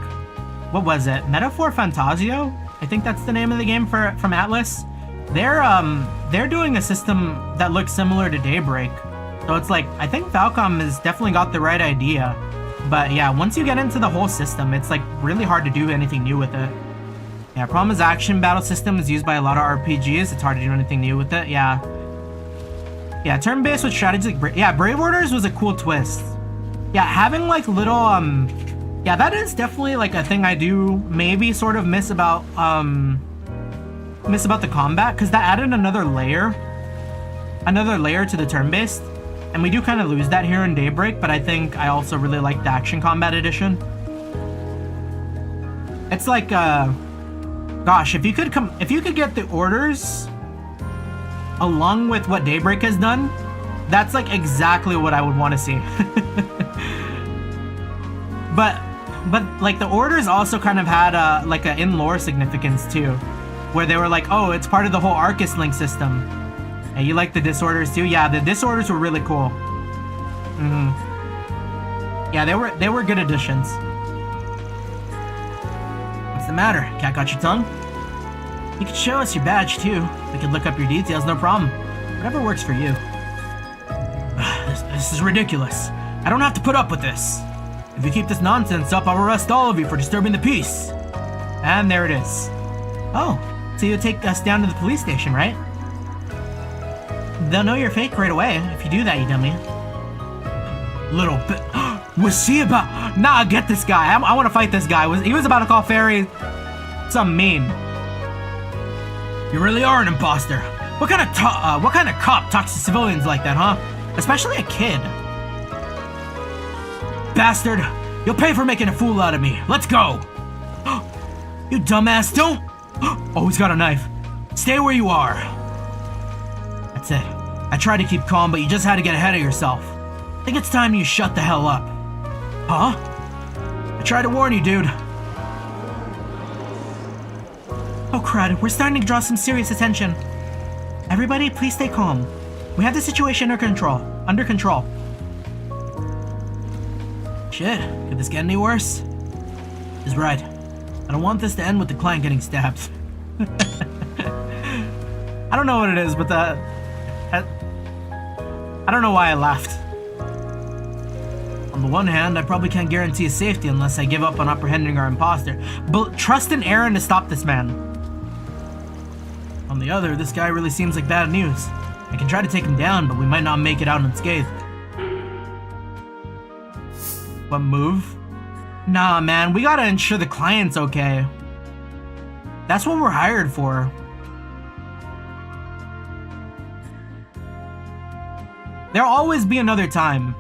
what was it? Metaphor Fantasio? I think that's the name of the game from Atlas. They're doing a system that looks similar to Daybreak. So it's like, I think Falcom has definitely got the right idea. But yeah, once you get into the whole system, it's like really hard to do anything new with it. Yeah, problem is action battle system is used by a lot of RPGs. It's hard to do anything new with it, yeah. Yeah, turn-based with strategy. Yeah, Brave Orders was a cool twist. Yeah, having like little, yeah, that is definitely like a thing I do maybe sort of miss about the combat, because that added another layer to the turn-based. And we do kind of lose that here in Daybreak, but I think I also really like the Action Combat Edition. It's like, gosh, if you could get the orders along with what Daybreak has done, that's like exactly what I would want to see. but like the orders also kind of had like a in-lore significance too, where they were like, oh, it's part of the whole Arcus Link system. And you like the disorders too? Yeah, the disorders were really cool. Yeah, they were good additions. What's the matter? Cat got your tongue? You could show us your badge too. We could look up your details, no problem. Whatever works for you. This is ridiculous. I don't have to put up with this. If you keep this nonsense up, I'll arrest all of you for disturbing the peace. And there it is. Oh, so you'll take us down to the police station, right? They'll know you're fake right away if you do that, you dummy. Little bit. Was he about? Nah, get this guy. I want to fight this guy. He was about to call Fairy something mean. You really are an imposter. What kind of cop talks to civilians like that, huh? Especially a kid. Bastard! You'll pay for making a fool out of me. Let's go. You dumbass! Don't. Oh, he's got a knife. Stay where you are. That's it. I tried to keep calm, but you just had to get ahead of yourself. I think it's time you shut the hell up. Huh? I tried to warn you, dude. Oh crud, we're starting to draw some serious attention. Everybody, please stay calm. We have the situation under control. Shit, could this get any worse? He's right. I don't want this to end with the client getting stabbed. I don't know what it is, but I don't know why I laughed. On the one hand, I probably can't guarantee his safety unless I give up on apprehending our imposter, but trust in Aaron to stop this man. On the other, this guy really seems like bad news. I can try to take him down, but we might not make it out unscathed. What move? Nah, man, we gotta ensure the client's okay. That's what we're hired for. There'll always be another time.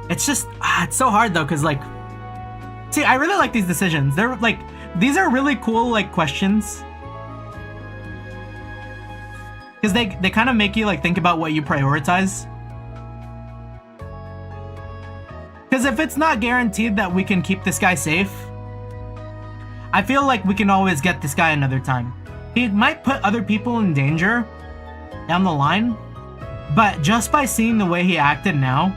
It's just, it's so hard though, cause like, see, I really like these decisions. They're like, these are really cool like questions. Cause they kind of make you like think about what you prioritize. Cause if it's not guaranteed that we can keep this guy safe, I feel like we can always get this guy another time. He might put other people in danger down the line, but just by seeing the way he acted now,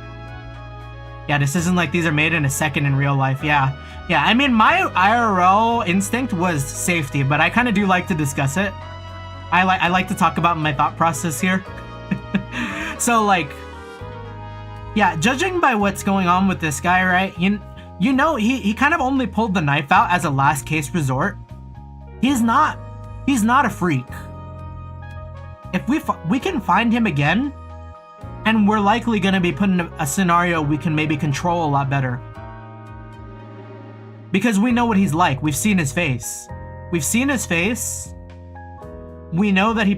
yeah, this isn't like these are made in a second in real life. Yeah, I mean, my IRL instinct was safety, but I kind of do like to discuss it. I like to talk about my thought process here. So like, yeah, judging by what's going on with this guy, right? You know, he kind of only pulled the knife out as a last case resort. He's not a freak. If we can find him again, and we're likely going to be put in a scenario we can maybe control a lot better. Because we know what he's like. We've seen his face. We know that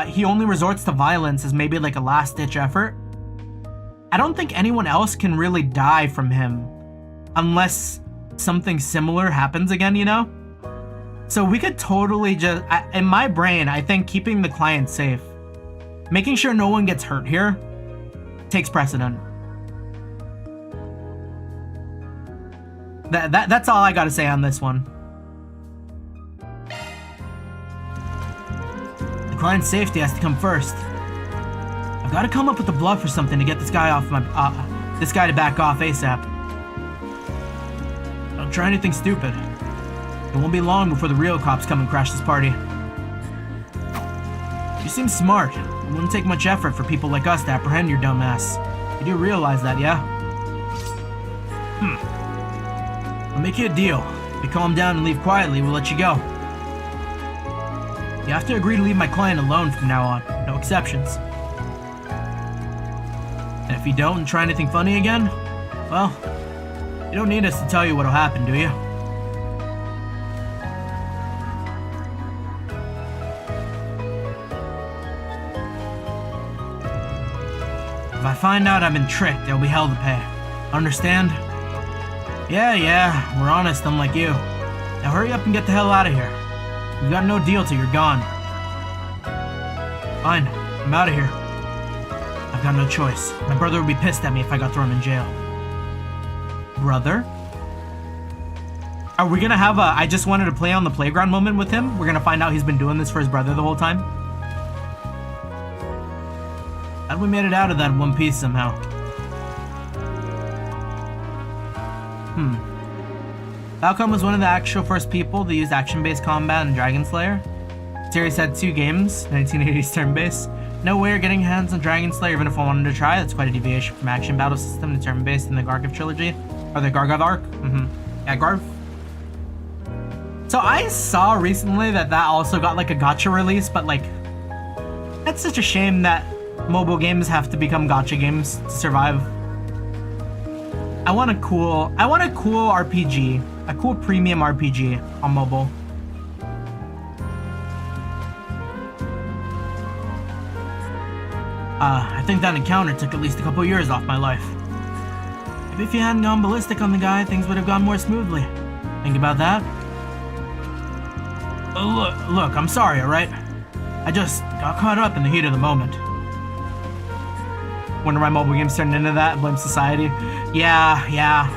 he only resorts to violence as maybe like a last-ditch effort. I don't think anyone else can really die from him unless something similar happens again, you know? So we could totally just, in my brain, I think keeping the client safe making sure no one gets hurt here takes precedent. That's all I gotta say on this one. The client's safety has to come first. I've got to come up with a bluff or something to get this guy off my this guy to back off ASAP. Don't try anything stupid. It won't be long before the real cops come and crash this party. You seem smart. It wouldn't take much effort for people like us to apprehend your dumb ass. You do realize that, yeah? I'll make you a deal. If you calm down and leave quietly, we'll let you go. You have to agree to leave my client alone from now on. No exceptions. And if you don't and try anything funny again, well, you don't need us to tell you what'll happen, do you? If I find out I've been tricked, there'll be hell to pay. Understand? Yeah, we're honest, unlike you. Now hurry up and get the hell out of here. We've got no deal till you're gone. Fine, I'm out of here. I've got no choice. My brother would be pissed at me if I got thrown in jail. Brother? Are we gonna have a I just wanted to play on the playground moment with him? We're gonna find out he's been doing this for his brother the whole time? Glad we made it out of that in one piece somehow. Falcon was one of the actual first people to use action-based combat in Dragon Slayer. The series had 2 games, 1980s turn-based. No way of getting hands on Dragon Slayer even if I wanted to try. That's quite a deviation from action battle system to turn-based in the Gargov trilogy. Or the Gargov arc. Yeah, Garv. So I saw recently that also got like a gacha release, but like, that's such a shame that mobile games have to become gacha games to survive. I want a cool RPG, a cool premium RPG on mobile. I think that encounter took at least a couple years off my life. Maybe if you hadn't gone ballistic on the guy, things would have gone more smoothly. Think about that? Look, I'm sorry, alright? I just got caught up in the heat of the moment. Wonder why mobile games turned into that? Blame society? Yeah.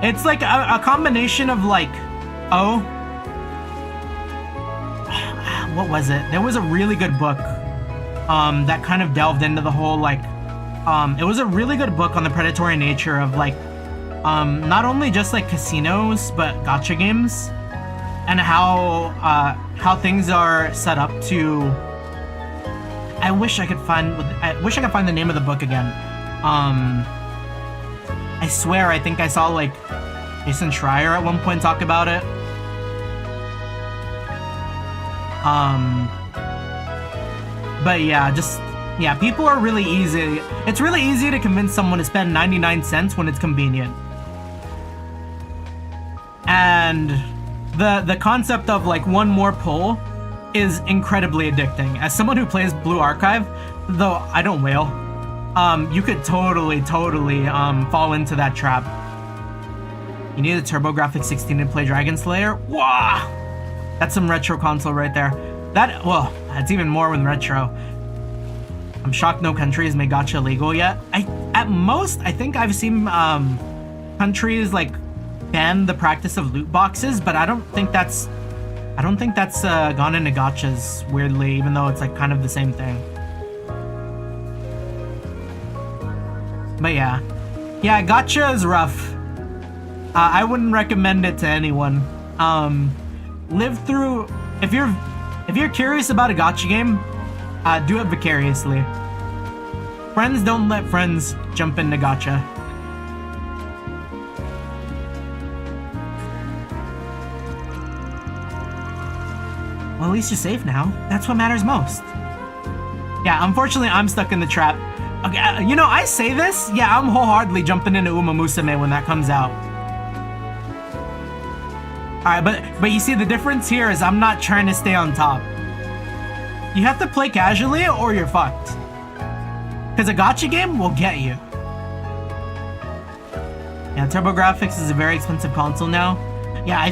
It's like a combination of like, what was it? There was a really good book that kind of delved into the whole like, it was a really good book on the predatory nature of like, not only just like casinos, but gacha games, and how things are set up to. I wish I could find the name of the book again. I swear, I think I saw like Jason Schreier at one point talk about it. But yeah, people are really easy. It's really easy to convince someone to spend 99 cents when it's convenient. And the concept of like one more pull is incredibly addicting. As someone who plays Blue Archive, though I don't whale, you could totally fall into that trap. You need a TurboGrafx 16 to play Dragon Slayer? Wow! That's some retro console right there. That's even more with retro. I'm shocked no country has made gacha legal yet. At most, I think I've seen countries like ban the practice of loot boxes, but I don't think that's gone into gachas, weirdly, even though it's like kind of the same thing. But yeah, gacha is rough. I wouldn't recommend it to anyone. Live through, if you're curious about a gacha game, do it vicariously. Friends don't let friends jump into gacha. Well, at least you're safe now. That's what matters most. Yeah, unfortunately, I'm stuck in the trap. Okay, I say this. Yeah, I'm wholeheartedly jumping into Uma Musume when that comes out. Alright, but you see, the difference here is I'm not trying to stay on top. You have to play casually or you're fucked. Because a gacha game will get you. Yeah, TurboGrafx is a very expensive console now. Yeah, I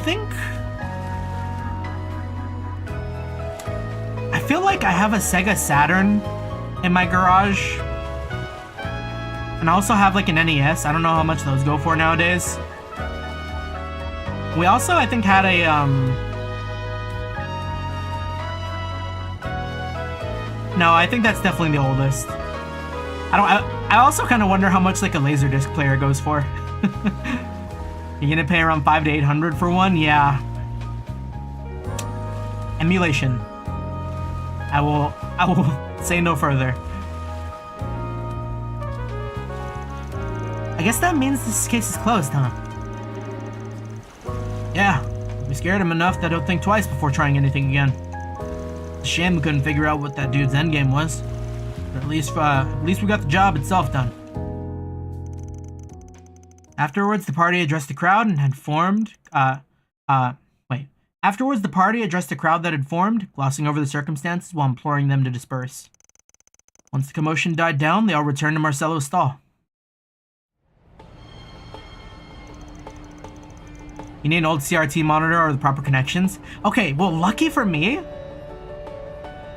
feel like I have a Sega Saturn in my garage. And I also have like an NES. I don't know how much those go for nowadays. We also, I think, had a, no, I think that's definitely the oldest. I also kind of wonder how much like a Laserdisc player goes for. You're gonna pay around $500 to $800 for one? Yeah. Emulation. I will say no further. I guess that means this case is closed, huh? Yeah, we scared him enough that he'll think twice before trying anything again. It's a shame we couldn't figure out what that dude's endgame was. But at least we got the job itself done. Afterwards, the party addressed the crowd and had formed, Afterwards, the party addressed the crowd that had formed, glossing over the circumstances while imploring them to disperse. Once the commotion died down, they all returned to Marcello's stall. You need an old CRT monitor or the proper connections? Okay, well, lucky for me,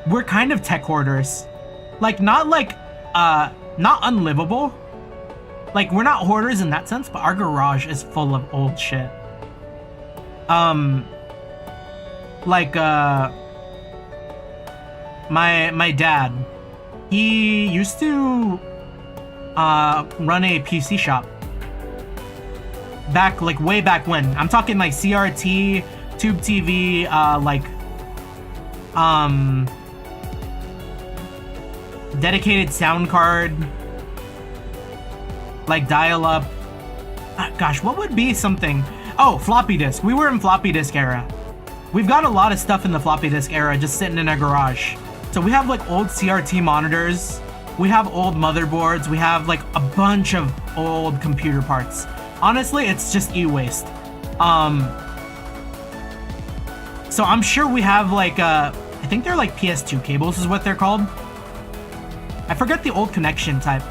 we're kind of tech hoarders. Like, not unlivable. Like, we're not hoarders in that sense, but our garage is full of old shit. My dad, he used to run a PC shop. Back, like, way back when. I'm talking, like, CRT, Tube TV, dedicated sound card, like, dial-up. Gosh, what would be something? Oh, floppy disk. We were in floppy disk era. We've got a lot of stuff in the floppy disk era just sitting in our garage. So we have, like, old CRT monitors. We have old motherboards. We have, like, a bunch of old computer parts. Honestly, it's just e-waste. So I'm sure we have like I think they're like PS2 cables is what they're called. I forget the old connection type,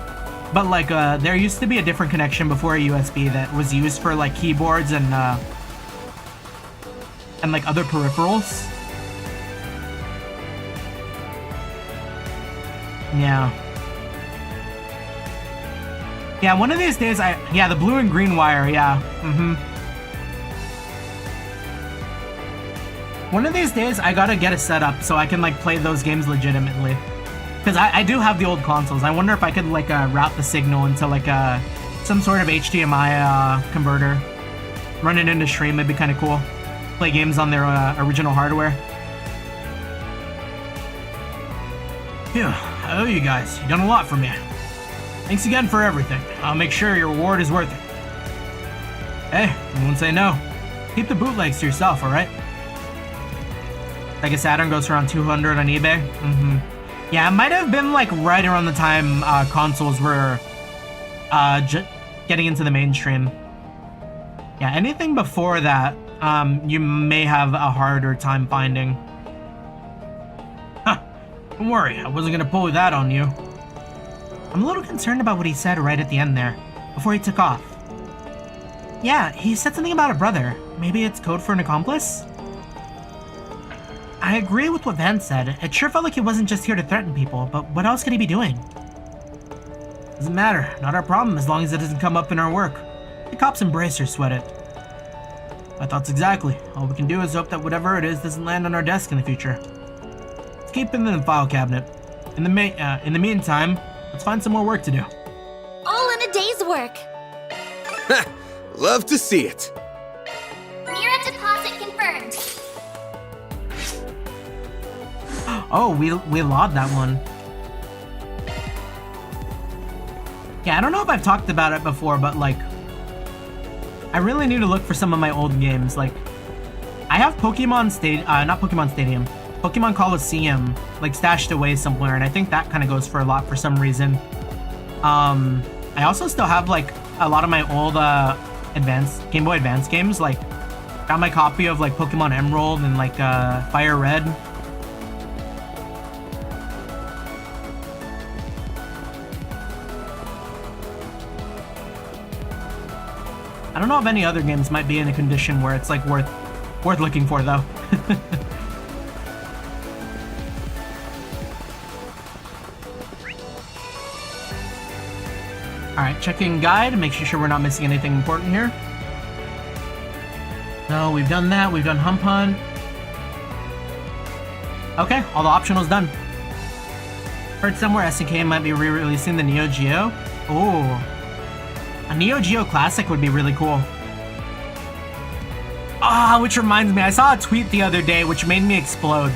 but like there used to be a different connection before a USB that was used for like keyboards and like other peripherals. Yeah. Yeah, one of these days the blue and green wire, yeah. One of these days I gotta get a setup so I can like play those games legitimately. Cause I do have the old consoles. I wonder if I could like route the signal into like some sort of HDMI converter. Run it into stream, it'd be kinda cool. Play games on their original hardware. Yeah, I owe you guys. You've done a lot for me. Thanks again for everything. I'll make sure your reward is worth it. Hey, I won't say no. Keep the bootlegs to yourself, alright? I guess Saturn goes for around 200 on eBay. Yeah, it might have been like right around the time consoles were getting into the mainstream. Yeah, anything before that, you may have a harder time finding. Huh, don't worry, I wasn't gonna pull that on you. I'm a little concerned about what he said right at the end there, before he took off. Yeah, he said something about a brother. Maybe it's code for an accomplice? I agree with what Van said. It sure felt like he wasn't just here to threaten people, but what else could he be doing? Doesn't matter. Not our problem as long as it doesn't come up in our work. The cops embrace or sweat it. My thoughts exactly. All we can do is hope that whatever it is doesn't land on our desk in the future. Let's keep it in the file cabinet. In the meantime, let's find some more work to do. All in a day's work. Love to see it. Mirror deposit confirmed. Oh, we logged that one. Yeah, I don't know if I've talked about it before, but like, I really need to look for some of my old games. Like, I have Pokemon Coliseum, like stashed away somewhere, and I think that kind of goes for a lot for some reason. I also still have like a lot of my old Game Boy Advance games. Like, got my copy of like Pokemon Emerald and like Fire Red. I don't know if any other games might be in a condition where it's like worth looking for though. Alright, checking guide, make sure we're not missing anything important here. No, we've done that, we've done Hump Hunt. Okay, all the optionals done. Heard somewhere SNK might be re-releasing the Neo Geo. Ooh. A Neo Geo Classic would be really cool. Ah, which reminds me, I saw a tweet the other day which made me explode.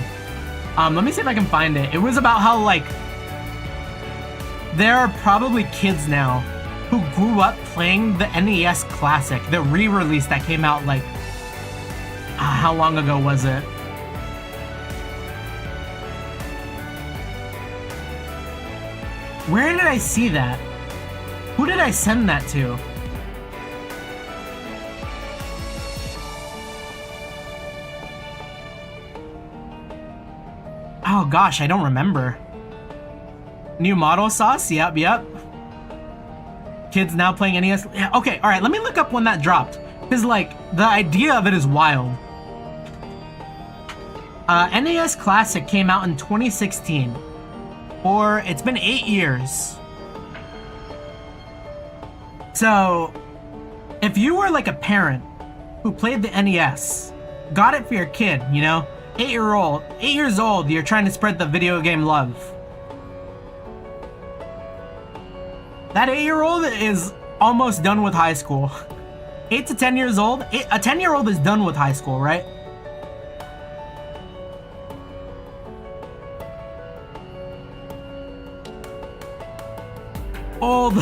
Let me see if I can find it. It was about how, like, there are probably kids now who grew up playing the NES Classic, the re-release that came out, like, how long ago was it? Where did I see that? Who did I send that to? Oh gosh, I don't remember. New model sauce? Yep. Kids now playing NES. Yeah, okay, alright, let me look up when that dropped. Because, like, the idea of it is wild. NES Classic came out in 2016. Or it's been 8 years. So, if you were like a parent who played the NES, got it for your kid, you know, 8 years old, you're trying to spread the video game love. That 8-year-old is almost done with high school. 8 to 10 years old, a 10-year-old is done with high school, right? Old.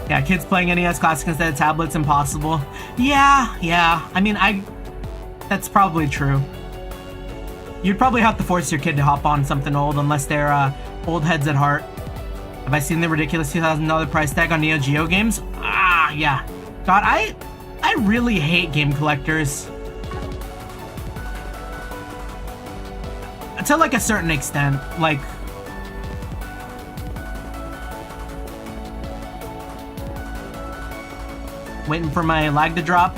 Yeah, kids playing NES Classic instead of tablets, impossible. Yeah. I mean, that's probably true. You'd probably have to force your kid to hop on something old unless they're old heads at heart. Have I seen the ridiculous $2,000 price tag on Neo Geo games? Ah, yeah. God, I really hate game collectors. To like a certain extent, like. Waiting for my lag to drop.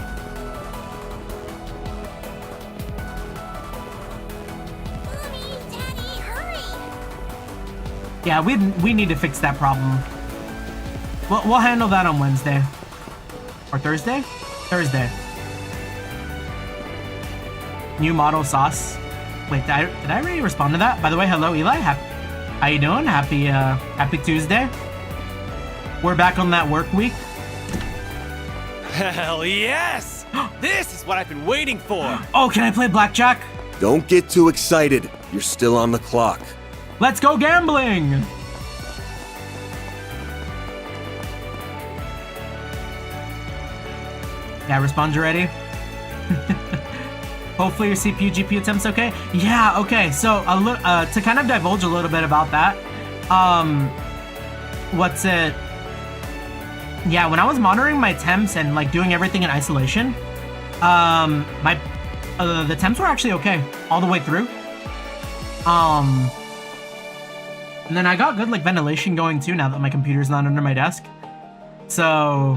Mommy, Daddy, hurry! Yeah, we need to fix that problem. We'll handle that on Wednesday. Or Thursday? Thursday. New model sauce. Wait, did I already respond to that? By the way, hello Eli. How you doing? Happy Tuesday. We're back on that work week. Hell yes! This is what I've been waiting for! Oh, can I play blackjack? Don't get too excited. You're still on the clock. Let's go gambling! Yeah, respond already. Hopefully your CPU GPU attempt's okay. Yeah, okay. So to kind of divulge a little bit about that, what's it? Yeah, when I was monitoring my temps and like doing everything in isolation, the temps were actually okay all the way through. And then I got good like ventilation going too now that my computer's not under my desk. So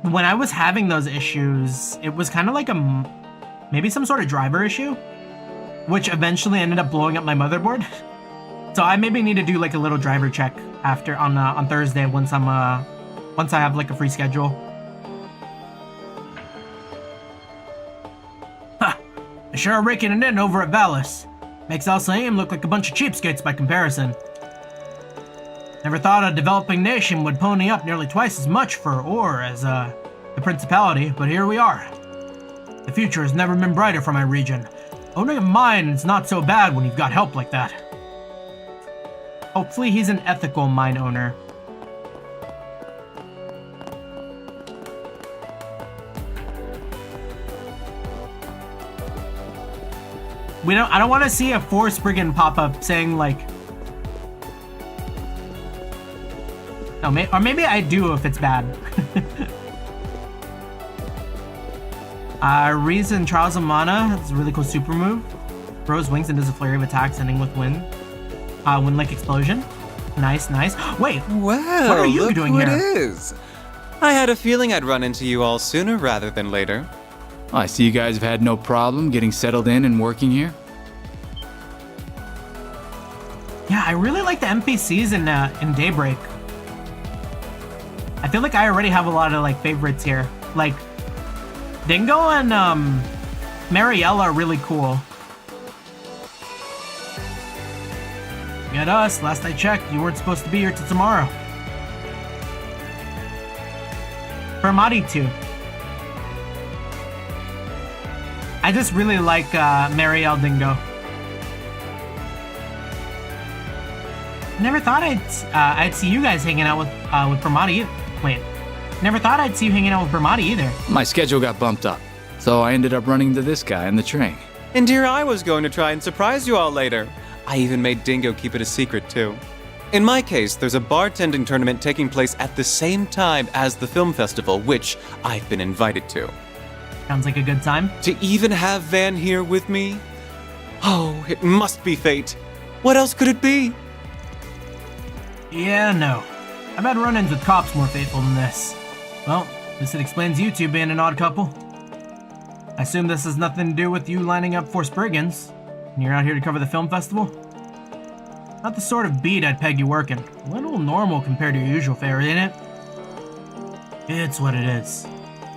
when I was having those issues, it was kind of like maybe some sort of driver issue, which eventually ended up blowing up my motherboard. So I maybe need to do like a little driver check after on Thursday once I have like a free schedule. Huh. They sure are raking it in over at Valis. Makes Alsa Aim look like a bunch of cheapskates by comparison. Never thought a developing nation would pony up nearly twice as much for ore as the Principality, but here we are. The future has never been brighter for my region. Owning a mine is not so bad when you've got help like that. Hopefully he's an ethical mine owner. I don't want to see a Force Brigand pop up saying like, no, or maybe I do if it's bad. Reason Trials of Mana, it's a really cool super move. Grows wings and does a flurry of attacks ending with wind. Wind-like explosion. Nice. Wait, well, what are you doing here? It is. I had a feeling I'd run into you all sooner rather than later. I see you guys have had no problem getting settled in and working here. Yeah, I really like the NPCs in Daybreak. I feel like I already have a lot of like favorites here. Like Dingo and Marielle are really cool. Get us, last I checked, you weren't supposed to be here till tomorrow. Fermati too. I just really like Marielle Dingo. Never thought I'd see you guys hanging out with Fermati. Wait, never thought I'd see you hanging out with Fermati either. My schedule got bumped up, so I ended up running into this guy on the train. And here I was going to try and surprise you all later. I even made Dingo keep it a secret too. In my case, there's a bartending tournament taking place at the same time as the film festival, which I've been invited to. Sounds like a good time. To even have Van here with me? Oh, it must be fate. What else could it be? Yeah, no. I've had run-ins with cops more fateful than this. Well, this explains you two being an odd couple. I assume this has nothing to do with you lining up for Spriggans, and you're out here to cover the film festival? Not the sort of beat I'd peg you working. A little normal compared to your usual fare, isn't it? It's what it is.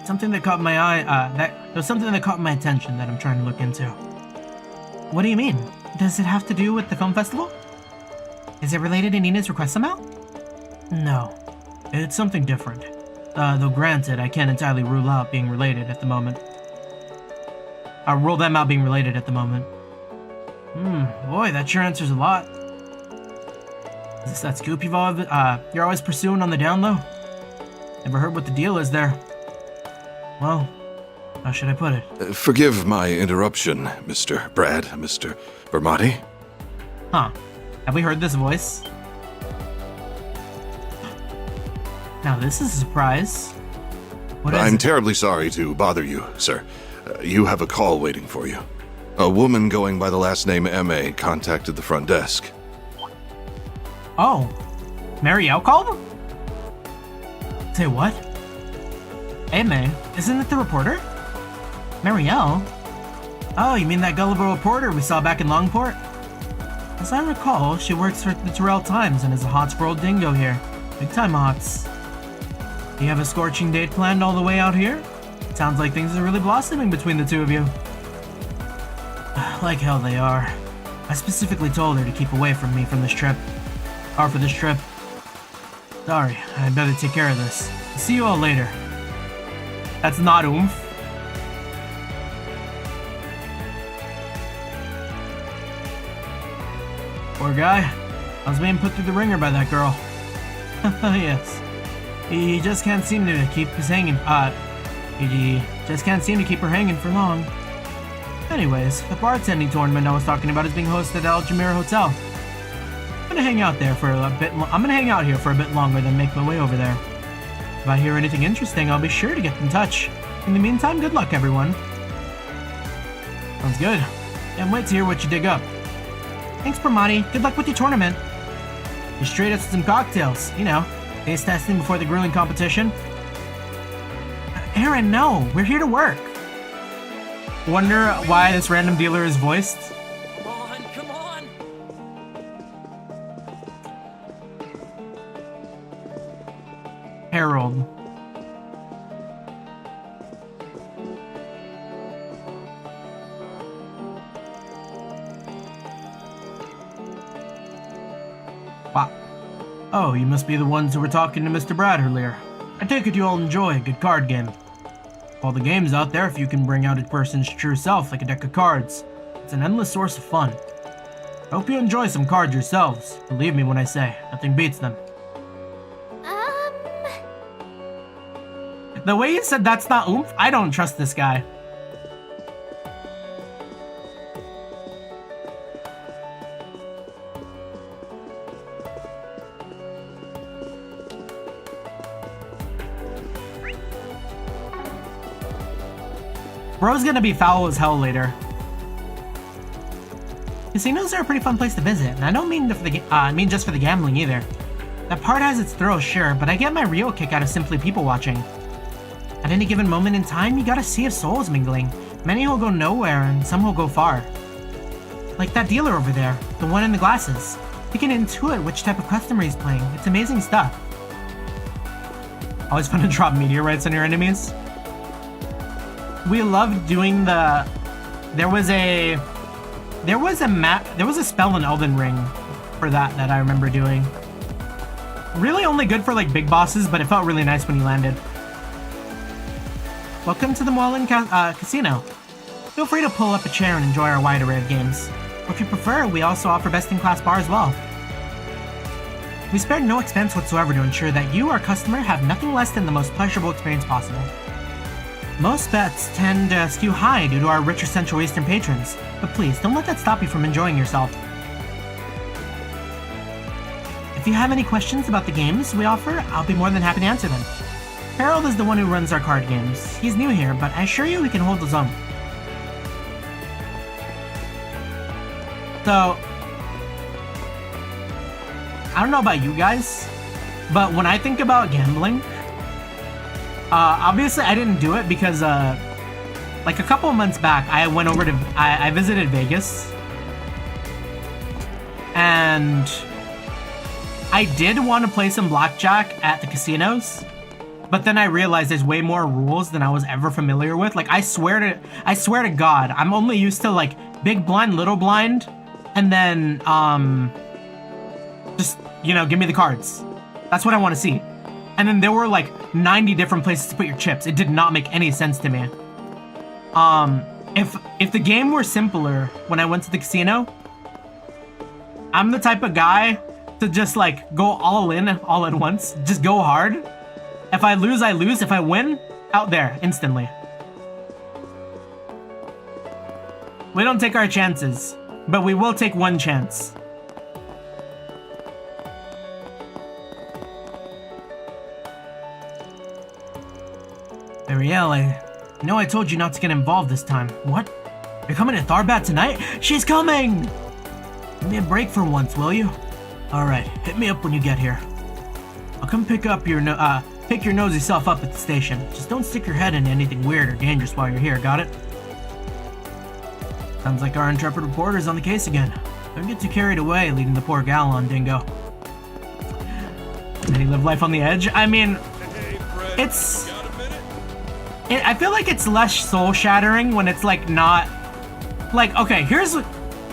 Something that caught my eye, there's something that caught my attention that I'm trying to look into. What do you mean? Does it have to do with the film festival? Is it related to Nina's request somehow? No. It's something different. Though granted, I can't entirely rule out being related at the moment. I'll rule them out being related at the moment. Boy, that sure answers a lot. Is this that scoop you're always pursuing on the down low? Never heard what the deal is there. Well, how should I put it? Forgive my interruption, Mr. Brad, Mr. Vermati. Huh. Have we heard this voice? Now this is a surprise. What is I'm it? terribly sorry to bother you, sir. You have a call waiting for you. A woman going by the last name M.A. contacted the front desk. Oh. Marielle called? Say what? M.A.? Isn't it the reporter? Marielle? Oh, you mean that gullible reporter we saw back in Longport? As I recall, she works for the Terrell Times and is a hots for old Dingo here. Big time hots. Do you have a scorching date planned all the way out here? Sounds like things are really blossoming between the two of you. Like hell they are. I specifically told her to keep away from me from this trip. Or for this trip. Sorry, I'd better take care of this. See you all later. That's not oomph. Poor guy. I was being put through the ringer by that girl. Yes. He just can't seem to keep his hanging. He just can't seem to keep her hanging for long. Anyways, the bartending tournament I was talking about is being hosted at Al Jameer Hotel. I'm gonna hang out here for a bit longer than make my way over there. If I hear anything interesting, I'll be sure to get in touch. In the meantime, good luck, everyone. Sounds good. Can't wait to hear what you dig up. Thanks, Permati. Good luck with your tournament. You straight us some cocktails, you know, taste testing before the grueling competition. Aaron, no, we're here to work. Wonder why this random dealer is voiced? Come on! Harold. Wow. Oh, you must be the ones who were talking to Mr. Brad earlier. I take it you all enjoy a good card game. All the games out there, if you can bring out a person's true self like a deck of cards, it's an endless source of fun. I hope you enjoy some cards yourselves. Believe me when I say, nothing beats them. The way you said that's not oomph, I don't trust this guy. Bro's gonna be foul as hell later. Casinos are a pretty fun place to visit, and I don't mean just for the gambling either. That part has its thrills, sure, but I get my real kick out of simply people watching. At any given moment in time, you gotta see if souls mingling. Many will go nowhere, and some will go far. Like that dealer over there, the one in the glasses. You can intuit which type of customer he's playing. It's amazing stuff. Always fun to drop meteorites on your enemies. We loved doing the... There was a spell in Elden Ring for that I remember doing. Really only good for like big bosses, but it felt really nice when you landed. Welcome to the Moalin Casino. Feel free to pull up a chair and enjoy our wide array of games. Or if you prefer, we also offer best-in-class bar as well. We spared no expense whatsoever to ensure that you, our customer, have nothing less than the most pleasurable experience possible. Most bets tend to skew high due to our richer Central Eastern patrons, but please, don't let that stop you from enjoying yourself. If you have any questions about the games we offer, I'll be more than happy to answer them. Harold is the one who runs our card games. He's new here, but I assure you he can hold his own. So, I don't know about you guys, but when I think about gambling, obviously I didn't do it because, like a couple of months back, I went over to, I visited Vegas, and I did want to play some blackjack at the casinos, but then I realized there's way more rules than I was ever familiar with. Like, I swear to God, I'm only used to like big blind, little blind, and then, just, you know, give me the cards. That's what I want to see. And then there were like 90 different places to put your chips. It did not make any sense to me. If the game were simpler when I went to the casino, I'm the type of guy to just like go all in all at once. Just go hard. If I lose, I lose. If I win, out there instantly. We don't take our chances, but we will take one chance. Ariel, I know I told you not to get involved this time. What? You're coming to Tharbad tonight? She's coming! Give me a break for once, will you? Alright, hit me up when you get here. I'll come pick your nosy self up at the station. Just don't stick your head into anything weird or dangerous while you're here, got it? Sounds like our intrepid reporter's on the case again. Don't get too carried away leading the poor gal on, Dingo. Did he live life on the edge? I mean, I feel like it's less soul-shattering when it's like not... Like, okay,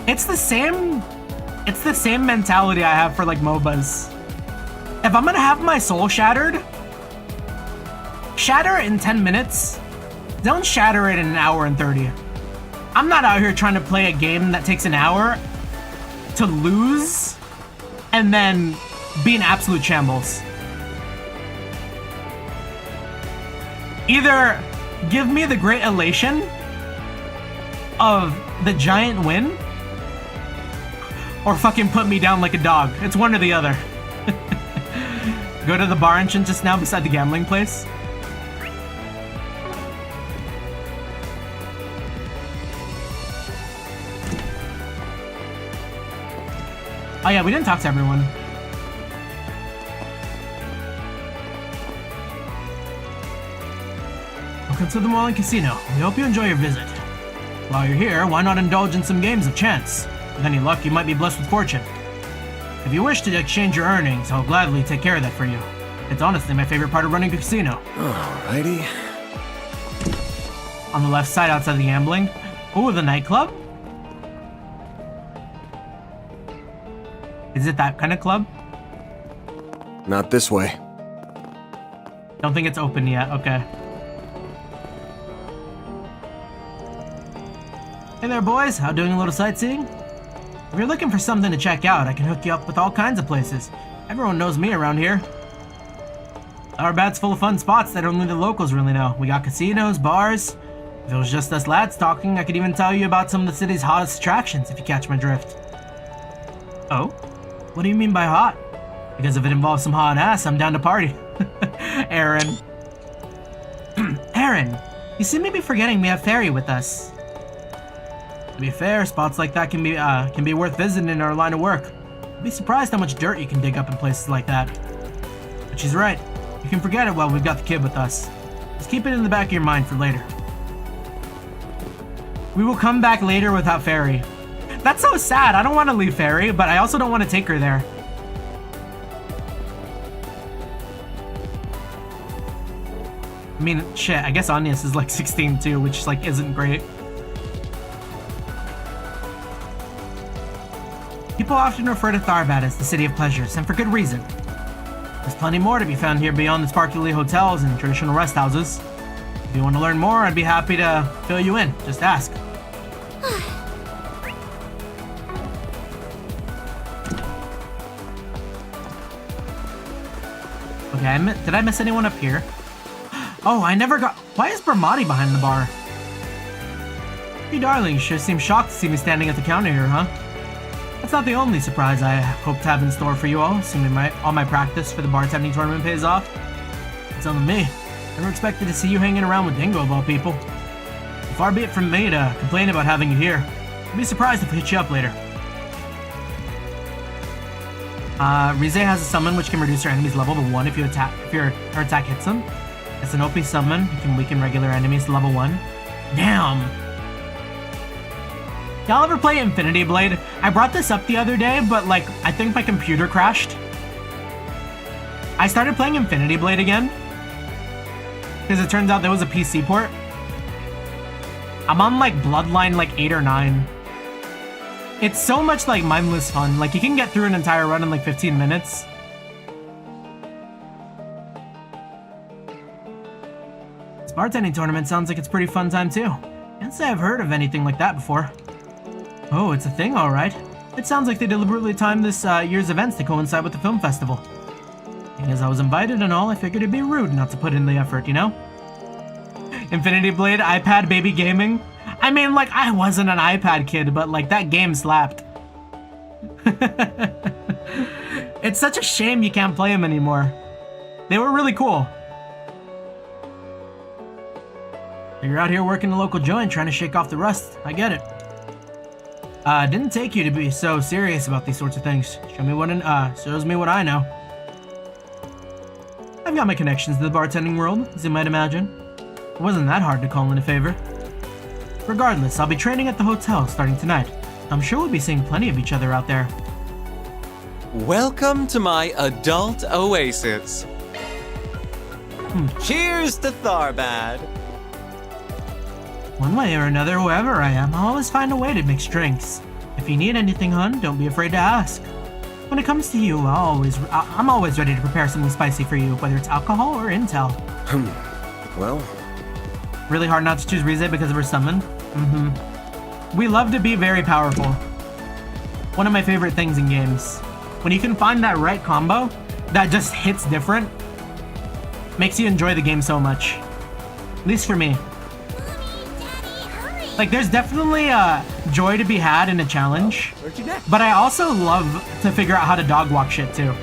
it's the same mentality I have for like MOBAs. If I'm gonna have my soul shattered, shatter it in 10 minutes. Don't shatter it in an hour and 30. I'm not out here trying to play a game that takes an hour to lose and then be an absolute shambles. Either give me the great elation of the giant win, or fucking put me down like a dog. It's one or the other. Go to the bar entrance just now beside the gambling place. Oh yeah, we didn't talk to everyone. Welcome to the Moalin Casino. We hope you enjoy your visit. While you're here, why not indulge in some games of chance? With any luck, you might be blessed with fortune. If you wish to exchange your earnings, I'll gladly take care of that for you. It's honestly my favorite part of running a casino. Alrighty. On the left side outside the gambling. Ooh, the nightclub? Is it that kind of club? Not this way. Don't think it's open yet, okay. Hey there, boys. How doing a little sightseeing? If you're looking for something to check out, I can hook you up with all kinds of places. Everyone knows me around here. Tharbad's full of fun spots that only the locals really know. We got casinos, bars. If it was just us lads talking, I could even tell you about some of the city's hottest attractions, if you catch my drift. Oh? What do you mean by hot? Because if it involves some hot ass, I'm down to party. Aaron. Aaron, you seem to be forgetting we have Fairy with us. To be fair, spots like that can be worth visiting in our line of work. You'd be surprised how much dirt you can dig up in places like that. But she's right. You can forget it while we've got the kid with us. Just keep it in the back of your mind for later. We will come back later without Fairy. That's so sad. I don't want to leave Fairy, but I also don't want to take her there. mean, shit, I guess Agnes is like 16 too, which like isn't great. People often refer to Tharbad as the City of Pleasures, and for good reason. There's plenty more to be found here beyond the sparkly hotels and traditional rest houses. If you want to learn more, I'd be happy to fill you in. Just ask. Okay, did I miss anyone up here? Oh, I never got... Why is Bramati behind the bar? Hey, darling, you sure seem shocked to see me standing at the counter here, huh? That's not the only surprise I hope to have in store for you all, assuming all my practice for the bartending tournament pays off. It's on me. Never expected to see you hanging around with Dingo of all people. Far be it from me to complain about having you here. I'd be surprised if I hit you up later. Rize has a summon which can reduce your enemy's level to 1 if your attack hits them. It's an OP summon. It can weaken regular enemies to level 1. Damn! Y'all ever play Infinity Blade? I brought this up the other day, but like, I think my computer crashed. I started playing Infinity Blade again, because it turns out there was a PC port. I'm on like Bloodline like 8 or 9. It's so much like mindless fun. Like, you can get through an entire run in like 15 minutes. This bartending tournament sounds like it's a pretty fun time too. Can't say I've heard of anything like that before. Oh, it's a thing, alright. It sounds like they deliberately timed this year's events to coincide with the film festival. Being as I was invited and all, I figured it'd be rude not to put in the effort, you know? Infinity Blade, iPad baby gaming. I mean, like, I wasn't an iPad kid, but like, that game slapped. It's such a shame you can't play them anymore. They were really cool. You're out here working a local joint, trying to shake off the rust. I get it. Didn't take you to be so serious about these sorts of things. Shows me what I know. I've got my connections to the bartending world, as you might imagine. It wasn't that hard to call in a favor. Regardless, I'll be training at the hotel starting tonight. I'm sure we'll be seeing plenty of each other out there. Welcome to my adult oasis. Cheers to Tharbad. One way or another, whoever I am, I'll always find a way to mix drinks. If you need anything, hun, don't be afraid to ask. When it comes to you, I'm always ready to prepare something spicy for you, whether it's alcohol or intel. Well... Really hard not to choose Rize because of her summon. We love to be very powerful. One of my favorite things in games. When you can find that right combo that just hits different, makes you enjoy the game so much. At least for me. Like, there's definitely a joy to be had in a challenge, but I also love to figure out how to dog walk shit too.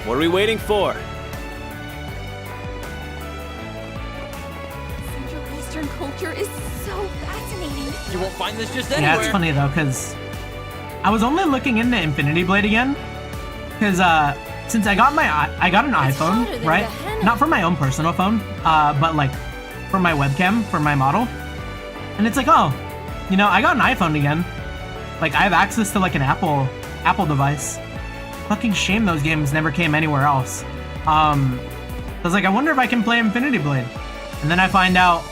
What are we waiting for? Central Eastern culture is so fascinating. You won't find this just anywhere. Yeah, it's funny though, because I was only looking into Infinity Blade again, because since I got an iPhone, right? Not for my own personal phone, but like for my webcam, for my model. And it's like, oh, you know, I got an iPhone again. Like, I have access to like an Apple device. Fucking shame those games never came anywhere else. I was like, I wonder if I can play Infinity Blade. And then I find out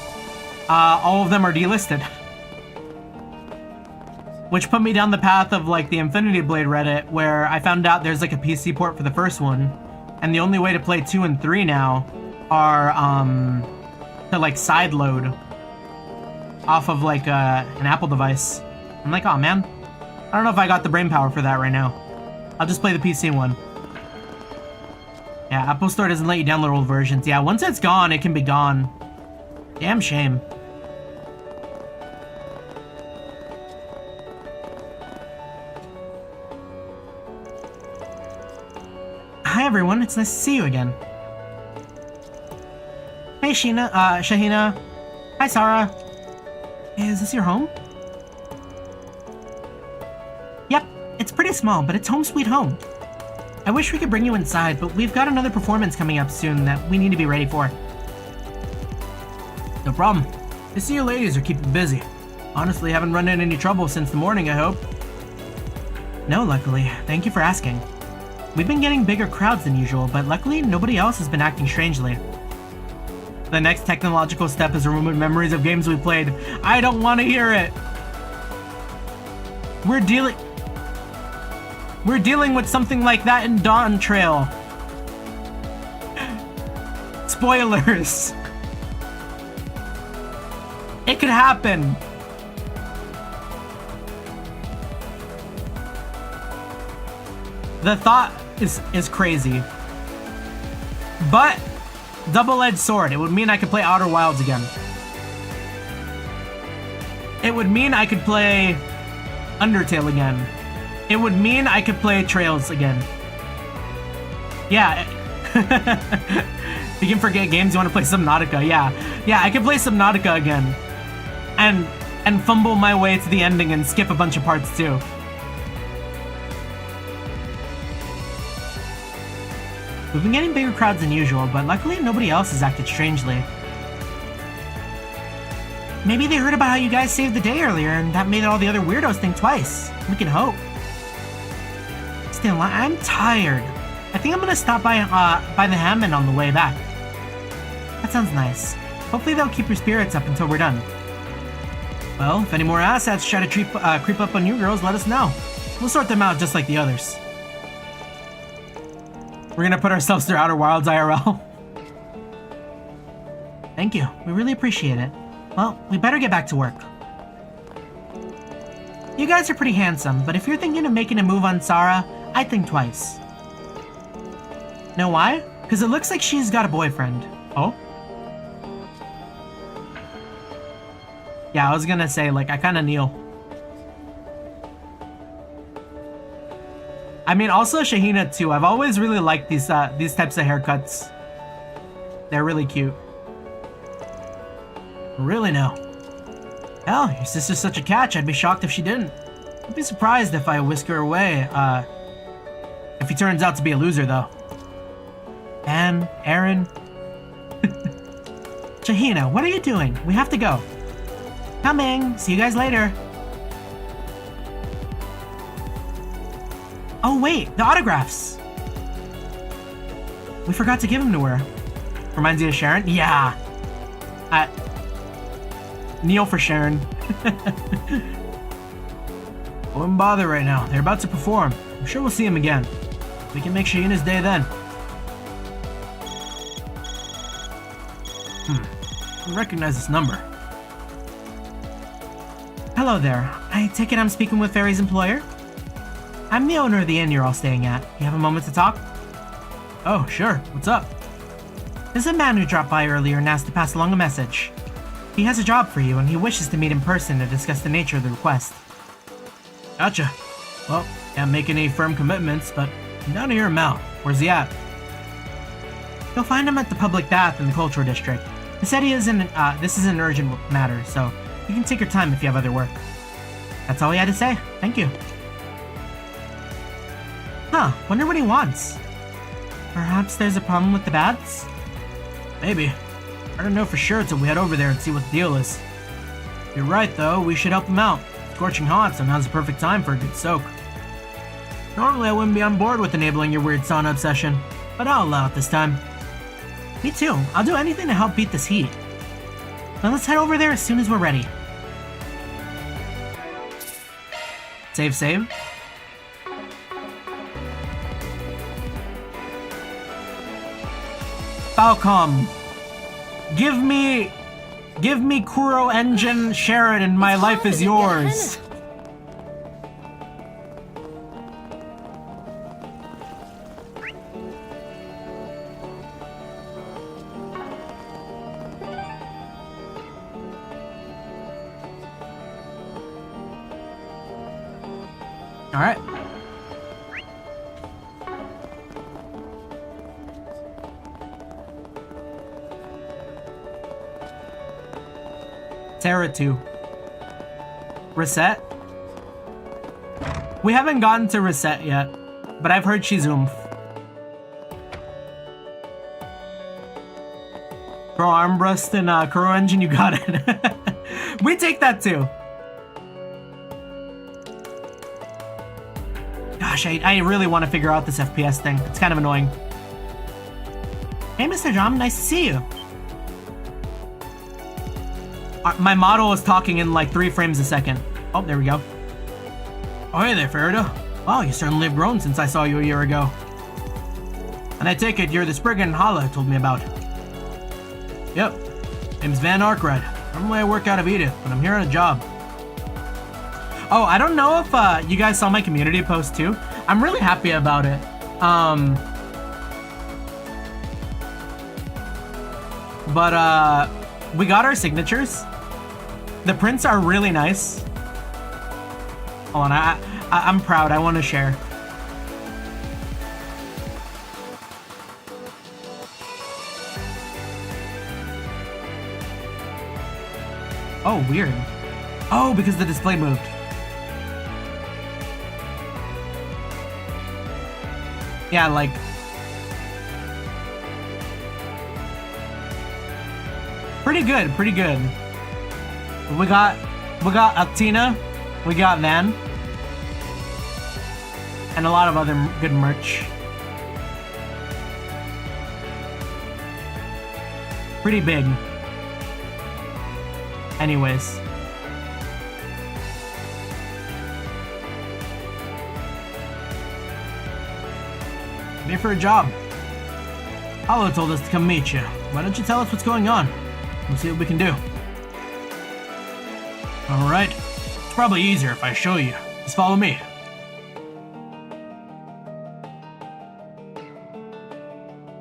all of them are delisted. Which put me down the path of like the Infinity Blade Reddit, where I found out there's like a PC port for the first one. And the only way to play 2 and 3 now are to like sideload off of like an Apple device. I'm like, oh man, I don't know if I got the brain power for that right now. I'll just play the PC one. Yeah, Apple Store doesn't let you download old versions. Yeah, once it's gone, it can be gone. Damn shame. Hi everyone, it's nice to see you again. Hey Shahina. Hi Sarah. Is this your home? Yep, it's pretty small, but it's home sweet home. I wish we could bring you inside, but we've got another performance coming up soon that we need to be ready for. No problem. I see you ladies are keeping busy. Honestly, haven't run into any trouble since the morning, I hope. No, luckily. Thank you for asking. We've been getting bigger crowds than usual, but luckily nobody else has been acting strangely. The next technological step is removing memories of games we played. I don't want to hear it. We're dealing with something like that in Dawn Trail. Spoilers. It could happen. The thought is crazy. But double-edged sword. It would mean I could play Outer Wilds again. It would mean I could play Undertale again. It would mean I could play Trails again. Yeah. You can forget games, you want to play Subnautica. Yeah, I could play Subnautica again. And fumble my way to the ending and skip a bunch of parts too. We've been getting bigger crowds than usual, but luckily nobody else has acted strangely. Maybe they heard about how you guys saved the day earlier, and that made all the other weirdos think twice. We can hope. Still, I'm tired. I think I'm gonna stop by the Hammond on the way back. That sounds nice. Hopefully they'll keep your spirits up until we're done. Well, if any more assets try to creep up on you girls, let us know. We'll sort them out just like the others. We're gonna put ourselves through Outer Wilds IRL. Thank you. We really appreciate it. Well, we better get back to work. You guys are pretty handsome, but if you're thinking of making a move on Sarah, I'd think twice. Know why? Because it looks like she's got a boyfriend. Oh? Yeah, I was gonna say, like, I kinda kneel. I mean, also Shahina too. I've always really liked these types of haircuts. They're really cute. Really no. Hell, your sister's such a catch. I'd be shocked if she didn't. I'd be surprised if I whisk her away. If he turns out to be a loser, though. Anne, Aaron. Shahina, what are you doing? We have to go. Coming. See you guys later. Oh wait, the autographs! We forgot to give them to her. Reminds you of Sharon? Yeah! Kneel for Sharon. Wouldn't bother right now. They're about to perform. I'm sure we'll see him again. We can make Shahina's day then. I recognize this number. Hello there. I take it I'm speaking with Fairy's employer? I'm the owner of the inn you're all staying at. You have a moment to talk? Oh, sure. What's up? There's a man who dropped by earlier and asked to pass along a message. He has a job for you, and he wishes to meet in person to discuss the nature of the request. Gotcha. Well, can't make any firm commitments, but I'm down to hear him out. Where's he at? You'll find him at the public bath in the cultural district. He said this is an urgent matter, so you can take your time if you have other work. That's all he had to say. Thank you. Huh, wonder what he wants. Perhaps there's a problem with the baths? Maybe. I don't know for sure until we head over there and see what the deal is. You're right though, we should help him out. Scorching hot, so now's the perfect time for a good soak. Normally I wouldn't be on board with enabling your weird sauna obsession, but I'll allow it this time. Me too, I'll do anything to help beat this heat. Now let's head over there as soon as we're ready. Save. Falcom. Give me Kuro Engine, Sharon, and my life is yours. All right. Terra 2. Reset? We haven't gotten to Reset yet, but I've heard she's oomph. Pro armbrust and Kuro engine, you got it. We take that too. Gosh, I really want to figure out this FPS thing. It's kind of annoying. Hey, Mr. Drum, nice to see you. My model is talking in like 3 frames a second. Oh, there we go. Oh, hey there, Farida. Wow, you certainly have grown since I saw you a year ago. And I take it you're the Spriggan Hala told me about. Yep. Name's Van Arkride. Normally I work out of Edith, but I'm here on a job. Oh, I don't know if you guys saw my community post too. I'm really happy about it. But we got our signatures. The prints are really nice. Hold on, I'm proud. I want to share. Oh, weird. Oh, because the display moved. Yeah, like... Pretty good, pretty good. We got Actina, we got Van, and a lot of other good merch. Pretty big. Anyways. I'm here for a job. Hollow told us to come meet you. Why don't you tell us what's going on? We'll see what we can do. Alright. It's probably easier if I show you. Just follow me.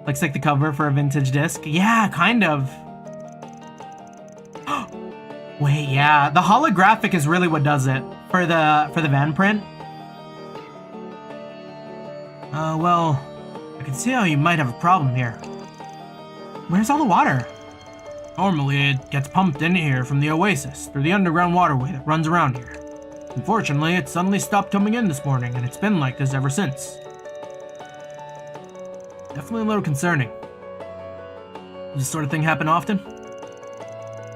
Looks like the cover for a vintage disc. Yeah, kind of. Wait, yeah. The holographic is really what does it for the van print. Well, I can see how you might have a problem here. Where's all the water? Normally, it gets pumped in here from the oasis through the underground waterway that runs around here. Unfortunately, it suddenly stopped coming in this morning, and it's been like this ever since. Definitely a little concerning. Does this sort of thing happen often?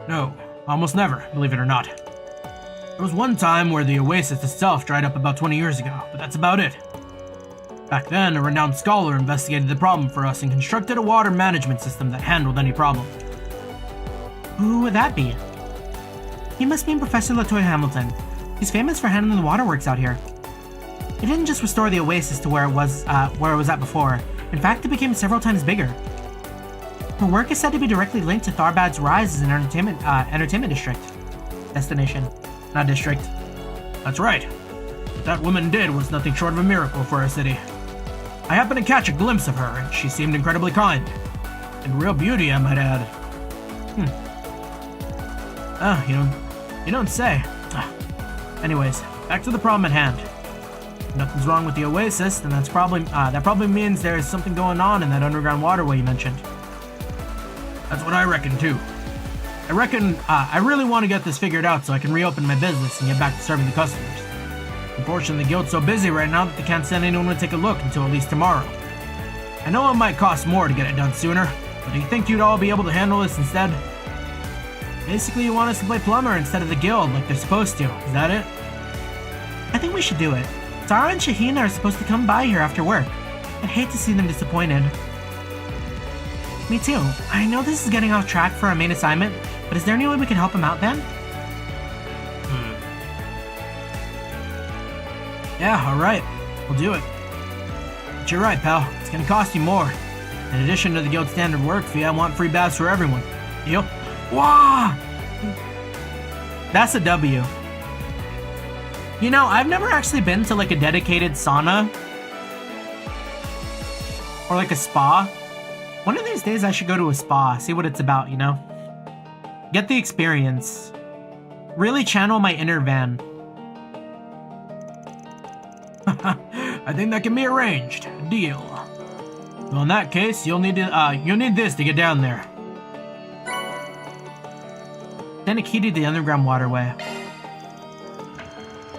No, almost never, believe it or not. There was one time where the oasis itself dried up about 20 years ago, but that's about it. Back then, a renowned scholar investigated the problem for us and constructed a water management system that handled any problem. Who would that be? He must mean Professor Latoya Hamilton. He's famous for handling the waterworks out here. He didn't just restore the oasis to where it was at before. In fact, it became several times bigger. Her work is said to be directly linked to Tharbad's rise as an entertainment district. Destination, not district. That's right. What that woman did was nothing short of a miracle for our city. I happened to catch a glimpse of her, and she seemed incredibly kind. And real beauty, I might add. You don't say. Anyways, back to the problem at hand. If nothing's wrong with the oasis, then that probably means there is something going on in that underground waterway you mentioned. That's what I reckon too. I really want to get this figured out so I can reopen my business and get back to serving the customers. Unfortunately, the guild's so busy right now that they can't send anyone to take a look until at least tomorrow. I know it might cost more to get it done sooner, but do you think you'd all be able to handle this instead? Basically, you want us to play plumber instead of the guild like they're supposed to. Is that it? I think we should do it. Tara and Shahina are supposed to come by here after work. I'd hate to see them disappointed. Me too. I know this is getting off track for our main assignment, but is there any way we can help them out then? Yeah, alright. We'll do it. But you're right, pal. It's gonna cost you more. In addition to the guild standard work fee, I want free baths for everyone. Deal? Wow! That's a W. You know, I've never actually been to like a dedicated sauna. Or like a spa. One of these days I should go to a spa, see what it's about, you know? Get the experience. Really channel my inner Van. I think that can be arranged. Deal. Well, in that case, you'll need this to get down there. Then a key to the underground waterway.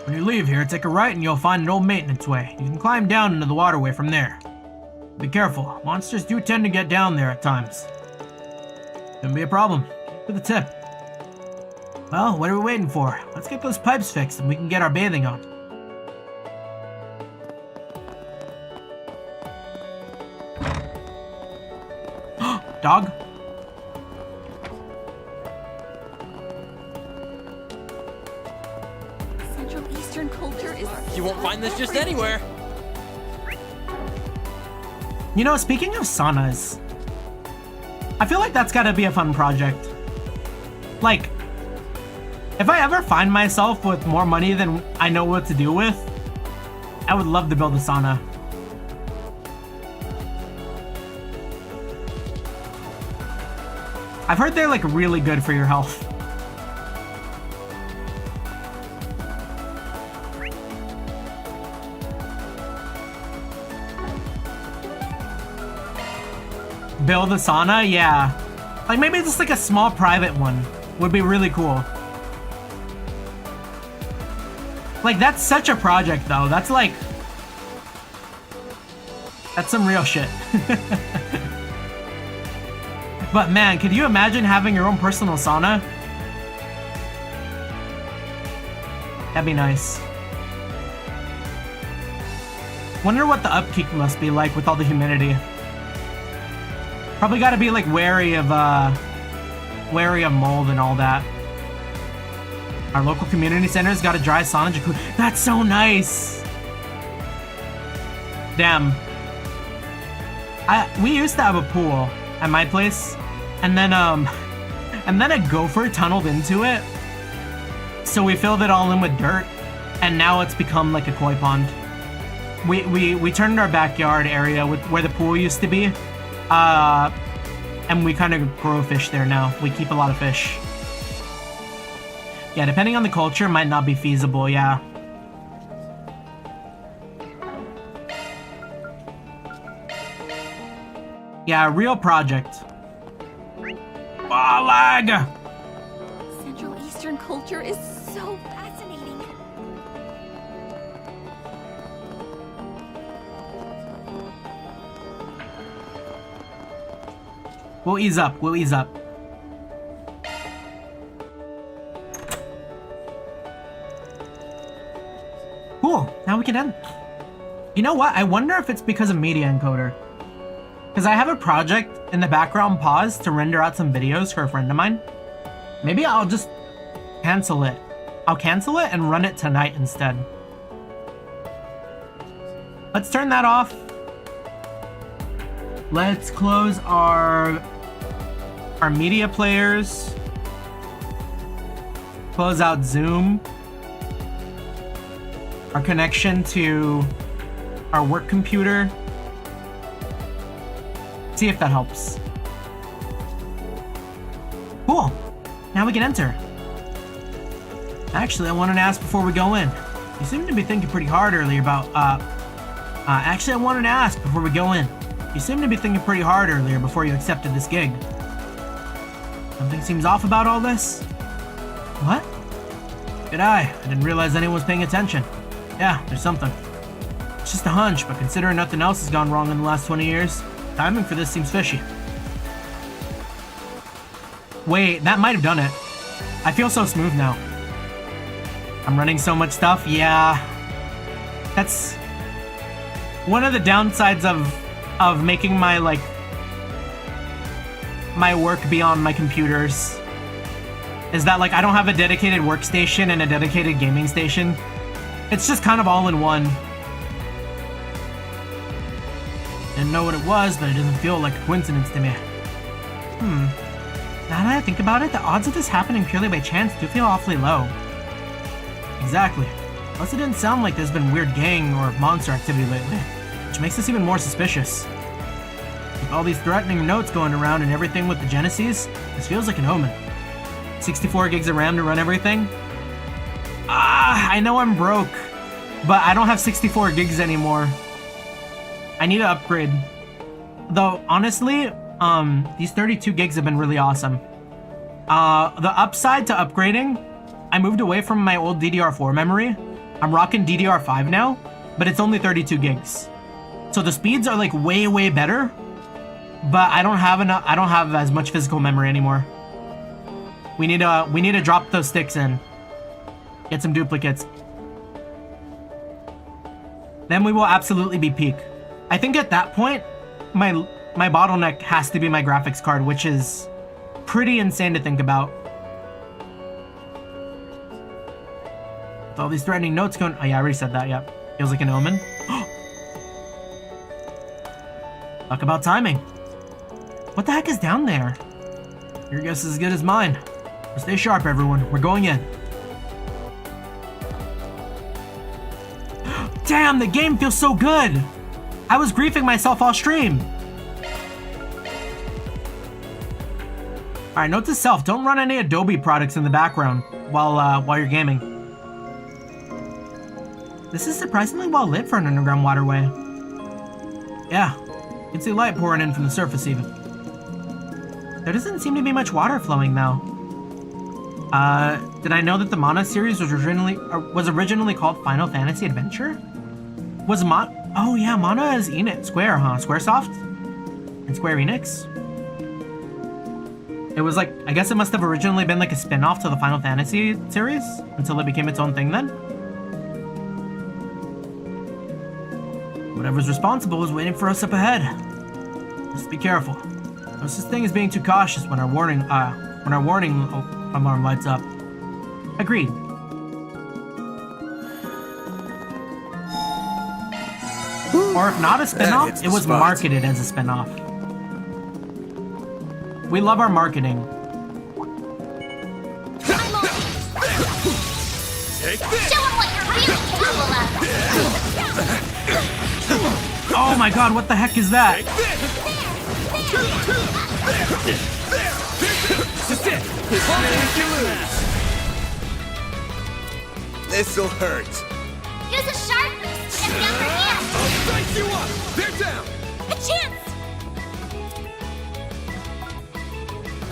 When you leave here, take a right and you'll find an old maintenance way. You can climb down into the waterway from there. Be careful, monsters do tend to get down there at times. Shouldn't be a problem. For the tip. Well, what are we waiting for? Let's get those pipes fixed and we can get our bathing on. Dog? Central Eastern culture is. You won't find this just anywhere. You know, speaking of saunas, I feel like that's gotta be a fun project. Like, if I ever find myself with more money than I know what to do with, I would love to build a sauna. I've heard they're like really good for your health. Build a sauna? Yeah. Like maybe just like a small private one would be really cool. Like that's such a project though. That's like... That's some real shit. But man, could you imagine having your own personal sauna? That'd be nice. Wonder what the upkeep must be like with all the humidity. Probably gotta be like wary of mold and all that. Our local community center's got a dry sauna jacuzzi. That's so nice! Damn. We used to have a pool at my place, and then a gopher tunneled into it. So we filled it all in with dirt, and now it's become like a koi pond. We turned our backyard area with where the pool used to be, and we kind of grow fish there now. We keep a lot of fish. Yeah, depending on the culture, might not be feasible, yeah. Yeah, a real project. Oh, lag! Central Eastern culture is so fascinating. We'll ease up, we'll ease up. Cool, now we can end. You know what? I wonder if it's because of media encoder. Because I have a project in the background paused to render out some videos for a friend of mine. Maybe I'll just cancel it. I'll cancel it and run it tonight instead. Let's turn that off. Let's close our media players. Close out Zoom. Our connection to our work computer. See if that helps. Cool. Now we can enter. Actually, I wanted to ask before we go in. You seemed to be thinking pretty hard earlier about, actually, I wanted to ask before we go in. You seemed to be thinking pretty hard earlier before you accepted this gig. Something seems off about all this? What? Good eye. I didn't realize anyone was paying attention. Yeah, there's something. It's just a hunch, but considering nothing else has gone wrong in the last 20 years, timing for this seems fishy. Wait, that might have done it. I feel so smooth now. I'm running so much stuff, yeah. That's one of the downsides of making my, like, my work be on my computers. Is that, like, I don't have a dedicated workstation and a dedicated gaming station. It's just kind of all in one. Didn't know what it was, but it doesn't feel like a coincidence to me. Now that I think about it, the odds of this happening purely by chance do feel awfully low. Exactly. Plus it didn't sound like there's been weird gang or monster activity lately, which makes this even more suspicious. With all these threatening notes going around and everything with the Genesis, this feels like an omen. 64 gigs of RAM to run everything? I know I'm broke, but I don't have 64 gigs anymore. I need to upgrade. Though, honestly, these 32 gigs have been really awesome. The upside to upgrading, I moved away from my old DDR4 memory. I'm rocking DDR5 now, but it's only 32 gigs. So the speeds are like way, way better, but I don't have enough. I don't have as much physical memory anymore. We need to drop those sticks in. Get some duplicates. Then we will absolutely be peak. I think at that point, my bottleneck has to be my graphics card, which is pretty insane to think about. With all these threatening notes going. Oh yeah, I already said that. Yep. Feels like an omen. Talk about timing. What the heck is down there? Your guess is as good as mine. Stay sharp, everyone. We're going in. Damn, the game feels so good. I was griefing myself all stream. All right, note to self: don't run any Adobe products in the background while you're gaming. This is surprisingly well lit for an underground waterway. Yeah, you can see light pouring in from the surface even. There doesn't seem to be much water flowing though. Did I know that the Mana series was originally called Final Fantasy Adventure? Oh yeah, Mana is Square, huh? Squaresoft? And Square Enix? It was like, I guess it must have originally been like a spin-off to the Final Fantasy series until it became its own thing then. Whatever's responsible is waiting for us up ahead. Just be careful. No such thing as being too cautious when our warning alarm lights up. Agreed. Or if not a spin-off, it was marketed as a spin-off. We love our marketing. Show them what you're really capable of. Oh my god, what the heck is that? This'll hurt. Use a sharp boost to get the upper hand. I'll dice you up. They're down. A chance.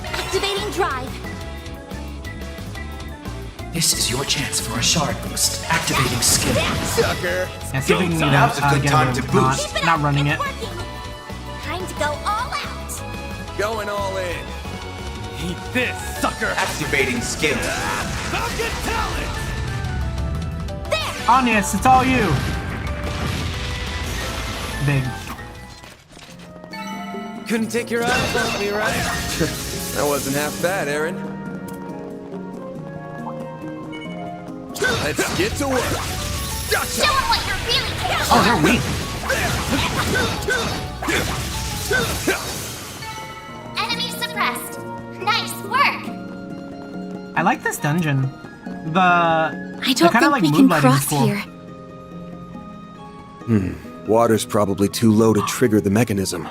Activating drive. This is your chance for a shard boost. Activating skill. Sucker. Yeah, see if we can Now's a good time to boost. Not running it. Time to go all out. Going all in. Eat this, sucker. Activating skill. Falcon talent. Agnes, it's all you. Big. Couldn't take your eyes off me, right? That wasn't half bad, Aaron. Let's get to work. Show them what you're really capable of. Oh, they're weak. Enemy suppressed. Nice work. I like this dungeon. I don't think we can cross here. Water's probably too low to trigger the mechanism.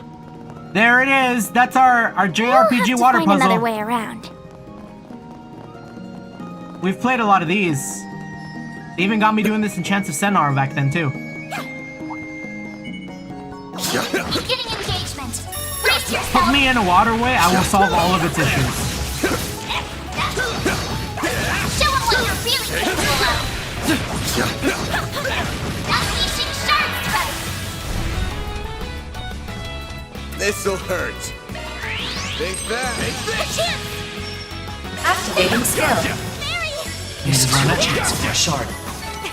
There it is. That's our JRPG water find puzzle. another way around. We've played a lot of these. They even got me doing this in Chants of Sennar back then too. Beginning engagement. Brace yourself. Put me in a waterway, I will solve all of its issues. Show them what you're really capable of. Unleashing shark strike. This'll hurt. Think that. A chance. Activating skill. This is your chance for a shard.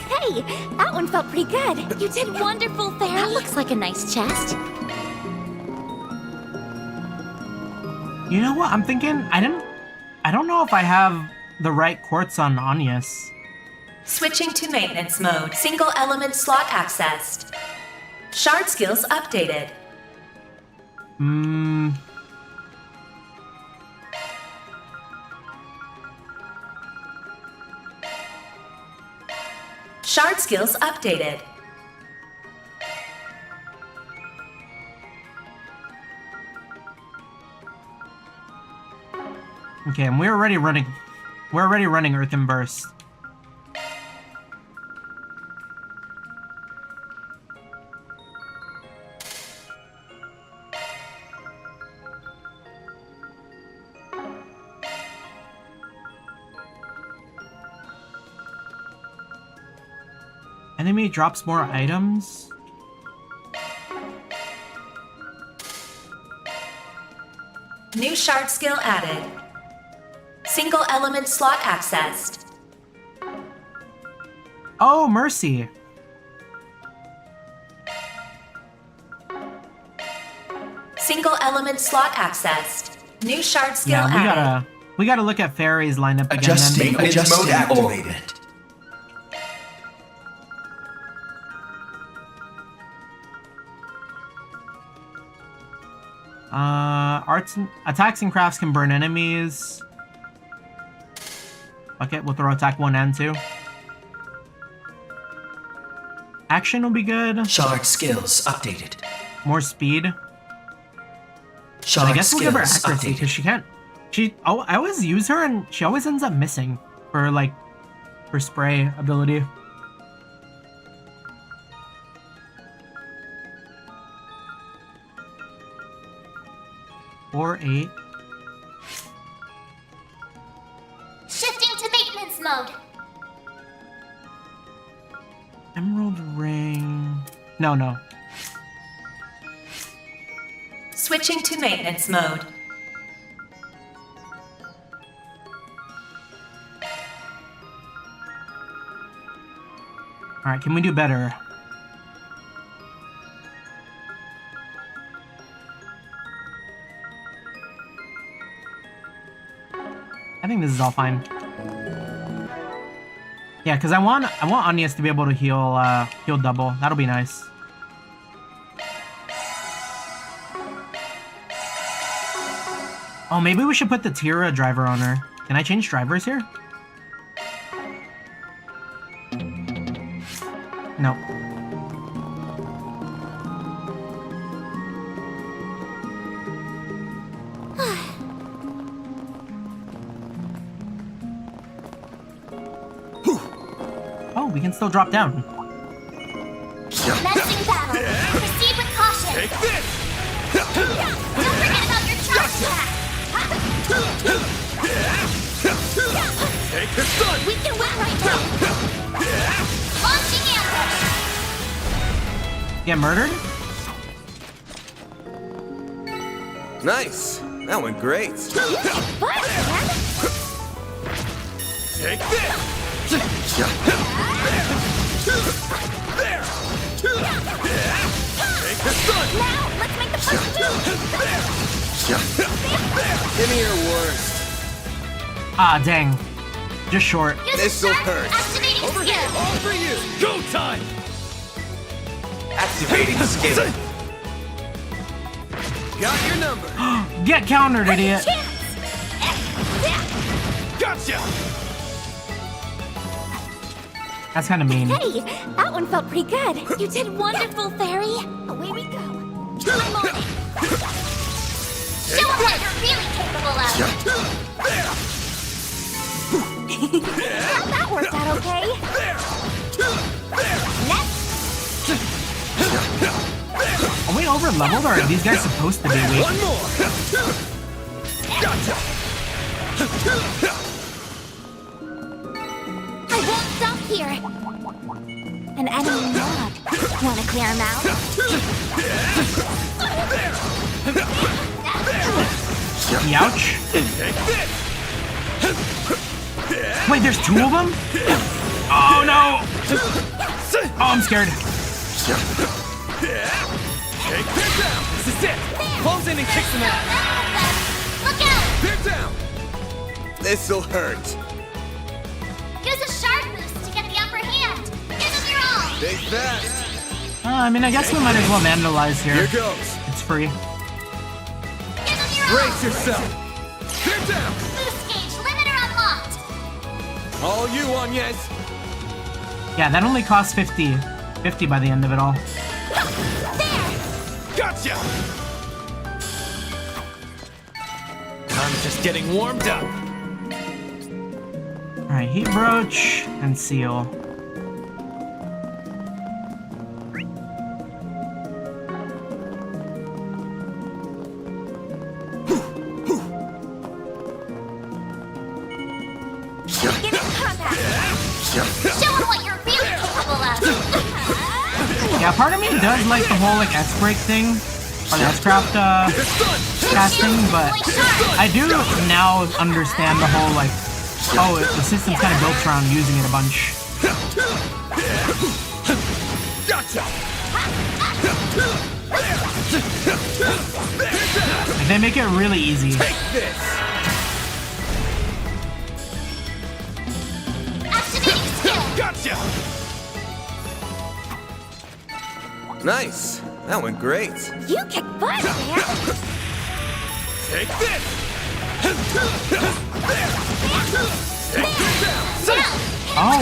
Hey, that one felt pretty good. You did wonderful, Fairy. That looks like a nice chest. You know what? I'm thinking I don't know if I have the right quartz on Agnes. Switching to maintenance mode. Single element slot accessed. Shard skills updated. Shard skills updated. Okay, and we're already running Earthen Burst. Enemy drops more items. shard skill added. Single element slot accessed. Oh, mercy. Single element slot accessed. New shard skill Yeah, added. we gotta look at Fairy's lineup again. Adjusting Then. maintenance mode activated. Attacks and crafts can burn enemies. Okay, we'll throw attack 1 and 2. Action will be good. Shard skills updated. More speed. Shard But I guess we'll give her skills accuracy updated. because she can't. I always use her and she always ends up missing for her spray ability. Or 8. Shifting to maintenance mode. Emerald ring. No. Switching to maintenance mode. Alright, can we do better? I think this is all fine. Yeah, because I want Agnes to be able to heal double. That'll be nice. Oh, maybe we should put the Tira driver on her. Can I change drivers here? No. Oh, we can still drop down. Commencing battle. Proceed with caution. Take this! Don't forget about your charge attack. Take the sun! We can win right now. Launching ambush. Get murdered? Nice. That went great. Take this! There! Take the sun! Now, let's make the first move. Give me your worst. Ah, dang. Just short. Use This'll the shark hurt. activating Over here! skill. All for you! Go time! Activating skill. Got your number. Get countered, idiot. Gotcha! That's kind of mean. Hey, that one felt pretty good. You did wonderful, Fairy. Away we go. Time on it. Show them what you're really capable of. That worked out okay. Next. Are we over leveled or are these guys supposed to be weak? One more! Gotcha! I won't stop here. An enemy mob. Wanna clear him out? Ouch. Wait, there's 2 of them? Oh no! Oh, I'm scared. Take this down! This is it! Falls in and kicks him out! Look out! They're down! This'll hurt. Use a shard boost to get the upper hand. Give them your all. Stay fast. I mean, I guess we might as well vandalize here. Here goes. It's free. Give them your Brace yourself. They're down! Boost gauge limiter unlocked. All you, Agnes. Yeah, that only costs 50. 50 by the end of it all. Gotcha! I'm just getting warmed up. Alright, heat brooch and seal. Get in combat. Show them what you're really capable of. Yeah, part of me does like the whole S-break thing. or the S-Craft casting, but I do now understand the whole like, oh, the system's kind of built around using it a bunch. Gotcha. They make it really easy. Take this. Activating skill. Gotcha. Nice. That went great. You kick butt, man. Take this. Oh.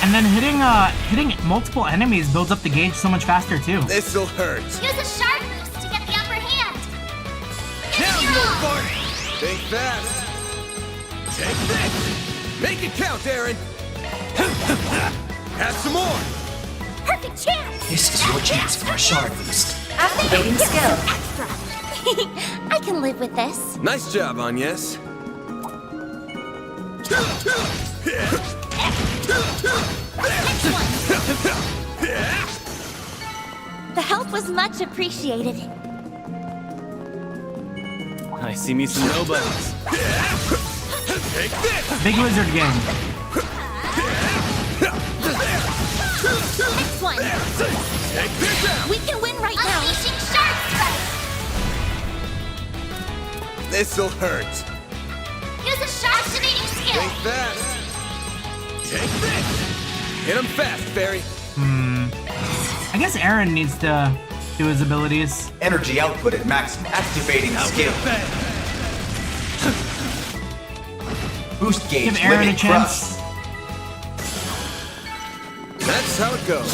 And then hitting multiple enemies builds up the gauge so much faster too. This'll hurt. Use a shark boost to get the upper hand. Now you fart. Think fast. Take this. Make it count, Aaron. Have some more. Perfect chance. This is your chance for a shard boost. Activating skill. Extra. I can live with this. Nice job, Agnes. Next one. The help was much appreciated. I see me some nobodies. Take this. Big Wizard game. Next one. Take this out. We can win right now. Unleashing shark strike. This'll hurt. Use a shark activating skill. Think fast. Take this. Hit him fast, Barry. I guess Aaron needs to do his abilities. Energy output at maximum. Activating skill. Boost gauge. Give Aaron a limit chance. crushed. That's how it goes.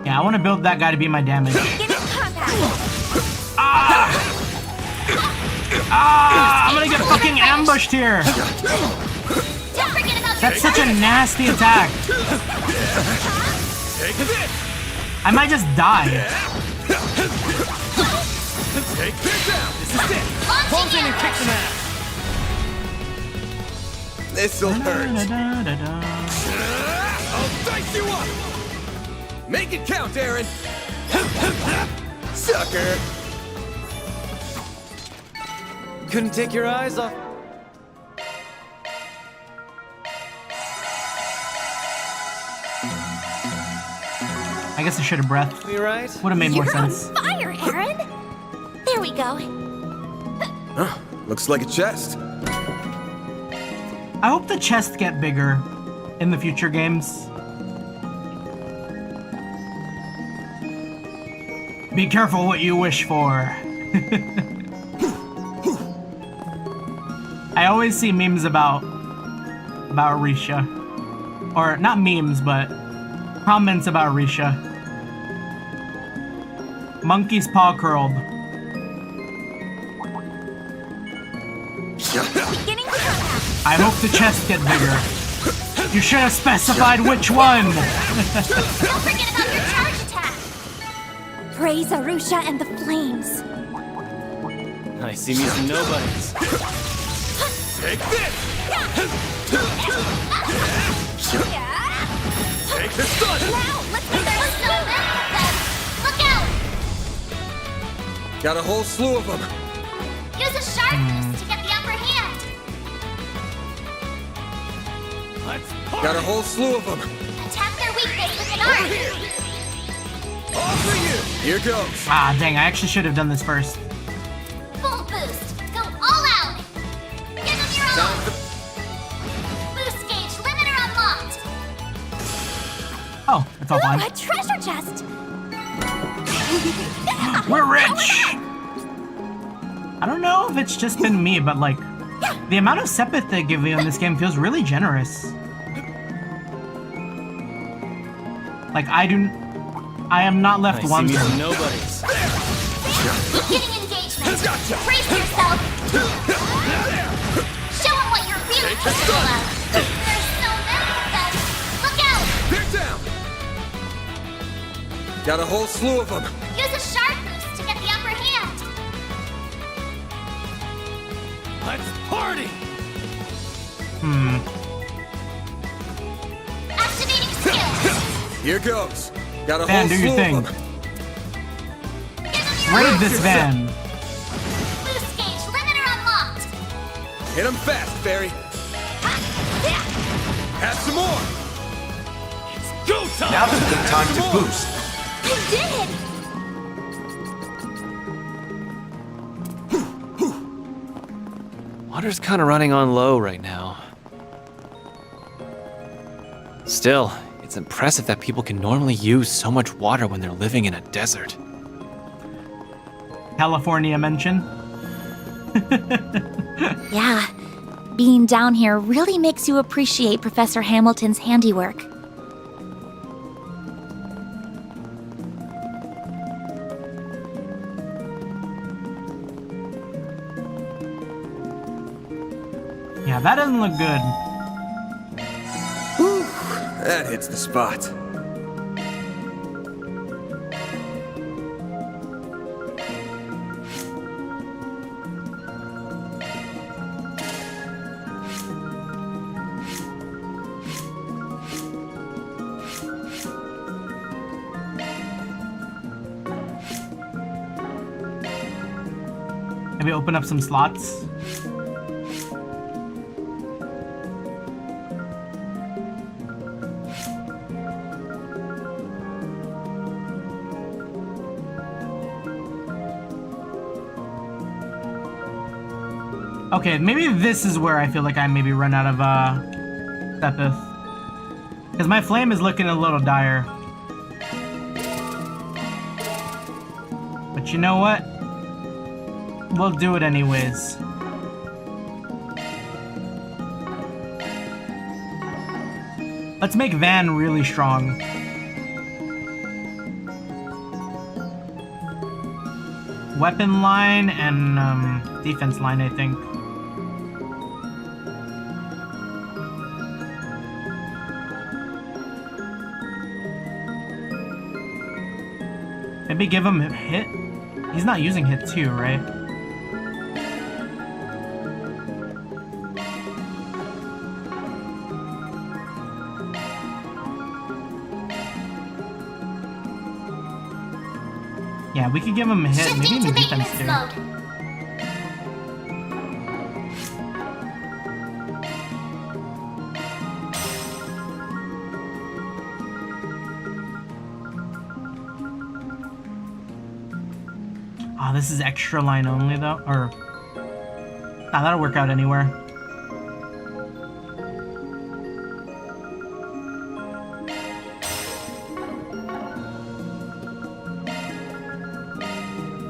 Yeah, I want to build that guy to be my damage. I'm gonna get fucking ambushed here. That's such a nasty attack. Take this. I might just die. Take this out. This is it. Pulls in and kicks him out. This'll hurt. I'll dice you up. Make it count, Aaron. Sucker. Couldn't take your eyes off. I guess I should have breathed. You right? Would have made more You're on sense. fire, Aaron. There we go. Huh, looks like a chest. I hope the chests get bigger in the future games. Be careful what you wish for. I always see memes about Risha. Or not memes, but comments about Risha. Monkey's paw curled. I hope the chests get bigger. You should have specified which one. Don't forget about your charge attack. Praise Arusha and the flames. I see me some nobodies. Take this. Take the stun. Now, let's be there with no them. Look out! Got a whole slew of them. Use a shark boost to get the upper hand. Got a whole slew of them. Attack their weakness with an arm. Here. All for you. Here goes. Ah, dang, I actually should have done this first. Full boost. Go all out. Give them your all. Boost gauge limiter unlocked. Oh, it's all Ooh, fine. a treasure chest. We're rich! I don't know if it's just been me, but like, the amount of sepith they give you in this game feels really generous. Like, I am not left I see me wondering. some nobodies. Getting engagement. Brace yourself. Show them what you're really capable of. There's so many of them. Look out! They're down. Got a whole slew of them. Use a shark boost to get the upper hand. Let's party. Here goes. Got a Van, whole do your slew thing. of them. Raid this van. Boost gauge limiter unlocked. Hit him fast, Barry. Have some more. It's go time! Now's a good time to boost. I did it! Water's kind of running on low right now. Still, it's impressive that people can normally use so much water when they're living in a desert. California mention. Yeah, being down here really makes you appreciate Professor Hamilton's handiwork. Yeah, that doesn't look good. Whew, that hits the spot. Maybe open up some slots. Okay, maybe this is where I feel like I maybe run out of Sepith. Because my flame is looking a little dire. But you know what? We'll do it anyways. Let's make Van really strong. Weapon line and defense line, I think. Maybe give him a hit? He's not using hit 2, right? Yeah, we could give him a hit. Maybe even defense 2. Oh, this is extra line only though, or nah, that'll work out anywhere.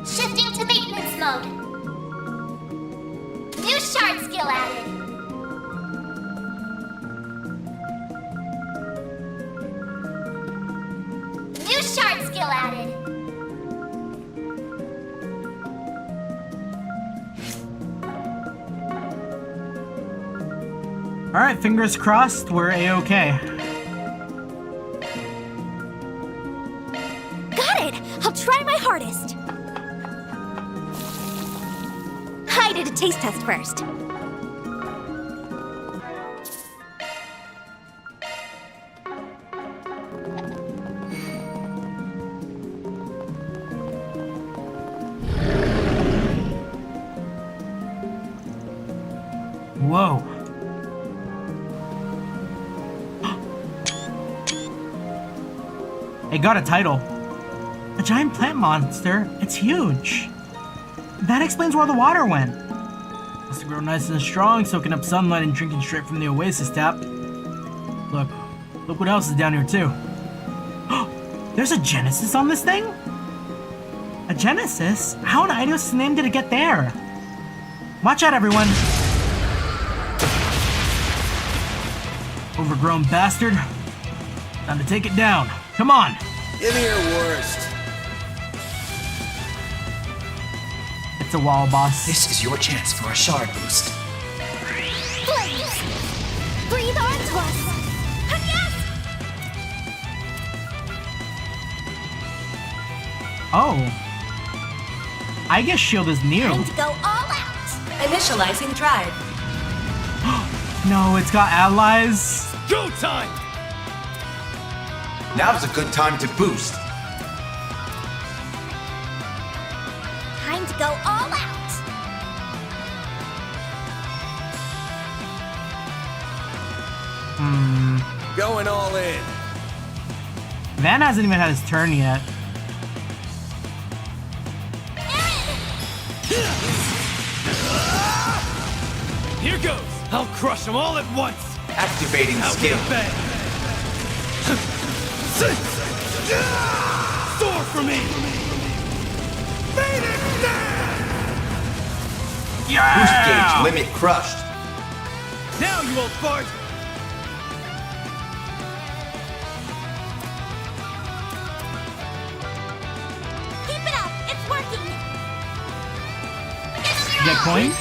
Shifting to maintenance mode. New shard skill added. New shard skill added. Alright, fingers crossed, we're A-okay. Got it! I'll try my hardest. I did a taste test first. Whoa. It got a title. A giant plant monster. It's huge. That explains where the water went. Must have grown nice and strong, soaking up sunlight and drinking straight from the oasis tap. Look what else is down here too. There's a Genesis on this thing? A Genesis? How in Eidos' name did it get there? Watch out, everyone. Overgrown bastard. Time to take it down. Come on. Give me your worst. It's a wall boss. This is your chance for a shard boost. Please! Breathe onto us! Yes! Oh. I guess shield is new. Time to go all out! Initializing drive. No, it's got allies. Go time! Now's a good time to boost. Time to go all out. Going all in. Van hasn't even had his turn yet. Here goes. I'll crush them all at once. Activating skill. Soar for me. Boost gauge limit crushed. Now, you old fart. Keep it up. It's working. You get coin?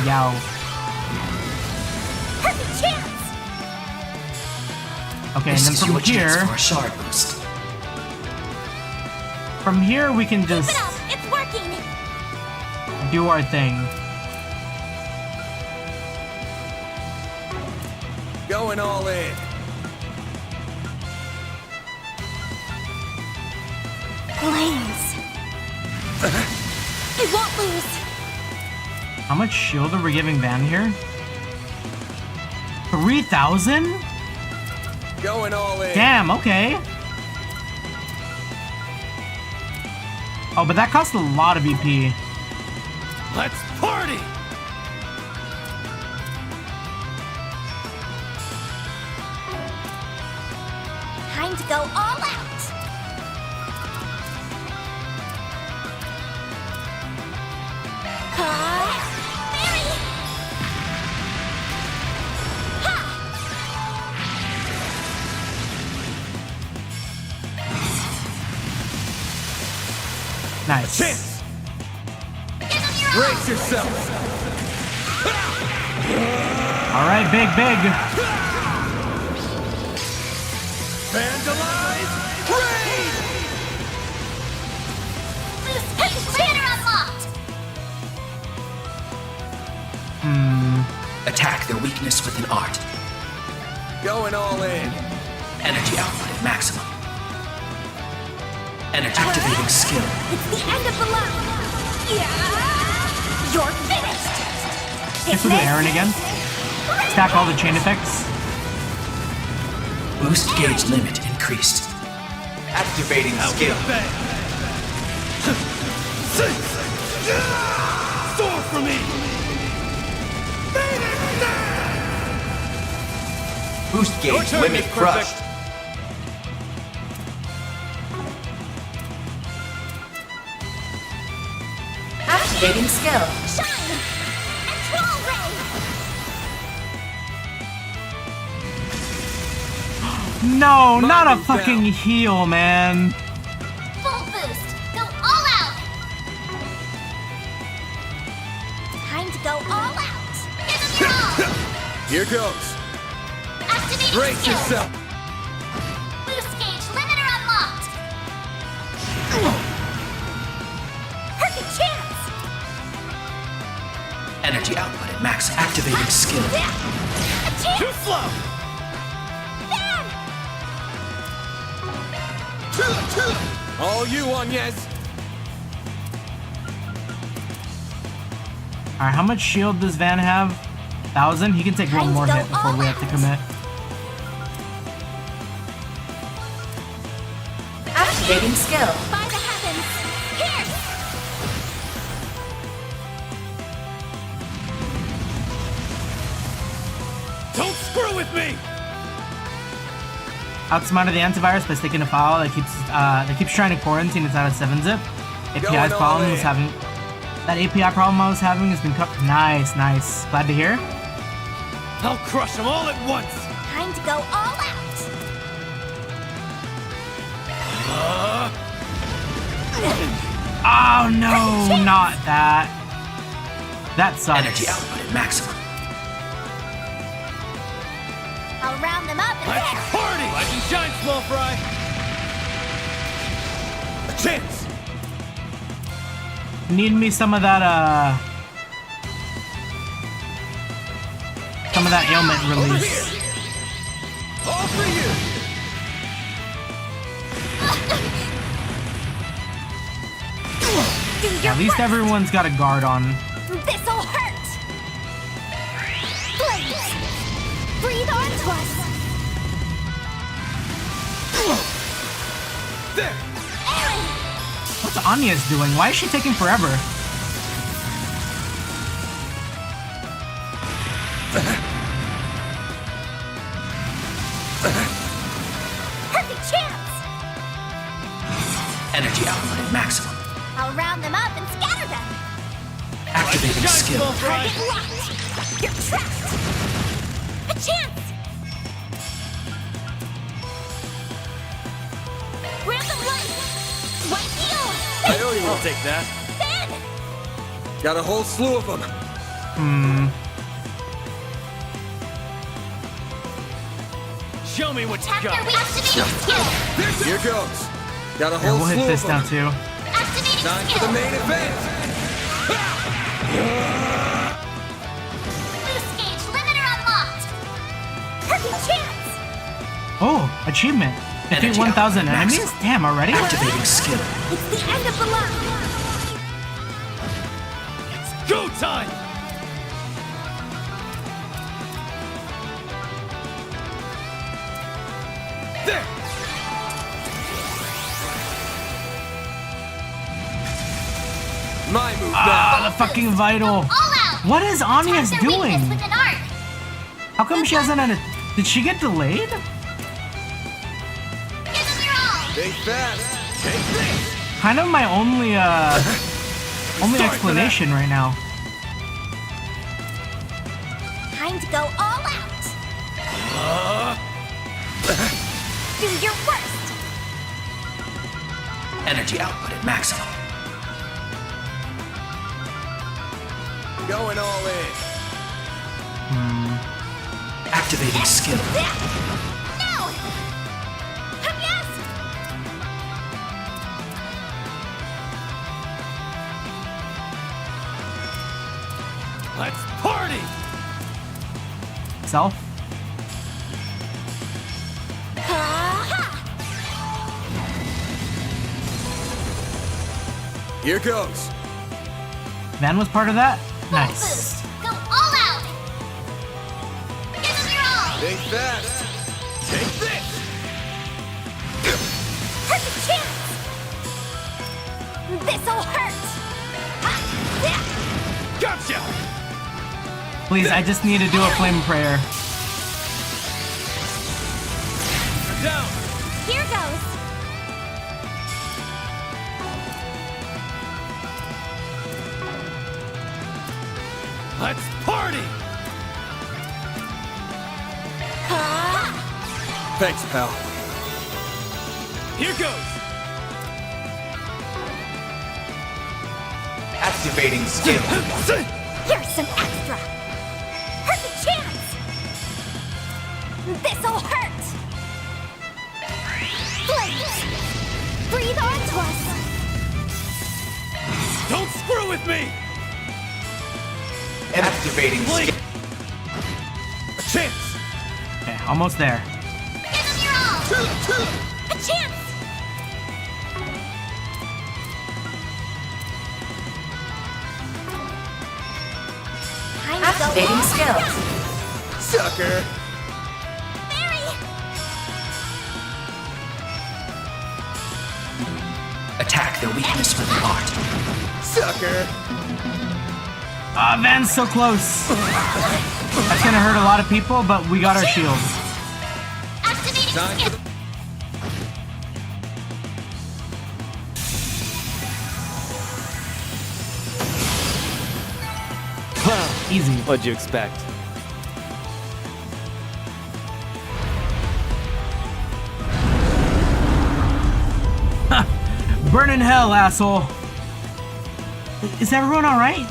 Yow. Perfect chance. Okay, and This then is from your chance here, for a shard boost. from here we can just Keep it up. It's working. do our thing. Going all in. Blaze. It won't lose. How much shield are we giving Van here? 3,000? Going all in. Damn, okay. Oh, but that cost a lot of EP. Let's party. Time to go all out. Berry. Nice. Chance. Brace yourself. All right, big. Vandalize. Raid. Banner unlocked. Attack their weakness with an art. Going all in. Energy output at maximum. Energy activating skill. It's the end of the line. Yeah. You're finished. Guess we'll do Aaron again. Stack all the chain effects. Boost gauge limit increased. Activating skill. Soar for me. Boost gauge limit crushed. Activating skill. Shine. And troll ray. No, not a fucking heal, man. Full boost. Go all out. Time to go all out. Give them your all. Here goes. Activating Brace skill. yourself. Boost gauge limiter unlocked. Perfect chance. Energy output at max. Activating skill. A chance. Too slow. All you, Agnes. All right, how much shield does Van have? 1,000? He can take one more hit before we have to commit. Activating skill. By the heavens. Here. Don't screw with me. Outsmarted the antivirus by sticking a file that keeps trying to quarantine inside a 7-zip. API's problem was having that API problem I was having has been cut. Nice. Glad to hear. I'll crush them all at once. Time to go all out. Oh no, not that. That sucks. Energy output at maximum. I'll round them up and Let's party. Rise and shine, small fry. A chance. Need me some of that some of that ailment release. All for you. At least everyone's got a guard on. This'll hurt! Blaze! Breathe onto us! There! Aaron! What's Anya's doing? Why is she taking forever? Perfect chance! Energy output at maximum. I'll round them up and scatter them! Activating skill. Target locked! You're trapped! A chance! Random light! White eel! I know you will take that. Fan! Got a whole slew of them. Show me what you Attack got. their weak skill! Here goes. Got a Yeah, whole we'll hit slew this of down them. too. Activating Time for skill! the main event. Boost gauge limiter unlocked! Perfect chance! Oh, achievement. Defeat Energy 1,000 output enemies? maximum. Damn, already? Activating skill. It's the end of the line! Go time! There. My move Ah, now. the fucking vital. All out! What is Anya's Attack their doing? weakness with an arc! How come she hasn't had a... Did she get delayed? Give them your all! Stay fast. Take this. Kind of my only explanation right now. Time to go all out! Do your worst! Energy output at maximum. Going all in. Activating skill. No! Yes! Let's party! Self? Here goes. Van was part of that? Full Nice. boost! Go all out! Give them your all! Stay fast. Take this. Perfect chance! This'll hurt! Gotcha! Please, I just need to do a flame prayer. Down! Here goes! Let's party! Thanks, pal. Here goes! Activating skill. Here's some extra! Perfect chance! This'll hurt! Blaze! Breathe onto us! Don't screw with me! Activating skill. A chance! Okay, almost there. Give them your all! A chance! Time to go Activating all skill. out. Sucker. Barry! Attack their weakness with art. Sucker. Ah, Van's so close. That's gonna hurt a lot of people, but we got our shield. Activating Time for skill! Easy. What'd you expect? Burn in hell, asshole. Is everyone alright?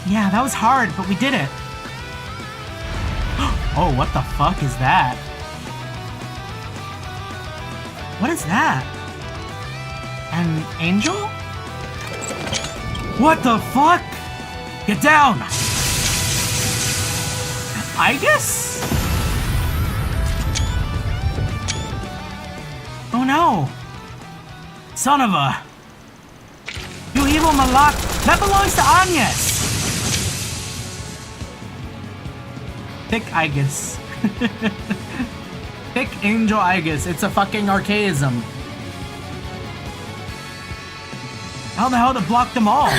Yeah, that was hard, but we did it. Oh, what the fuck is that? What is that? An angel? What the fuck? Get down! I guess? Oh no! Son of a... You evil malak! That belongs to Agnes! Pick Igus. Pick Angel Igus. It's a fucking archaism. How the hell to block them all?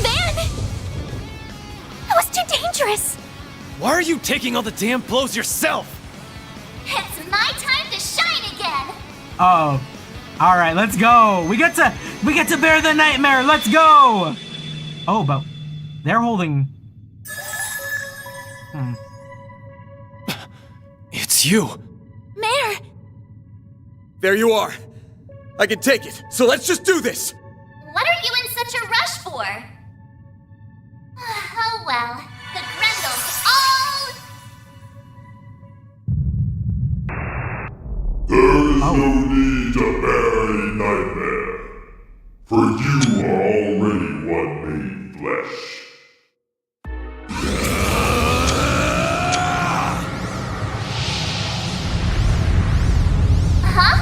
Van! That was too dangerous! Why are you taking all the damn blows yourself? It's my time to shine again! Oh. Alright, let's go. We get to bear the nightmare. Let's go! Oh, but they're holding... It's you. Mare! There you are. I can take it, so let's just do this! What are you in such a rush for? Oh well, the Grendels all... There is no need to bear any nightmare, for you are already one made flesh. Huh?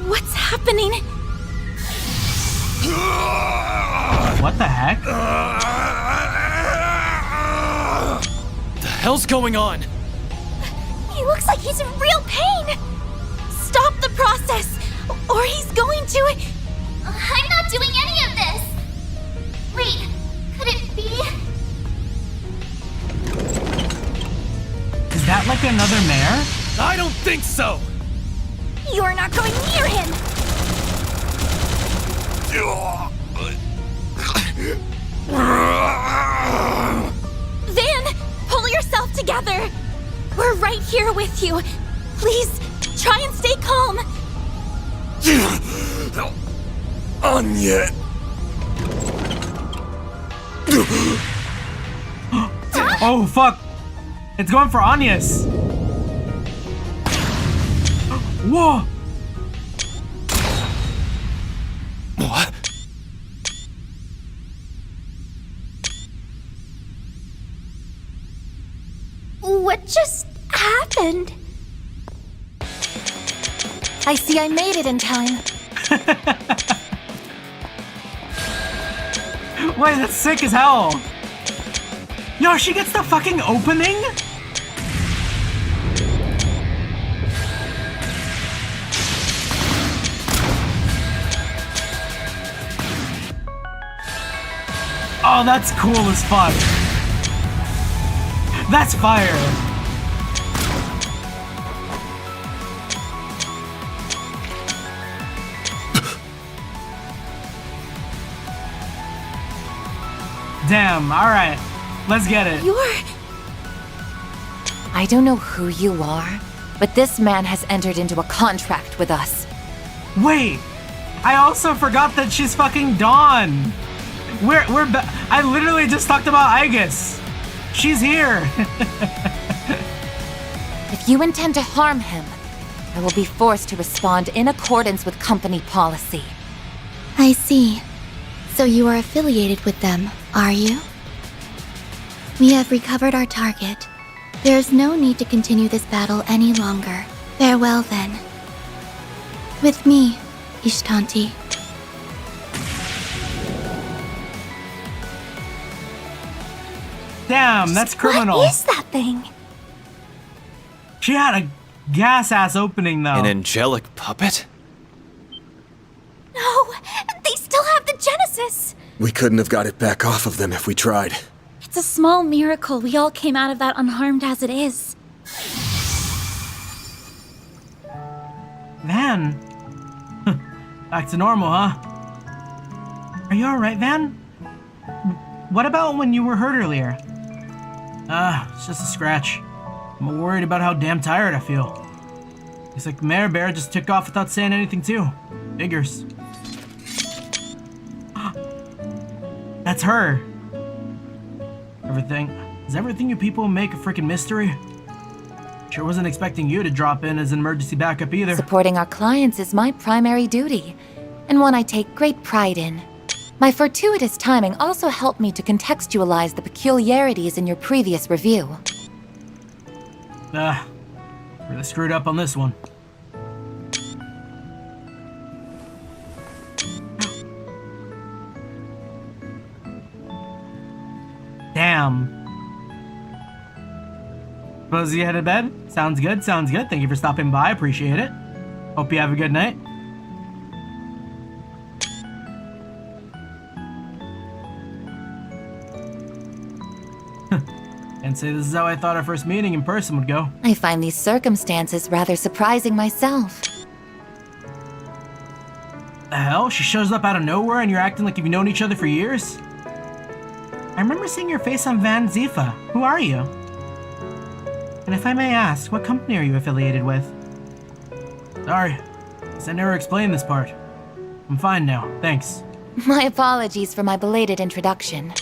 What's happening? What the heck? The hell's going on? He looks like he's in real pain! Stop the process, or he's going to... I'm not doing any of this! Wait, could it be... Is that like another mare? I don't think so! You're not going near him! Van, pull yourself together! We're right here with you. Please, try and stay calm. On yet. Oh, fuck. It's going for Agnes. Whoa. What? What just happened? I see I made it in time. Wait, that's sick as hell. Yo, she gets the fucking opening? Oh, that's cool as fuck. That's fire. Damn, alright. Let's get it. I don't know who you are, but this man has entered into a contract with us. Wait! I also forgot that she's fucking Dawn! I literally just talked about Igus! She's here! If you intend to harm him, I will be forced to respond in accordance with company policy. I see. So you are affiliated with them, are you? We have recovered our target. There is no need to continue this battle any longer. Farewell, then. With me, Ishtanti. Damn, that's criminal. What is that thing? She had a gas-ass opening, though. An angelic puppet? No, they still have the Genesis. We couldn't have got it back off of them if we tried. It's a small miracle we all came out of that unharmed as it is. Van? Back to normal, huh? Are you alright, Van? What about when you were hurt earlier? It's just a scratch. I'm worried about how damn tired I feel. It's like Mare Bear just took off without saying anything too. Figures. That's her. Is everything you people make a freaking mystery? Sure wasn't expecting you to drop in as an emergency backup either. Supporting our clients is my primary duty. and one I take great pride in. My fortuitous timing also helped me to contextualize the peculiarities in your previous review. Really screwed up on this one. Damn. Suppose you head to bed? Sounds good, sounds good. Thank you for stopping by, appreciate it. Hope you have a good night. Can't say this is how I thought our first meeting in person would go. I find these circumstances rather surprising myself. The hell? She shows up out of nowhere and you're acting like you've known each other for years? I remember seeing your face on Van Zephyr. Who are you? And if I may ask, what company are you affiliated with? Sorry, guess I never explained this part. I'm fine now, thanks. My apologies for my belated introduction.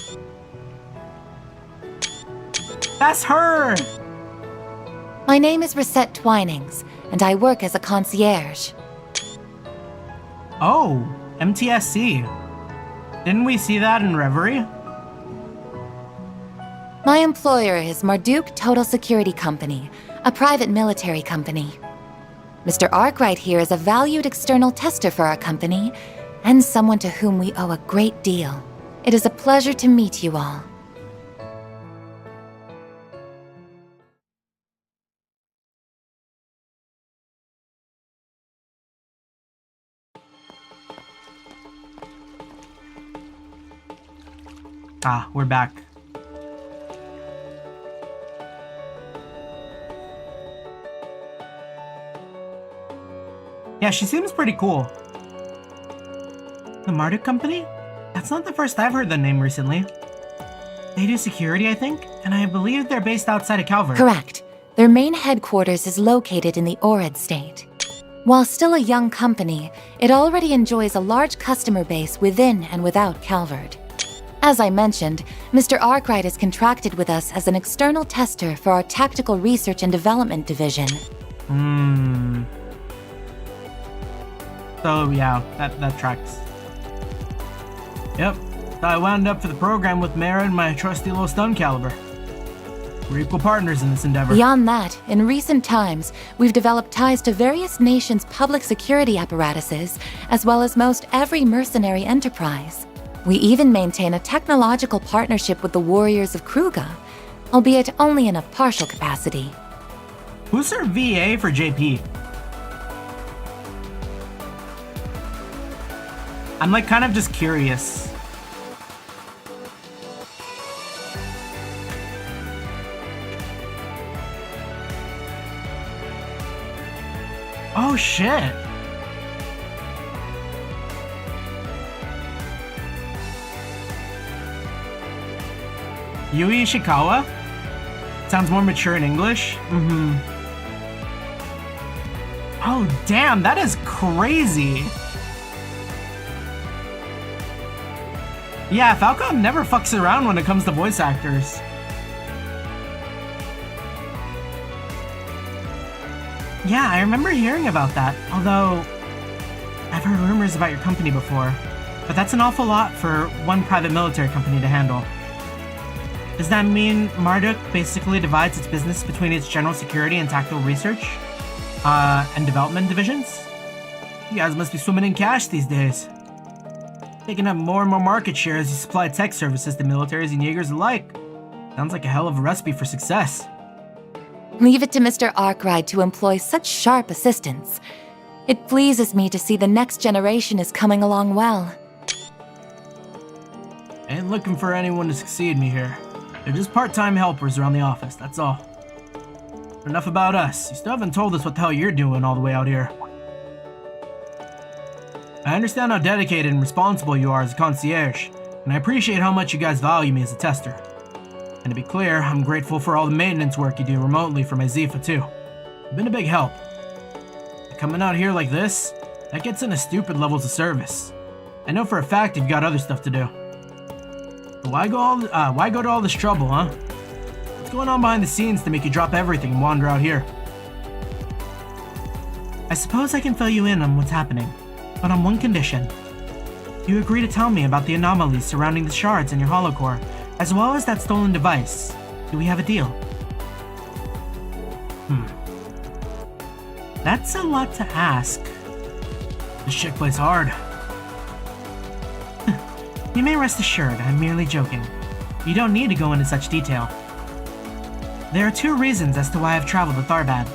That's her! My name is Reset Twinings, and I work as a concierge. Oh, MTSC. Didn't we see that in Reverie? My employer is Marduk Total Security Company, a private military company. Mr. Arkride here is a valued external tester for our company, and someone to whom we owe a great deal. It is a pleasure to meet you all. Ah, we're back. Yeah, she seems pretty cool. The Marduk Company? That's not the first I've heard the name recently. They do security, I think, and I believe they're based outside of Calvert. Correct. Their main headquarters is located in the Orid state. While still a young company, it already enjoys a large customer base within and without Calvert. As I mentioned, Mr. Arkride is contracted with us as an external tester for our Tactical Research and Development Division. So yeah, that tracks. Yep, so I wound up for the program with Mara and my trusty little stun caliber. We're equal partners in this endeavor. Beyond that, in recent times, we've developed ties to various nations' public security apparatuses, as well as most every mercenary enterprise. We even maintain a technological partnership with the Warriors of Kruga, albeit only in a partial capacity. Who's her VA for JP? I'm like kind of just curious. Oh shit. Yui Ishikawa? Sounds more mature in English. Oh damn, that is crazy. Yeah, Falcom never fucks around when it comes to voice actors. Yeah, I remember hearing about that, although I've heard rumors about your company before, but that's an awful lot for one private military company to handle. Does that mean Marduk basically divides its business between its general security and tactical research and development divisions? You guys must be swimming in cash these days. Taking up more and more market share as you supply tech services to militaries and Jaegers alike. Sounds like a hell of a recipe for success. Leave it to Mr. Arkride to employ such sharp assistance. It pleases me to see the next generation is coming along well. Ain't looking for anyone to succeed me here. They're just part-time helpers around the office, that's all. But enough about us. You still haven't told us what the hell you're doing all the way out here. I understand how dedicated and responsible you are as a concierge, and I appreciate how much you guys value me as a tester. And to be clear, I'm grateful for all the maintenance work you do remotely for my Zephyr too. You've been a big help. But coming out here like this, that gets into stupid levels of service. I know for a fact you've got other stuff to do. But why go to all this trouble, huh? What's going on behind the scenes to make you drop everything and wander out here? I suppose I can fill you in on what's happening. but on one condition. You agree to tell me about the anomalies surrounding the shards in your holocore, as well as that stolen device. Do we have a deal? That's a lot to ask. This chick plays hard. You may rest assured, I'm merely joking. You don't need to go into such detail. There are 2 reasons as to why I've traveled to Tharbad.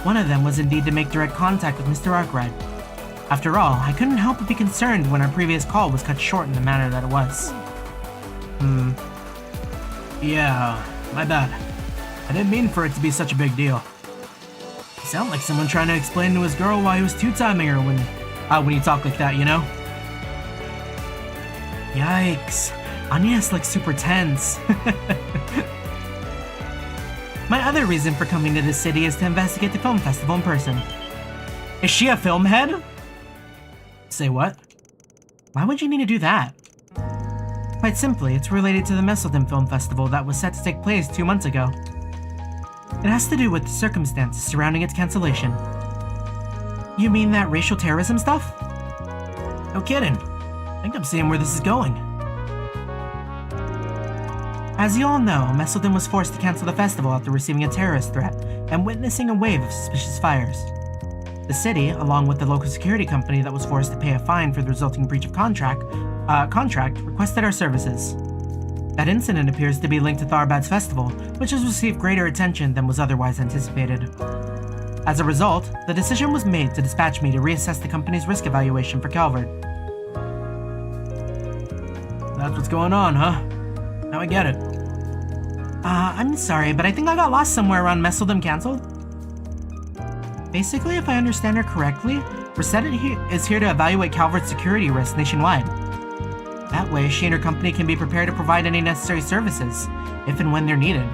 One of them was indeed to make direct contact with Mr. Arkride. After all, I couldn't help but be concerned when our previous call was cut short in the manner that it was. Yeah, my bad. I didn't mean for it to be such a big deal. You sound like someone trying to explain to his girl why he was two-timing her when you talk like that, you know? Yikes. Anya's like super tense. My other reason for coming to this city is to investigate the film festival in person. Is she a film head? Say what? Why would you need to do that? Quite simply, it's related to the Messelden Film Festival that was set to take place 2 months ago. It has to do with the circumstances surrounding its cancellation. You mean that racial terrorism stuff? No kidding. I think I'm seeing where this is going. As you all know, Messelden was forced to cancel the festival after receiving a terrorist threat and witnessing a wave of suspicious fires. The city, along with the local security company that was forced to pay a fine for the resulting breach of contract, requested our services. That incident appears to be linked to Tharbad's festival, which has received greater attention than was otherwise anticipated. As a result, the decision was made to dispatch me to reassess the company's risk evaluation for Calvert. That's what's going on, huh? Now I get it. I'm sorry, but I think I got lost somewhere around Messelden canceled. Basically, if I understand her correctly, Rosetta is here to evaluate Calvert's security risks nationwide. That way, she and her company can be prepared to provide any necessary services, if and when they're needed.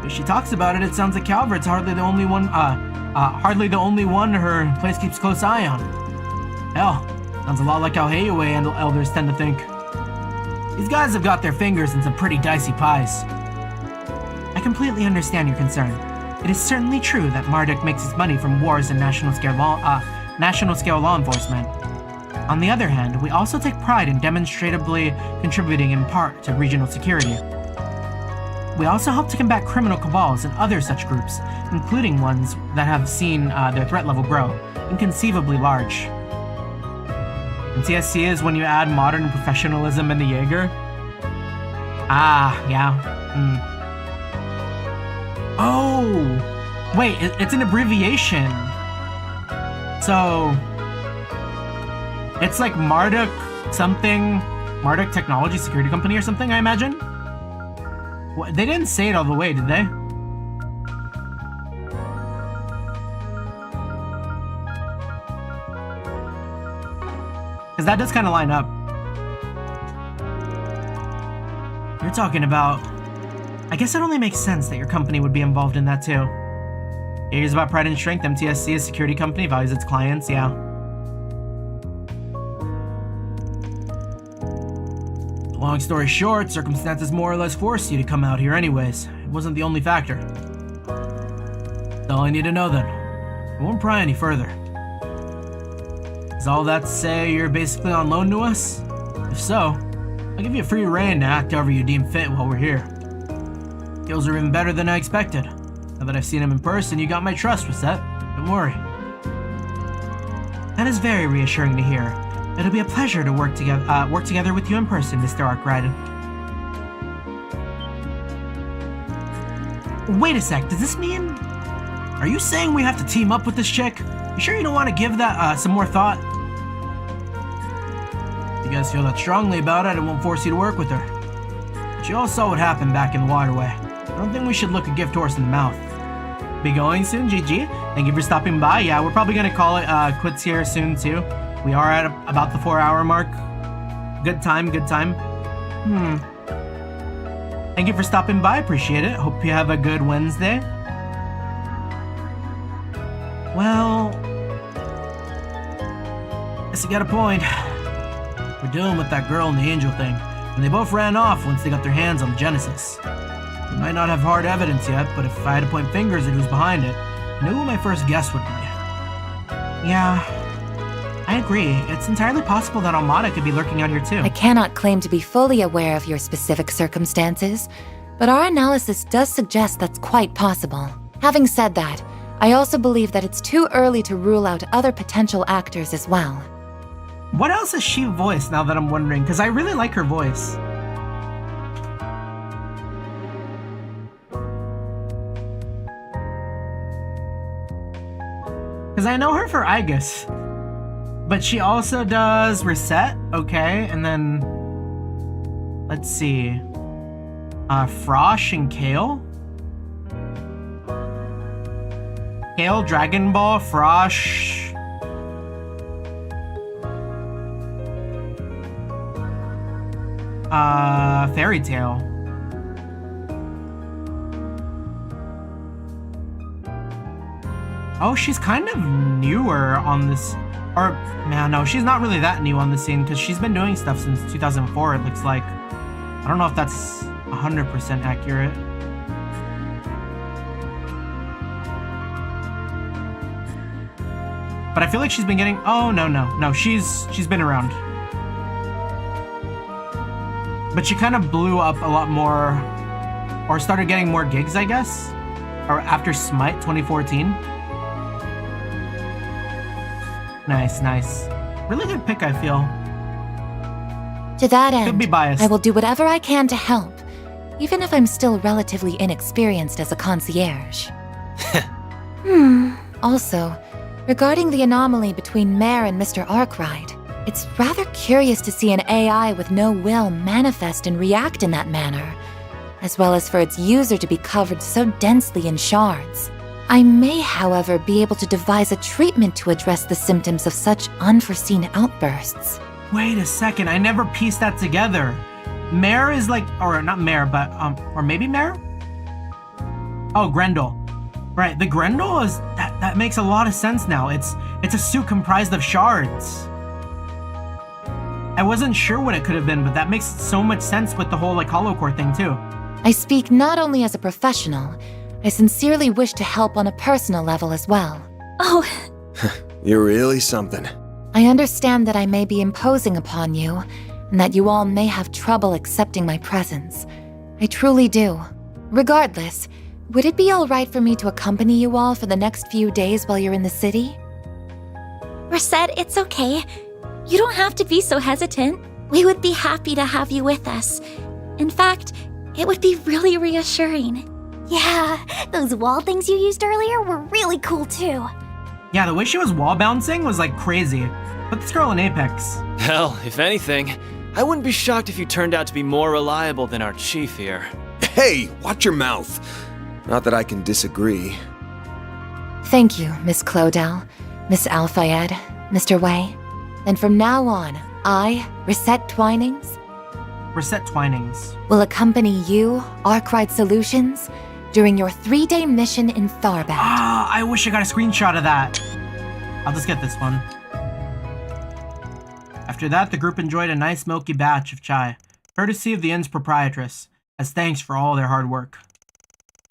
If she talks about it, it sounds like Calvert's hardly the only one her place keeps a close eye on. Hell, sounds a lot like how Heiaway and elders tend to think. These guys have got their fingers in some pretty dicey pies. I completely understand your concern. It is certainly true that Marduk makes his money from wars and national-scale law enforcement. On the other hand, we also take pride in demonstrably contributing in part to regional security. We also help to combat criminal cabals and other such groups, including ones that have seen their threat level grow, inconceivably large. And TSC is when you add modern professionalism in the Jaeger? Ah, yeah. Oh! Wait, it's an abbreviation. So... it's like Marduk something... Marduk Technology Security Company or something, I imagine? What, they didn't say it all the way, did they? Because that does kind of line up. You're talking about... I guess it only makes sense that your company would be involved in that too. Jaeger's about pride and strength. MTSC, a security company, values its clients, yeah. Long story short, circumstances more or less forced you to come out here anyways. It wasn't the only factor. That's all I need to know then. I won't pry any further. Is all that to say you're basically on loan to us? If so, I'll give you a free rein to act however you deem fit while we're here. Skills are even better than I expected. Now that I've seen him in person, you got my trust, Rosette. Don't worry. That is very reassuring to hear. It'll be a pleasure to work together with you in person, Mr. Arkride. Wait a sec, does this mean... Are you saying we have to team up with this chick? You sure you don't want to give that some more thought? If you guys feel that strongly about it, I won't force you to work with her. But you all saw what happened back in the waterway. I don't think we should look a gift horse in the mouth. Be going soon, GG. Thank you for stopping by. Yeah, we're probably gonna call it quits here soon too. We are at about the 4-hour mark. Good time, good time. Thank you for stopping by, appreciate it. Hope you have a good Wednesday. Well, guess you got a point. We're dealing with that girl and the angel thing, and they both ran off once they got their hands on the Genesis. We might not have hard evidence yet, but if I had to point fingers at who's behind it, I knew who my first guess would be. Yeah, I agree. It's entirely possible that Almada could be lurking out here too. I cannot claim to be fully aware of your specific circumstances, but our analysis does suggest that's quite possible. Having said that, I also believe that it's too early to rule out other potential actors as well. What else has she voiced now that I'm wondering? Because I really like her voice. Because I know her for Aegis. But she also does Reset, okay, and then... Let's see... Frosh and Kale? Kale, Dragon Ball, Frosh... Fairy Tail. Oh, she's kind of newer on this... Or, man, no, she's not really that new on the scene, because she's been doing stuff since 2004, it looks like. I don't know if that's 100% accurate. But I feel like she's been getting... Oh, no, she's been around. But she kind of blew up a lot more, or started getting more gigs, I guess? Or after Smite 2014. Nice. Really good pick, I feel. To that end, Could be biased. I will do whatever I can to help, even if I'm still relatively inexperienced as a concierge. Also, regarding the anomaly between Mare and Mr. Arkride, it's rather curious to see an AI with no will manifest and react in that manner, as well as for its user to be covered so densely in shards. I may, however, be able to devise a treatment to address the symptoms of such unforeseen outbursts. Wait a second, I never pieced that together. Mare is like, or not Mare, but, or maybe Mare? Oh, Grendel. Right, the Grendel is, that makes a lot of sense now. It's a suit comprised of shards. I wasn't sure what it could have been, but that makes so much sense with the whole, like, hollow core thing, too. I speak not only as a professional, I sincerely wish to help on a personal level as well. Oh, You're really something. I understand that I may be imposing upon you, and that you all may have trouble accepting my presence. I truly do. Regardless, would it be alright for me to accompany you all for the next few days while you're in the city? Reset, it's okay. You don't have to be so hesitant. We would be happy to have you with us. In fact, it would be really reassuring. Yeah, those wall things you used earlier were really cool too. Yeah, the way she was wall bouncing was like crazy. Put this girl in Apex. Hell, if anything, I wouldn't be shocked if you turned out to be more reliable than our chief here. Hey, watch your mouth. Not that I can disagree. Thank you, Miss Clodell, Miss Alfayed, Mr. Wei. And from now on, I, Reset Twinings, will accompany you, Arkride Solutions, during your 3-day mission in Tharbad. Ah, I wish I got a screenshot of that. I'll just get this one. After that, the group enjoyed a nice milky batch of chai, courtesy of the inn's proprietress, as thanks for all their hard work.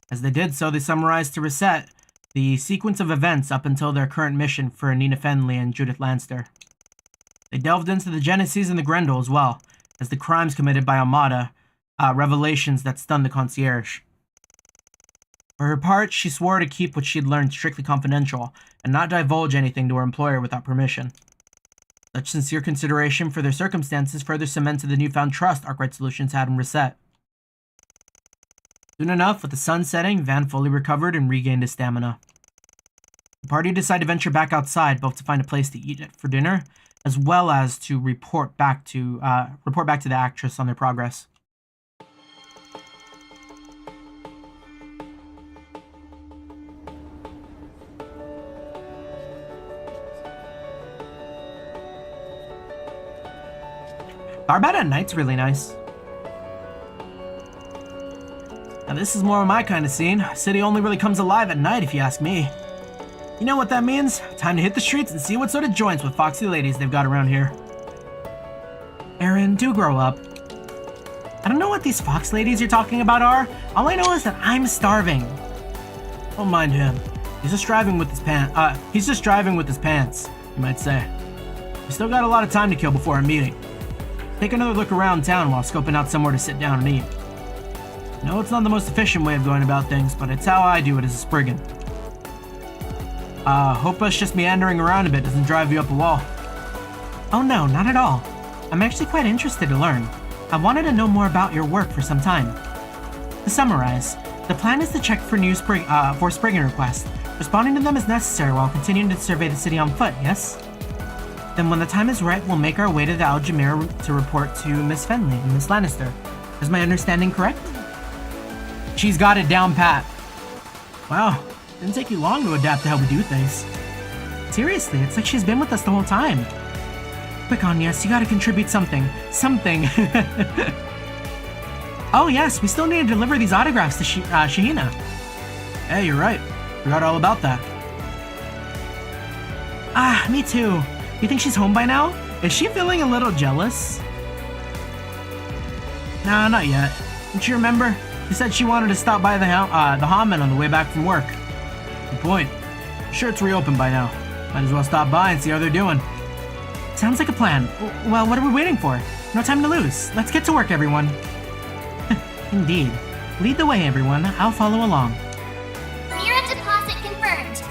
As they did so, they summarized to Reset the sequence of events up until their current mission for Nina Fenley and Judith Lanster. They delved into the Genesis and the Grendel as well, as the crimes committed by Almada, revelations that stunned the concierge. For her part, she swore to keep what she'd learned strictly confidential, and not divulge anything to her employer without permission. Such sincere consideration for their circumstances further cemented the newfound trust Arkride Solutions had in Reset. Soon enough, with the sun setting, Van fully recovered and regained his stamina. The party decided to venture back outside, both to find a place to eat for dinner, as well as to report back to the actress on their progress. Tharbad at night's really nice. Now this is more of my kind of scene. City only really comes alive at night if you ask me. You know what that means? Time to hit the streets and see what sort of joints with foxy ladies they've got around here. Aaron, do grow up. I don't know what these fox ladies you're talking about are. All I know is that I'm starving. Don't mind him. He's just driving with his pants, you might say. We still got a lot of time to kill before our meeting. Take another look around town while scoping out somewhere to sit down and eat. No, it's not the most efficient way of going about things, but it's how I do it as a Spriggan. Hope us just meandering around a bit doesn't drive you up a wall. Oh no, not at all. I'm actually quite interested to learn. I've wanted to know more about your work for some time. To summarize, the plan is to check for new Spriggan requests, responding to them as necessary while continuing to survey the city on foot, yes? Then when the time is right, we'll make our way to the Aljamir to report to Miss Fenley and Miss Lannister. Is my understanding correct? She's got it down pat. Wow, didn't take you long to adapt to how we do things. Seriously, it's like she's been with us the whole time. Quick on, yes, you gotta contribute something. Something. Oh yes, we still need to deliver these autographs to Shahina. Hey, you're right. Forgot all about that. Ah, me too. You think she's home by now? Is she feeling a little jealous? Nah, not yet. Don't you remember? She said she wanted to stop by the Hammond on the way back from work. Good point. I'm sure it's reopened by now. Might as well stop by and see how they're doing. Sounds like a plan. Well, what are we waiting for? No time to lose. Let's get to work, everyone. Indeed. Lead the way, everyone. I'll follow along. Mira deposit confirmed.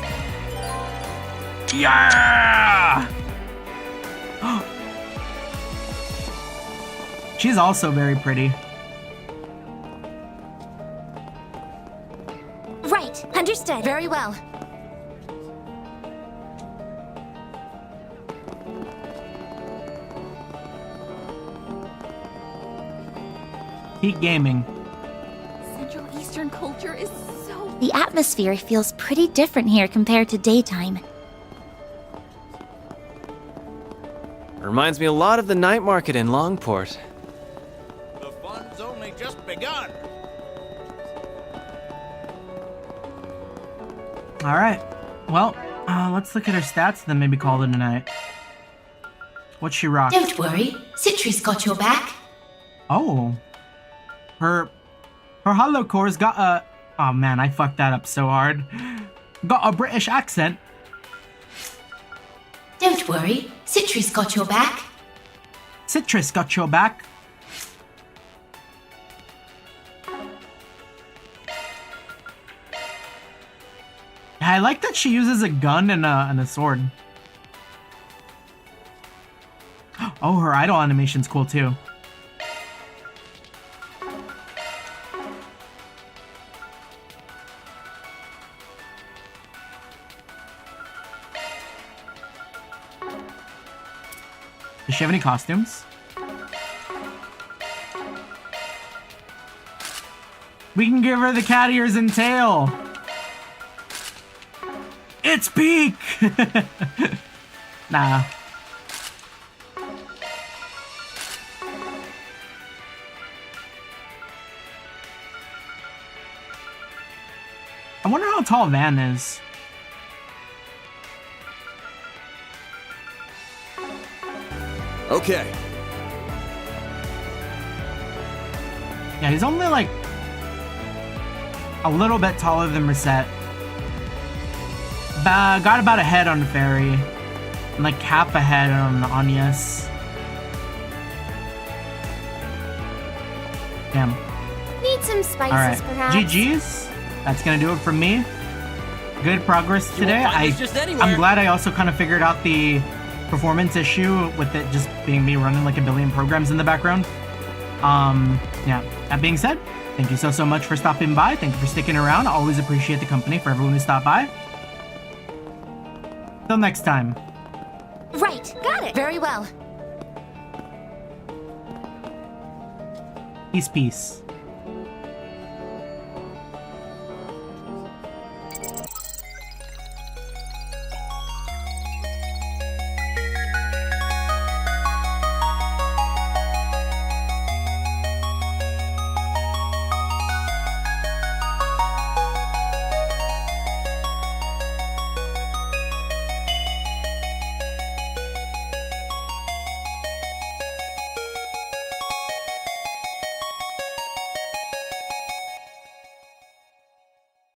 Yeah! She's also very pretty. Right, understood. Very well. Peak gaming. Central Eastern culture is so... The atmosphere feels pretty different here compared to daytime. Reminds me a lot of the night market in Longport. The fun's only just begun. Alright. Well, let's look at her stats and then maybe call it a night. What's she rock? Don't worry, Citri's got your back. Oh. Her hollow core's got a... Oh man, I fucked that up so hard. Got a British accent. Don't worry, Citri's got your back. Citrus got your back. I like that she uses a gun and a sword. Oh, her idol animation's cool too. Does she have any costumes? We can give her the cat ears and tail. It's peak! Nah. I wonder how tall Van is. Okay. Yeah, he's only like a little bit taller than Reset. Got about a head on the Fairy. And like half a head on the Anyas. Damn. Need some spices, Alright. perhaps. GG's. That's gonna do it from me. Good progress today. I'm glad I also kind of figured out the performance issue with it just being me running like a billion programs in the background. Yeah, that being said, thank you so much for stopping by. Thank you for sticking around. I always appreciate the company for everyone who stopped by. Till next time. Right, got it. Very well. Peace.